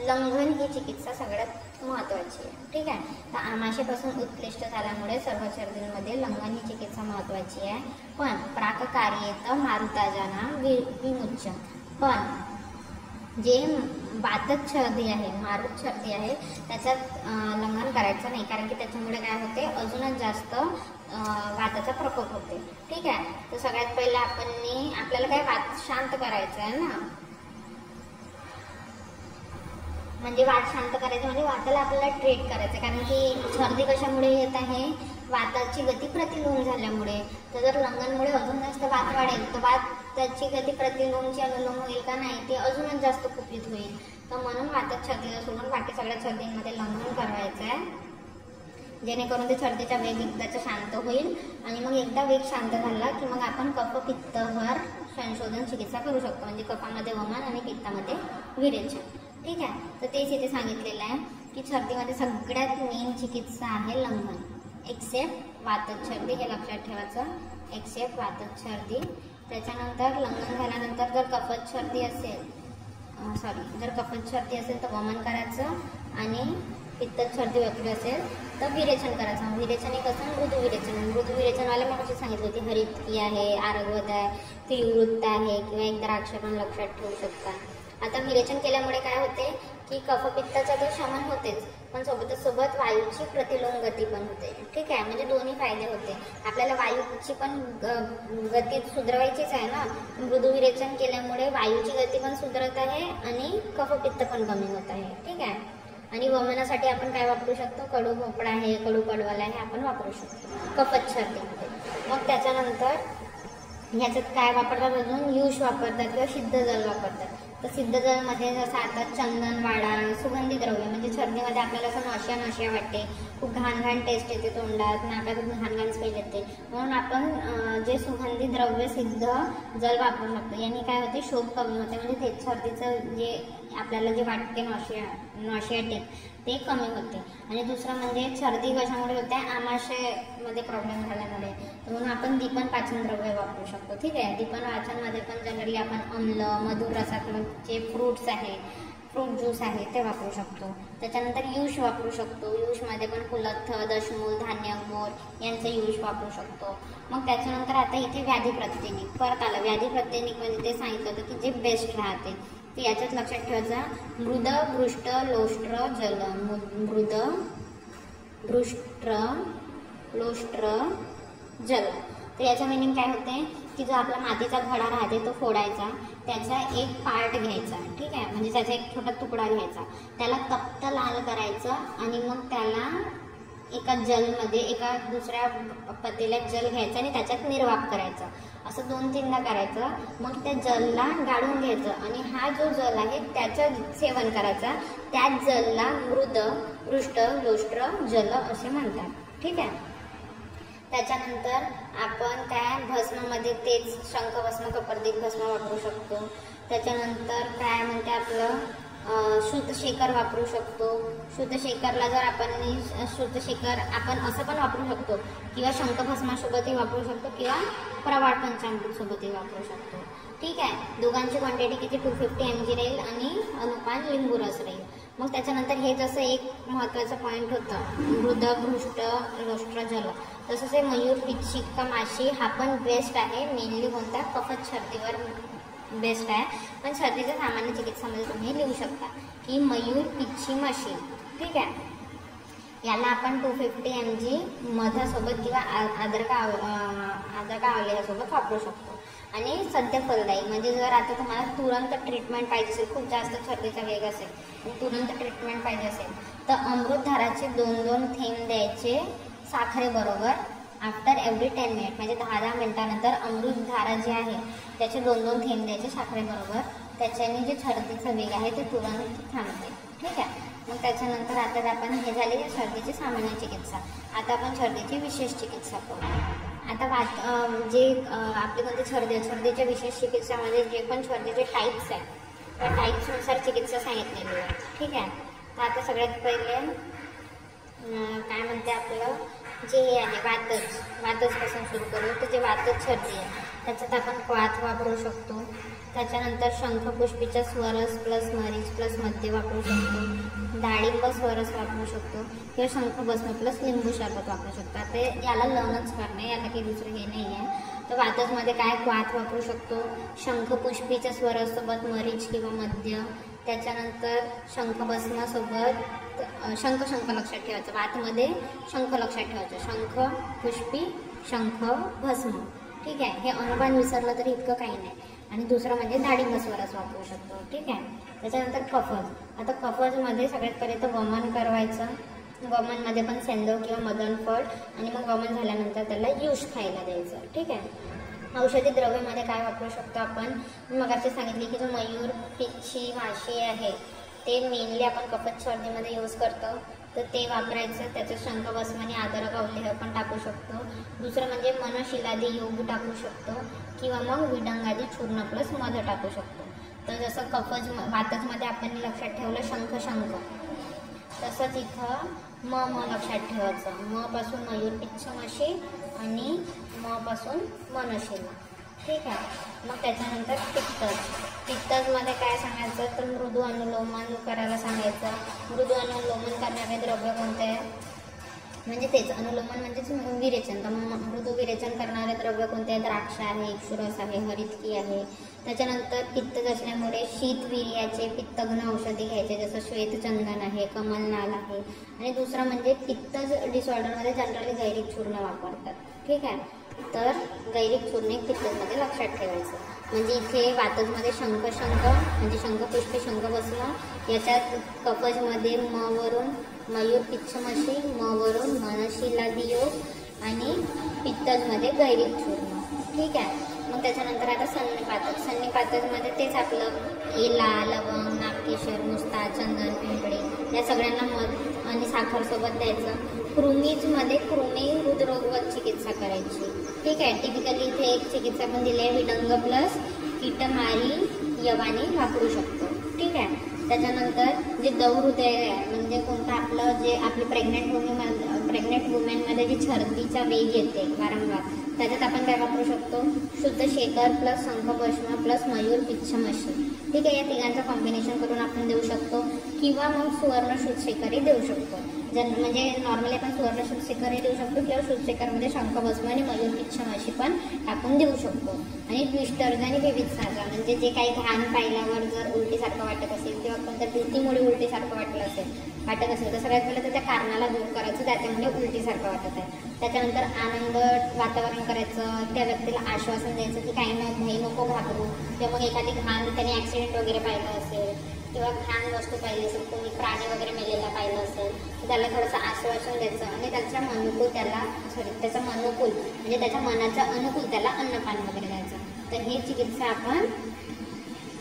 लंघन ही चिकित्सा सगळ्यात महत्त्वाची आहे. ठीक आहे. तर आमाशयापासून उत्कृष्ट झाल्यामुळे सर्व छर्दींमध्ये लंघन ही चिकित्सा महत्त्वाची आहे. पण प्राककार्येत मारुताजाना विमुच्य, पण जे वातज छर्दी आहे, मारुत छर्दी आहे, त्याच्यात लंघन करायचं नाही, कारण की त्याच्यामुळे काय होते, अजूनच जास्त वाताचा प्रकोप होते. ठीक आहे. तर सगळ्यात पहिले आपल्याला काय वात शांत करायचं आहे ना, म्हणजे वात शांत करायचं म्हणजे वाताला आपल्याला ट्रीट करायचं, कारण की छर्दी कशामुळे येत आहे, वाताची गती प्रतिलोम झाल्यामुळे. तर जर लंघनमुळे अजून जास्त वात वाढेल तर वाताची गती प्रतिलोमची अनुलोम होईल का, नाही, ते अजूनच जास्त कुपित होईल. तर म्हणून वातच छर्दीला सोडून बाकी सगळ्या छर्दींमध्ये लंघन करायचं आहे, जेणेकरून ते छर्दीचा वेग एकदाचा शांत होईल. आणि मग एकदा वेग शांत झाला की मग आपण कफ पित्तवर संशोधन चिकित्सा करू शकतो, म्हणजे कफामध्ये वमन आणि पित्तामध्ये विरेचन. ठीक आहे. तर तेच इथे सांगितलेलं आहे की छर्दीमध्ये सगळ्यात मेन चिकित्सा आहे लंघन, एक्सेप्ट वातज छर्दी, हे लक्षात ठेवायचं, एक्सेप्ट वातज छर्दी. त्याच्यानंतर लंघन झाल्यानंतर जर कफज छर्दी असेल तर वमन करायचं, आणि पित्तज छर्दी वगैरे असेल तर विरेचन करायचं. विरेचन एक असं मृदू विरेचनवाले मग कशी सांगितलं होती, हरितकी आहे, आरगवत आहे, तीव्रवृत्त आहे, किंवा एक द्राक्ष पण लक्षात ठेवू शकता. आता विरेचन केल्यामुळे काय होते की कफपित्ताचा तर शमन होतेच, पण सोबत वायूची प्रतिलोम गती पण होते. ठीक आहे. म्हणजे दोन्ही फायदे होते. आपल्याला वायूची पण गती सुधारायचीच आहे ना, मृदू विरेचन केल्यामुळे वायूची गती पण सुधारत आहे आणि कफपित्त पण कमी होत आहे. ठीक आहे. आणि वमनासाठी आपण काय वापरू शकतो, कडू भोपळा आहे, कडू कडवाला आहे, आपण वापरू शकतो कफज छर्दीमध्ये. मग त्याच्यानंतर ह्याच्यात काय वापरतात, अजून युष वापरतात किंवा सिद्ध जल वापरतात. तर सिद्ध जलमध्ये जसं आता चंदन, वाडा, सुगंधी द्रव्य, म्हणजे छर्दीमध्ये आपल्याला असं नशा वाटते, खूप घाण टेस्ट येते तोंडात, नाकातून घाण स्मेल येते, म्हणून आपण जे सुगंधी द्रव्य सिद्ध जल वापरू शकतो. यांनी काय होते, शोभ कमी होते, म्हणजे ते छर्दीचं जे आपल्याला जे वाटते नॉशियाटिक ते कमी होते. आणि दुसरं म्हणजे छर्दी कशामुळे होते, आमाशयामध्ये प्रॉब्लेम झाल्यामुळे, म्हणून आपण दीपन पाचन द्रव्य वापरू शकतो. ठीक आहे. दीपन वाचनमध्ये पण जनरली आपण आम्ल, मधुर रसात्मक जे फ्रूट्स आहे, फ्रूट ज्यूस आहे ते वापरू शकतो. त्याच्यानंतर युष वापरू शकतो. युषमध्ये पण कुलथ, दशमूल, धान्य, मोर यांचं युष वापरू शकतो. मग त्याच्यानंतर आता इथे व्याधी प्रतिनिक परत आलं. व्याधी प्रतिनिक म्हणजे ते सांगितलं होतं की जे बेस्ट राहते ते याच्यात लक्षात ठेवायचं, मृद, भृष्ट, लोष्ट्र, जल. मृद, भृष्ट, लोष्ट्र, जल. तर याचं मिनिंग काय होते की जो आपला मातीचा घडा राहते तो फोडायचा, त्याचा एक पार्ट घ्यायचा. ठीक आहे. म्हणजे त्याचा एक छोटा तुकडा घ्यायचा, त्याला तप्त लाल करायचं, आणि मग त्याला एका जलमध्ये, एका दुसऱ्या पतेल्यात जल घ्यायचं आणि त्याच्यात निर्वाप करायचं. असं 2-3दा करायचं. मग त्या जलला गाळून घ्यायचं, आणि हा जो जल आहे त्याचं सेवन करायचा. त्याच जलला मृद, भृष्ट, लोष्ट्र, जल असे म्हणतात. ठीक आहे. त्याच्यानंतर आपण त्या भस्मामध्ये तेच शंखभस्म, कपर्दिक भस्म वापरू शकतो. त्याच्यानंतर काय म्हणते आपलं श्रुतशेखर वापरू शकतो. श्रुतशेखरला जर आपण श्रुतशेखर आपण असं पण वापरू शकतो, किंवा शंखभस्मासोबतही वापरू शकतो, किंवा प्रवाळ पंचामृतसोबतही वापरू शकतो. ठीक आहे. दोघांची क्वांटिटी किती 250 mg राहील, आणि अनुपान लिंबू रस राहील. मग त्याच्यानंतर हे जसं एक महत्त्वाचं पॉईंट होतं, मृद, भृष्ट, लोष्ट्र, जल, तसंच हे मयूर, पिच्छिका, माशी हा पण बेस्ट आहे. मेनली कोणता, कफज छर्दीवर बेस्ट आहे. पण छर्दीच्या सामान्य चिकित्सामध्ये तुम्ही लिहू शकता की मयूर, पिच्छी, माशी. ठीक आहे. याला आपण 250 mg मधासोबत किंवा अद्रक आवल्यासोबत वापरू शकतो. आणि सध्या फलदायी म्हणजे जर आता तुम्हाला तुरंत ट्रीटमेंट पाहिजे असेल, खूप जास्त सर्दीचा वेग असेल आणि तुरंत ट्रीटमेंट पाहिजे असेल तर अमृतधाराचे 2-2 थेंब द्यायचे साखरेबरोबर आफ्टर एव्हरी 10 मिनिट. म्हणजे 10-10 मिनिटानंतर अमृतधारा जी आहे त्याचे 2-2 थेंब द्यायचे साखरेबरोबर. त्याच्याने जे सर्दीचा वेग आहे ते तुरंत थांबते. ठीक आहे. मग त्याच्यानंतर आता आपण हे झाले सर्दीची सामान्य चिकित्सा. आता आपण सर्दीची विशेष चिकित्सा करू. आता आपली कोणती सर्दीच्या विशेष चिकित्सामध्ये जे पण सर्दीचे टाईप्स आहेत त्या टाईप्सनुसार चिकित्सा सांगितलेली आहे. ठीक आहे. तर आता सगळ्यात पहिले काय म्हणते आपलं जे हे आहे वातचपासून सुरू करू. तर जे वातच सर्दी आहे त्याच्यात आपण क्वाथ वापरू शकतो. त्याच्यानंतर शंखपुष्पीचा स्वरस प्लस मरीच प्लस मध्य वापरू शकतो. डाळिंब स्वरस वापरू शकतो किंवा शंखभस्म प्लस लिंबू सरबत वापरू शकतो. आता याला लवणच करणे, याला काही दुसरं हे नाही आहे. तर वातचमध्ये काय क्वाथ वापरू शकतो, शंखपुष्पीच्या स्वरसोबत मरीच किंवा मध्य. त्याच्यानंतर शंखभस्मासोबत शंख लक्षात ठेवायचं. वातमध्ये शंख लक्षात ठेवायचं. शंख पुष्पी शंख भस्म. ठीक आहे. हे अनुपान विसरलं तरी इतकं काही नाही. आणि दुसरं म्हणजे डाळिंब स्वरस वापरू शकतो. ठीक आहे. त्याच्यानंतर कफज. आता कफजमध्ये सगळ्यात पहिले तर वमन करायचं. वमनमध्ये पण सेंदव किंवा मदनफळ आणि मग वमन झाल्यानंतर त्याला युष खायला द्यायचं. ठीक आहे. औषधी द्रव्यामध्ये काय वापरू शकतो आपण, मगाशी सांगितले की जो मयूर पिच्छी माशी आहे ते मेनली आपण कफज सर्दीमध्ये यूज करतो. तर ते वापरायचं. त्याचं शंखभस्म आणि अद्रक आवले पण टाकू शकतो. दुसरं म्हणजे मनशिलादी योग टाकू शकतो किंवा मग विडंगादी चूर्ण प्लस मध टाकू शकतो. तर जसं वातचमध्ये आपण लक्षात ठेवलं शंख तसंच इथं म लक्षात ठेवायचं. म पासून मयूर पिच्छ माशी आणि म पासून मनशिला. ठीक आहे. मग त्याच्यानंतर पित्तजमध्ये काय सांगायचं तर मृदू अनुलोमन करायला सांगायचं. मृदू अनुलोमन करणारे द्रव्य कोणते आहे म्हणजे तेच अनुलोमन म्हणजेच विरेचन. तर मृदू विरेचन करणारे द्रव्य कोणते आहे, द्राक्ष आहे, इक्षुरस आहे, हरितकी आहे. त्याच्यानंतर पित्त असल्यामुळे शीतवीर्याचे पित्तघ्न औषधी घ्यायचे जसं श्वेतचंदन आहे, कमलनाल आहे. आणि दुसरं म्हणजे पित्तज डिसऑर्डरमध्ये जनरली गैरिक चूर्ण वापरतात. ठीक आहे. तर गैरिक चूर्ण पित्तजमध्ये लक्षात ठेवायचं. म्हणजे इथे वातजमध्ये शंख म्हणजे शंखपुष्पी शंखभस्म, याच्यात कफजमध्ये म वरून मयूर पिच्छमशी, म वरून मनशिलादी योग आणि पित्तजमध्ये गैरिक चूर्ण. ठीक आहे. मग त्याच्यानंतर आता सन्निपातजमध्ये तेच आपलं एला, लवंग, नागकेशर, मुस्ता, चंदन, पिंपळे या सगळ्यांना मध आणि साखरसोबत द्यायचं. कृमीजमध्ये कृमी हृदरोगवत चिकित्सा करायची. ठीक आहे. टिपिकली इथे एक चिकित्सा पण दिली आहे, विडंग प्लस कीटमारी यवानी वापरू शकतो. ठीक आहे. त्याच्यानंतर जे दौहृदय आहे म्हणजे कोणतं आपलं जे आपली प्रेग्नेंट वुमेनमध्ये जी सर्दीचा वेग येते वारंवार त्याच्यात आपण काय वापरू शकतो, शुद्ध शेकर प्लस शंखभस्म प्लस मयूर पिच्छमशी. ठीक आहे. या तिघांचं कॉम्बिनेशन करून आपण देऊ शकतो किंवा मग सुवर्ण शुद्धशेखरही देऊ शकतो. म्हणजे नॉर्मली आपण सुवर्ण शुद्धशेखरही देऊ शकतो किंवा शुद्धशेखरमध्ये शंखभस्म आणि मयूर पिच्छमशी पण टाकून देऊ शकतो. आणि द्विष्टर्ज आणि विविध साजा म्हणजे जे काही घाण पाहिल्यावर जर उलटीसारखं वाटत असेल किंवा कोणत्या भीतीमुळे उलटीसारखं वाटत असेल तर सगळ्यात पहिलं तर त्या कारणाला दूर करायचं, त्याच्यामुळे उलटीसारखं वाटत आहे. त्याच्यानंतर आनंद वातावरण करायचं, त्या व्यक्तीला आश्वासन द्यायचं की काही नाही नको घाबरू. किंवा मग एखादी घाण त्याने ॲक्सिडेंट वगैरे पाहिलं असेल किंवा घाण वस्तू पाहिली असेल, कोणी प्राणी वगैरे मेलेला पाहिलं असेल तर त्याला थोडंसं आश्वासन द्यायचं आणि त्याच्या मनुकूल म्हणजे त्याच्या मनाच्या अनुकूल त्याला अन्नपान वगैरे द्यायचं. तर ही चिकित्सा आपण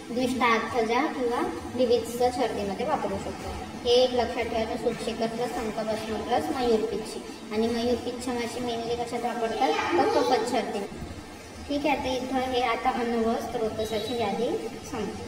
द्विष्टार्थजा किंवा विविध सर्दीमध्ये वापरू शकतो. हे एक लक्षात ठेवायचं. शुद्धशेखर प्लस शंखभस्म प्लस मयूर पिच्छी आणि मयूर पिच्छमाशी मेनली कशात वापरतात तर कफज सर्दी. ठीक आहे. तर इथं हे आता अन्न व स्त्रोतसाची यादी सांगतो.